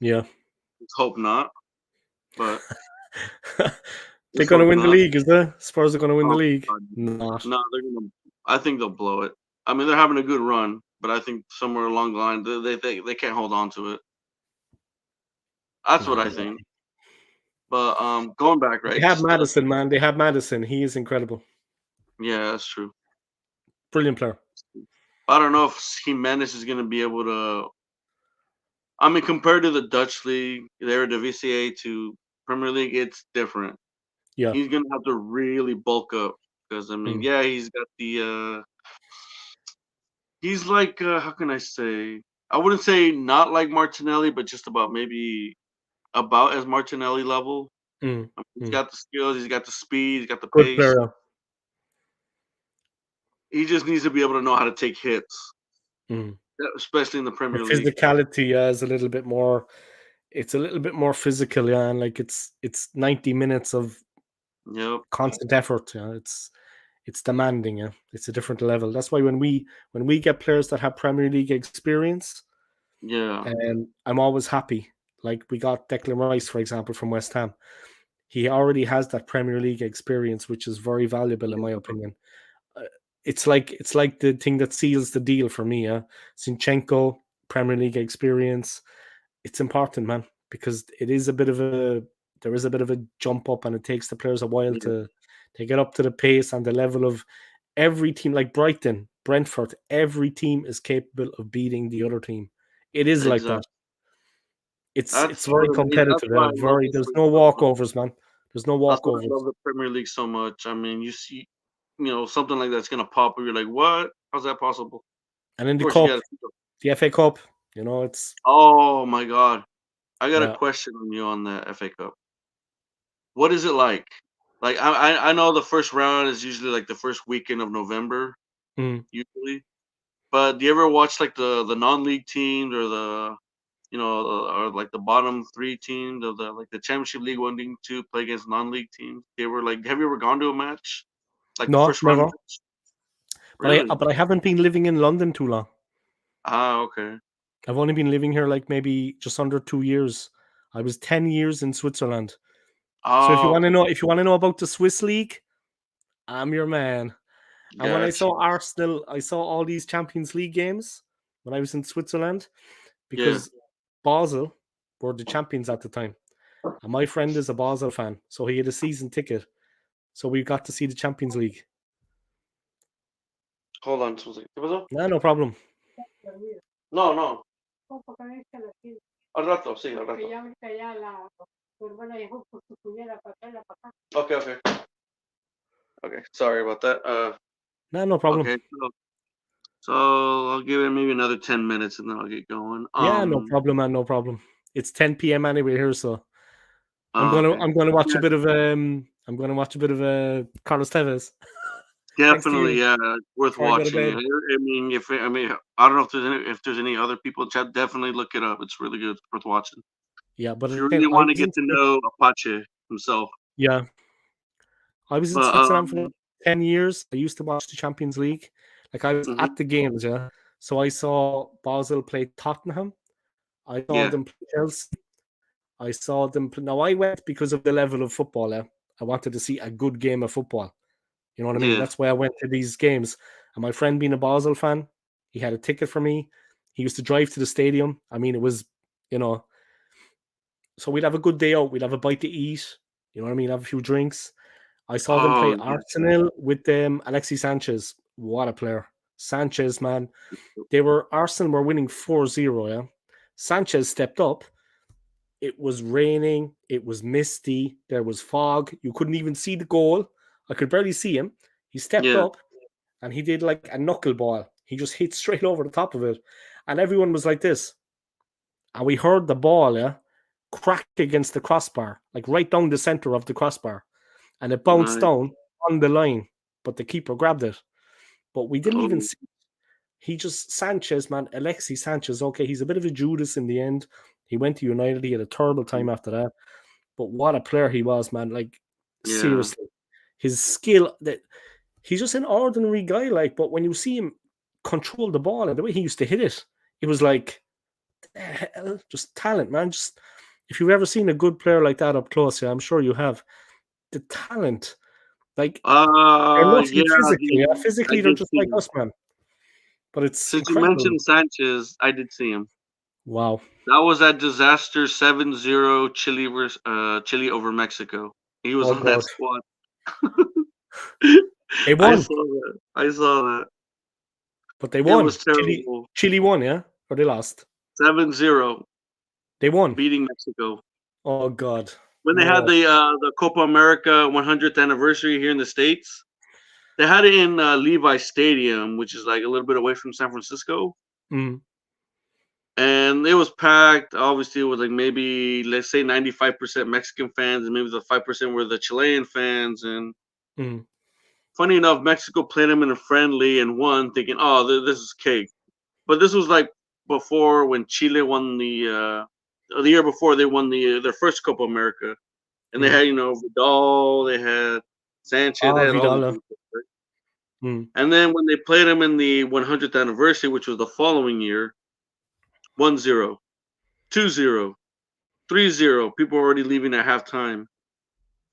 Yeah. Let's hope not, but they're going to win the league, is there? Spurs are going to win the league. Not. No, they're gonna. I think they'll blow it. I mean, they're having a good run, but I think somewhere along the line they can't hold on to it. That's what I think. But going back, right? They have Madison, man. They have Madison. He is incredible. Yeah, that's true. Brilliant player. I don't know if Jimenez is going to be able to. I mean, compared to the Dutch league, the VCA to Premier League, it's different. Yeah, he's going to have to really bulk up because I mean, yeah, he's got the. He's like, how can I say? I wouldn't say not like Martinelli, but just about maybe about as Martinelli level. He's got the skills, he's got the speed, he's got the good pace. player. He just needs to be able to know how to take hits, especially in the Premier League. Physicality is a little bit more. It's a little bit more physical, yeah, and like it's 90 minutes of constant effort. Yeah, it's demanding. Yeah, it's a different level. That's why when we get players that have Premier League experience, I'm always happy. Like we got Declan Rice, for example, from West Ham. He already has that Premier League experience, which is very valuable in my opinion. It's like the thing that seals the deal for me. Zinchenko, Premier League experience. It's important, man, because there is a bit of a jump up, and it takes the players a while to get up to the pace and the level of every team. Like Brighton, Brentford, every team is capable of beating the other team. It is like that. It's very competitive. There's no walkovers, man. There's no walkovers. That's why I love the Premier League so much. I mean, you see, something like that's gonna pop, and you're like, what? How's that possible? And in the cup, the FA Cup, it's. Oh my God, I got a question on you on the FA Cup. What is it like? Like I know the first round is usually like the first weekend of November, usually. But do you ever watch like the non-league teams or the or like the bottom three teams of the Championship League 1, League 2 play against non-league teams? Have you ever gone to a match? Like No, first never. round? Really? But I haven't been living in London too long. Okay. I've only been living here like maybe just under 2 years. I was 10 years in Switzerland. So if you want to know about the Swiss league, I'm your man. And when I saw Arsenal, I saw all these Champions League games when I was in Switzerland, because Basel were the champions at the time. And my friend is a Basel fan, so he had a season ticket. So we got to see the Champions League. Hold on. ¿Qué pasó? No problem. No. Al rato, sí, al rato. Okay. Sorry about that. No problem. Okay. So I'll give it maybe another 10 minutes and then I'll get going. Yeah, no problem, man. No problem. It's 10 p.m. anyway here, so I'm okay. gonna watch a bit of Carlos Tevez. Definitely, yeah, worth Before I go to watching. bed. I don't know if there's any other people in chat. Definitely look it up. It's really good. It's worth watching. Yeah, but If you really want to get to know Apache himself. Yeah. I was in Switzerland for 10 years. I used to watch the Champions League. Like I was at the games, yeah. So I saw Basel play Tottenham. I saw them play Chelsea. I saw them play. Now I went because of the level of football. I wanted to see a good game of football. You know what I mean? That's why I went to these games. And my friend, being a Basel fan, he had a ticket for me. He used to drive to the stadium. I mean, it was, so we'd have a good day out. We'd have a bite to eat. You know what I mean? Have a few drinks. I saw them play Arsenal with Alexis Sanchez. What a player. Sanchez, man. Arsenal were winning 4-0, yeah? Sanchez stepped up. It was raining. It was misty. There was fog. You couldn't even see the goal. I could barely see him. He stepped up and he did like a knuckleball. He just hit straight over the top of it. And everyone was like this. And we heard the ball, crack against the crossbar, like right down the center of the crossbar. And it bounced down on the line, but the keeper grabbed it. But we didn't even see it. Sanchez, man, Alexis Sanchez, okay, he's a bit of a Judas in the end. He went to United. He had a terrible time after that. But what a player he was, man. Like, seriously. His skill, he's just an ordinary guy, like, but when you see him control the ball and the way he used to hit it, it was like, just talent, man. Just if you've ever seen a good player like that up close, I'm sure you have. The talent, like, physically they're just like us, man. But it's since incredible. You mentioned Sanchez, I did see him. Wow, that was that disaster 7-0 Chile over Mexico. He was on that squad. They won. I saw that. But they won. It was terrible. Chile won, yeah? Or they lost? 7-0. They won. Beating Mexico. Oh, God. When they had the Copa America 100th anniversary here in the States, they had it in Levi Stadium, which is like a little bit away from San Francisco. Mm. And it was packed. Obviously, it was like maybe, let's say, 95% Mexican fans, and maybe the 5% were the Chilean fans. And funny enough, Mexico played them in a friendly and won, thinking, "Oh, this is cake." But this was like before, when Chile won the year before they won their first Copa America, and they had Vidal, they had Sanchez, they had all the people, right? And then when they played them in the 100th anniversary, which was the following year, 1-0, 2-0, 3-0. People were already leaving at halftime.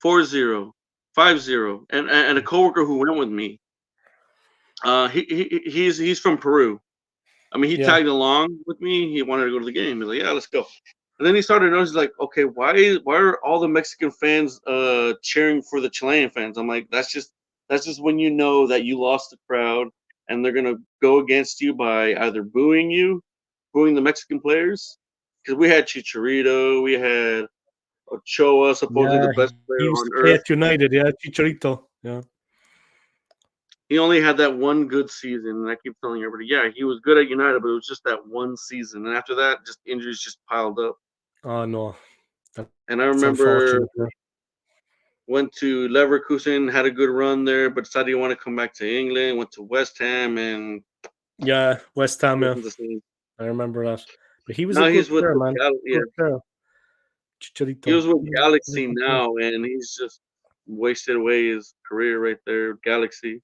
4-0, 5-0, and a coworker who went with me. He's from Peru. I mean, he tagged along with me. He wanted to go to the game. He's like, "Yeah, let's go." And then he started noticing, like, okay, why are all the Mexican fans cheering for the Chilean fans? I'm like, that's just when you know that you lost the crowd, and they're gonna go against you by either booing the Mexican players, because we had Chicharito, we had Ochoa, supposedly the best player on earth. At United, Chicharito, He only had that one good season, and I keep telling everybody, he was good at United, but it was just that one season, and after that, just injuries just piled up. Oh no! And I remember went to Leverkusen, had a good run there, but decided he wanted to come back to England. Went to West Ham, and West Ham. I remember that. But he was now a good player, man. He was with Galaxy now, and he's just wasted away his career right there. Galaxy.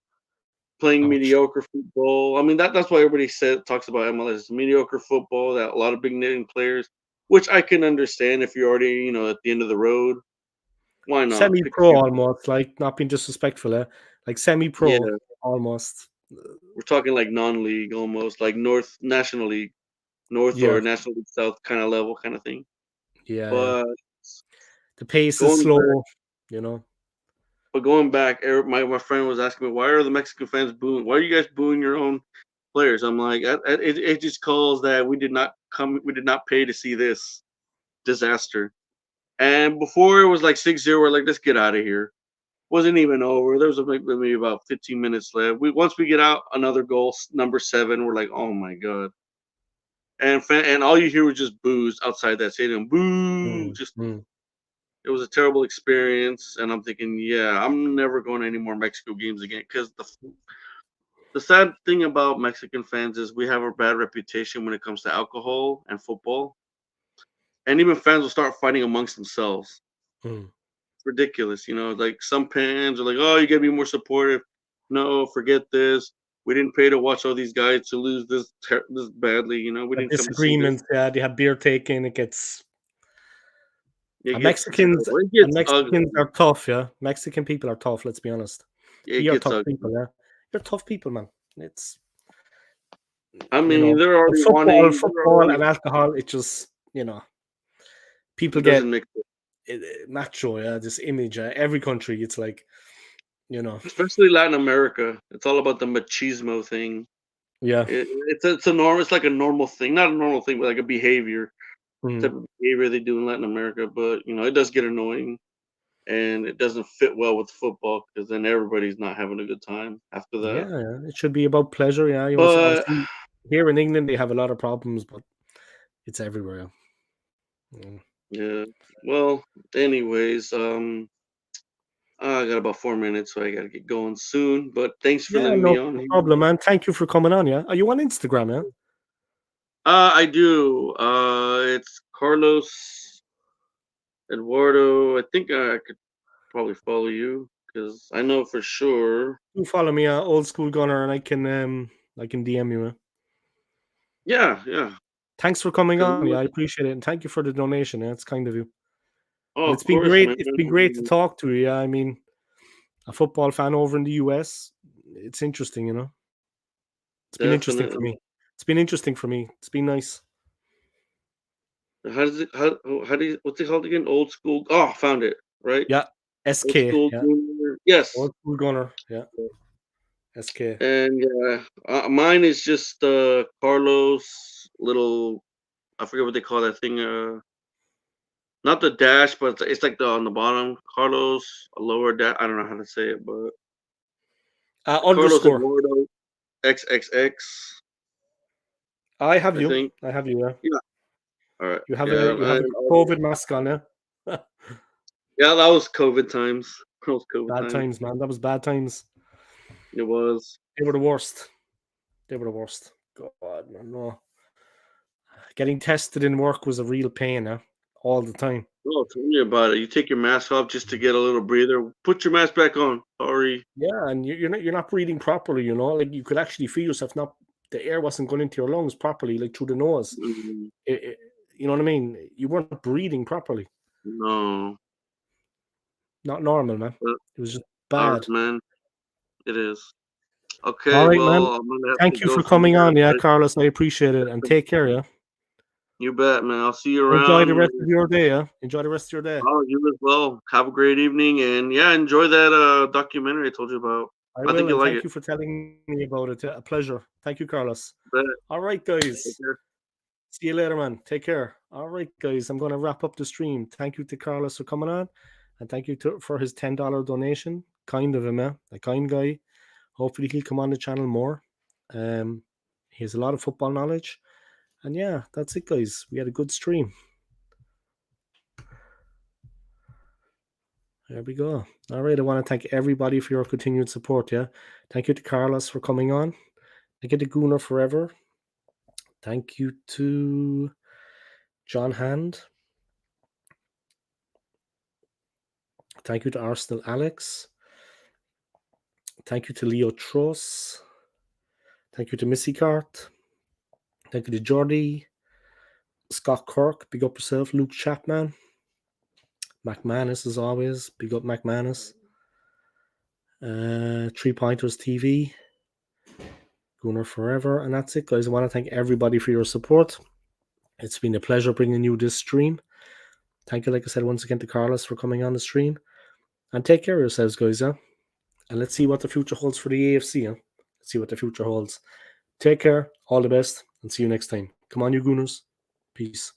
Playing mediocre football. I mean, that's why everybody talks about MLS. Mediocre football, that a lot of big name players, which I can understand if you're already, at the end of the road. Why not? Semi-pro almost, like, not being disrespectful, like semi-pro almost. We're talking like non-league almost, like North National League, North or National League South kind of level kind of thing. Yeah. But The pace Going is slow, back, But going back, my friend was asking me, why are the Mexican fans booing? Why are you guys booing your own players? I'm like, it just calls that we did not pay to see this disaster. And before it was like 6-0, we're like, let's get out of here. Wasn't even over. There was maybe about 15 minutes left. Once we get out, another goal, number 7. We're like, oh my god. And all you hear was just boos outside that stadium. Boo! It was a terrible experience, and I'm thinking, yeah, I'm never going to any more Mexico games again. Because the sad thing about Mexican fans is we have a bad reputation when it comes to alcohol and football, and even fans will start fighting amongst themselves. It's ridiculous, like some fans are like, oh, you gotta be more supportive. No, forget this. We didn't pay to watch all these guys to lose this badly. We didn't come to see this. Disagreements, yeah, they have beer taking. It gets. It gets Mexicans terrible. It gets Mexicans ugly. are tough, yeah. Mexican people are tough. Let's be honest. It You're gets tough ugly. people, yeah. You're tough people, man. It's. I mean, they're already football and alcohol. It just, people get macho, yeah. This image, every country. It's like, especially Latin America. It's all about the machismo thing. Yeah, it's a normal. It's like a normal thing, not a normal thing, but like a behavior. Type of behavior they do in Latin America, but it does get annoying, and it doesn't fit well with football because then everybody's not having a good time after that. Yeah, it should be about pleasure. Yeah, but here in England they have a lot of problems, but it's everywhere. Yeah. Well, anyways, I got about 4 minutes, so I gotta get going soon. But thanks for letting me on. No problem, man. Thank you for coming on. Yeah, are you on Instagram? Yeah. I do. It's Carlos Eduardo. I think I could probably follow you because I know for sure. You follow me, Old School Gunner, and I can DM you. Yeah. Thanks for coming on. Yeah, I appreciate it, and thank you for the donation. Yeah, it's kind of you. Oh, it's been great. Man. It's been great to talk to you. Yeah, I mean, a football fan over in the US. It's interesting, It's been interesting for me. It's been interesting for me. It's been nice. How does it? How do you? What's it called again? Old School. Oh, found it. Right. Yeah. SK. Old School Gunner. Yes. Old School Gunner. Yeah. SK. And mine is just Carlos little. I forget what they call that thing. Not the dash, but it's like on the bottom. Carlos, a lower dash. I don't know how to say it, but underscore. Carlos Eduardo XXX. I have you. I have you. Yeah. All right. You have a COVID mask on, yeah. Yeah, that was COVID times. That was COVID bad times, man. That was bad times. It was. They were the worst. God, man, no. Getting tested in work was a real pain, all the time. Oh, tell me about it. You take your mask off just to get a little breather. Put your mask back on. Sorry. Yeah, and you're not breathing properly. Like you could actually feel yourself the air wasn't going into your lungs properly, like through the nose. Mm-hmm. You know what I mean? You weren't breathing properly. No. Not normal, man. It was just bad. Man. It is. Okay, all right, man. Thank you for coming on, Carlos. I appreciate it, and take care, yeah. You bet, man. I'll see you around. Enjoy the rest of your day, yeah. Enjoy the rest of your day. Oh, you as well. Have a great evening, and enjoy that documentary I told you about. I think you'll like it. Thank you for telling me about it. A pleasure. Thank you, Carlos. All right, guys. See you later, man. Take care. All right, guys. I'm going to wrap up the stream. Thank you to Carlos for coming on, and thank you for his $10 donation. Kind of him, a kind guy. Hopefully he'll come on the channel more. He has a lot of football knowledge. And yeah, that's it, guys. We had a good stream. There we go. All right. I want to thank everybody for your continued support. Yeah. Thank you to Carlos for coming on. Thank you to Gunnar Forever. Thank you to John Hand. Thank you to Arsenal Alex. Thank you to Leo Truss. Thank you to Missy Cart. Thank you to Jordy. Scott Kirk, big up yourself. Luke Chapman. McManus, as always. Big up McManus. 3 Pointers TV. Gunnar Forever. And that's it, guys. I want to thank everybody for your support. It's been a pleasure bringing you this stream. Thank you, like I said, once again to Carlos for coming on the stream. And take care of yourselves, guys, yeah? And let's see what the future holds for the AFC, yeah? Let's see what the future holds. Take care, all the best, and see you next time. Come on, you Gooners. Peace.